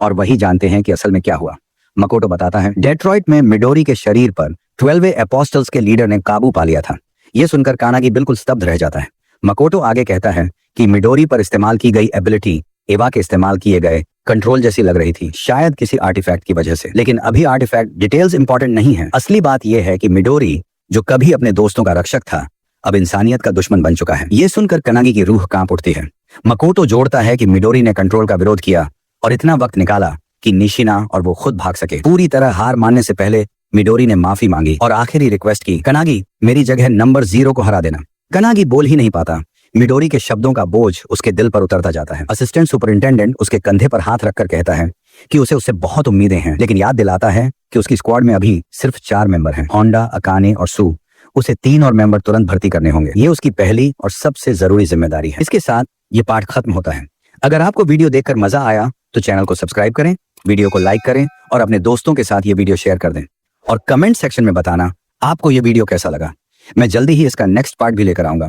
और वही जानते हैं कि असल में क्या हुआ। मकोटो बताता है डेट्रॉइट में मिडोरी के शरीर पर 12 एपोस्टल्स के लीडर ने काबू पा लिया था। यह सुनकर कानागी बिल्कुल स्तब्ध रह जाता है। मकोटो आगे कहता है कि मिडोरी पर इस्तेमाल की गई एबिलिटी एवा के इस्तेमाल किए गए कंट्रोल जैसी लग रही थी, शायद किसी आर्टिफैक्ट की वजह से। लेकिन अभी आर्टिफैक्ट डिटेल्स इंपॉर्टेंट नहीं है, असली बात यह है कि मिडोरी जो कभी अपने दोस्तों का रक्षक था अब इंसानियत का दुश्मन बन चुका है। यह सुनकर कानागी की रूह कांप उठती है। मकोटो जोड़ता है कि मिडोरी ने कंट्रोल का विरोध किया और इतना वक्त निकाला कि निशिना और वो खुद भाग सके। पूरी तरह हार मानने से पहले मिडोरी ने माफी मांगी और आखिरी रिक्वेस्ट की, कानागी मेरी जगह नंबर 0 को हरा देना। कानागी बोल ही नहीं पाता। मिडोरी के शब्दों का बोझ उसके दिल पर उतरता जाता है। असिस्टेंट सुपरिंटेंडेंट उसके कंधे पर हाथ रखकर कहता है कि उससे बहुत उम्मीदें हैं, लेकिन याद दिलाता है कि उसकी स्क्वाड में अभी सिर्फ 4 मेंबर हैं, होंडा, अकाने और सू। उसे 3 और मेंबर तुरंत भर्ती करने होंगे। ये उसकी पहली और सबसे जरूरी जिम्मेदारी है। इसके साथ ये पार्ट खत्म होता है। अगर आपको वीडियो देखकर मजा आया तो चैनल को सब्सक्राइब करें, वीडियो को लाइक करें और अपने दोस्तों के साथ ये वीडियो शेयर कर दें और कमेंट सेक्शन में बताना आपको ये वीडियो कैसा लगा। मैं जल्दी ही इसका नेक्स्ट पार्ट भी लेकर आऊंगा।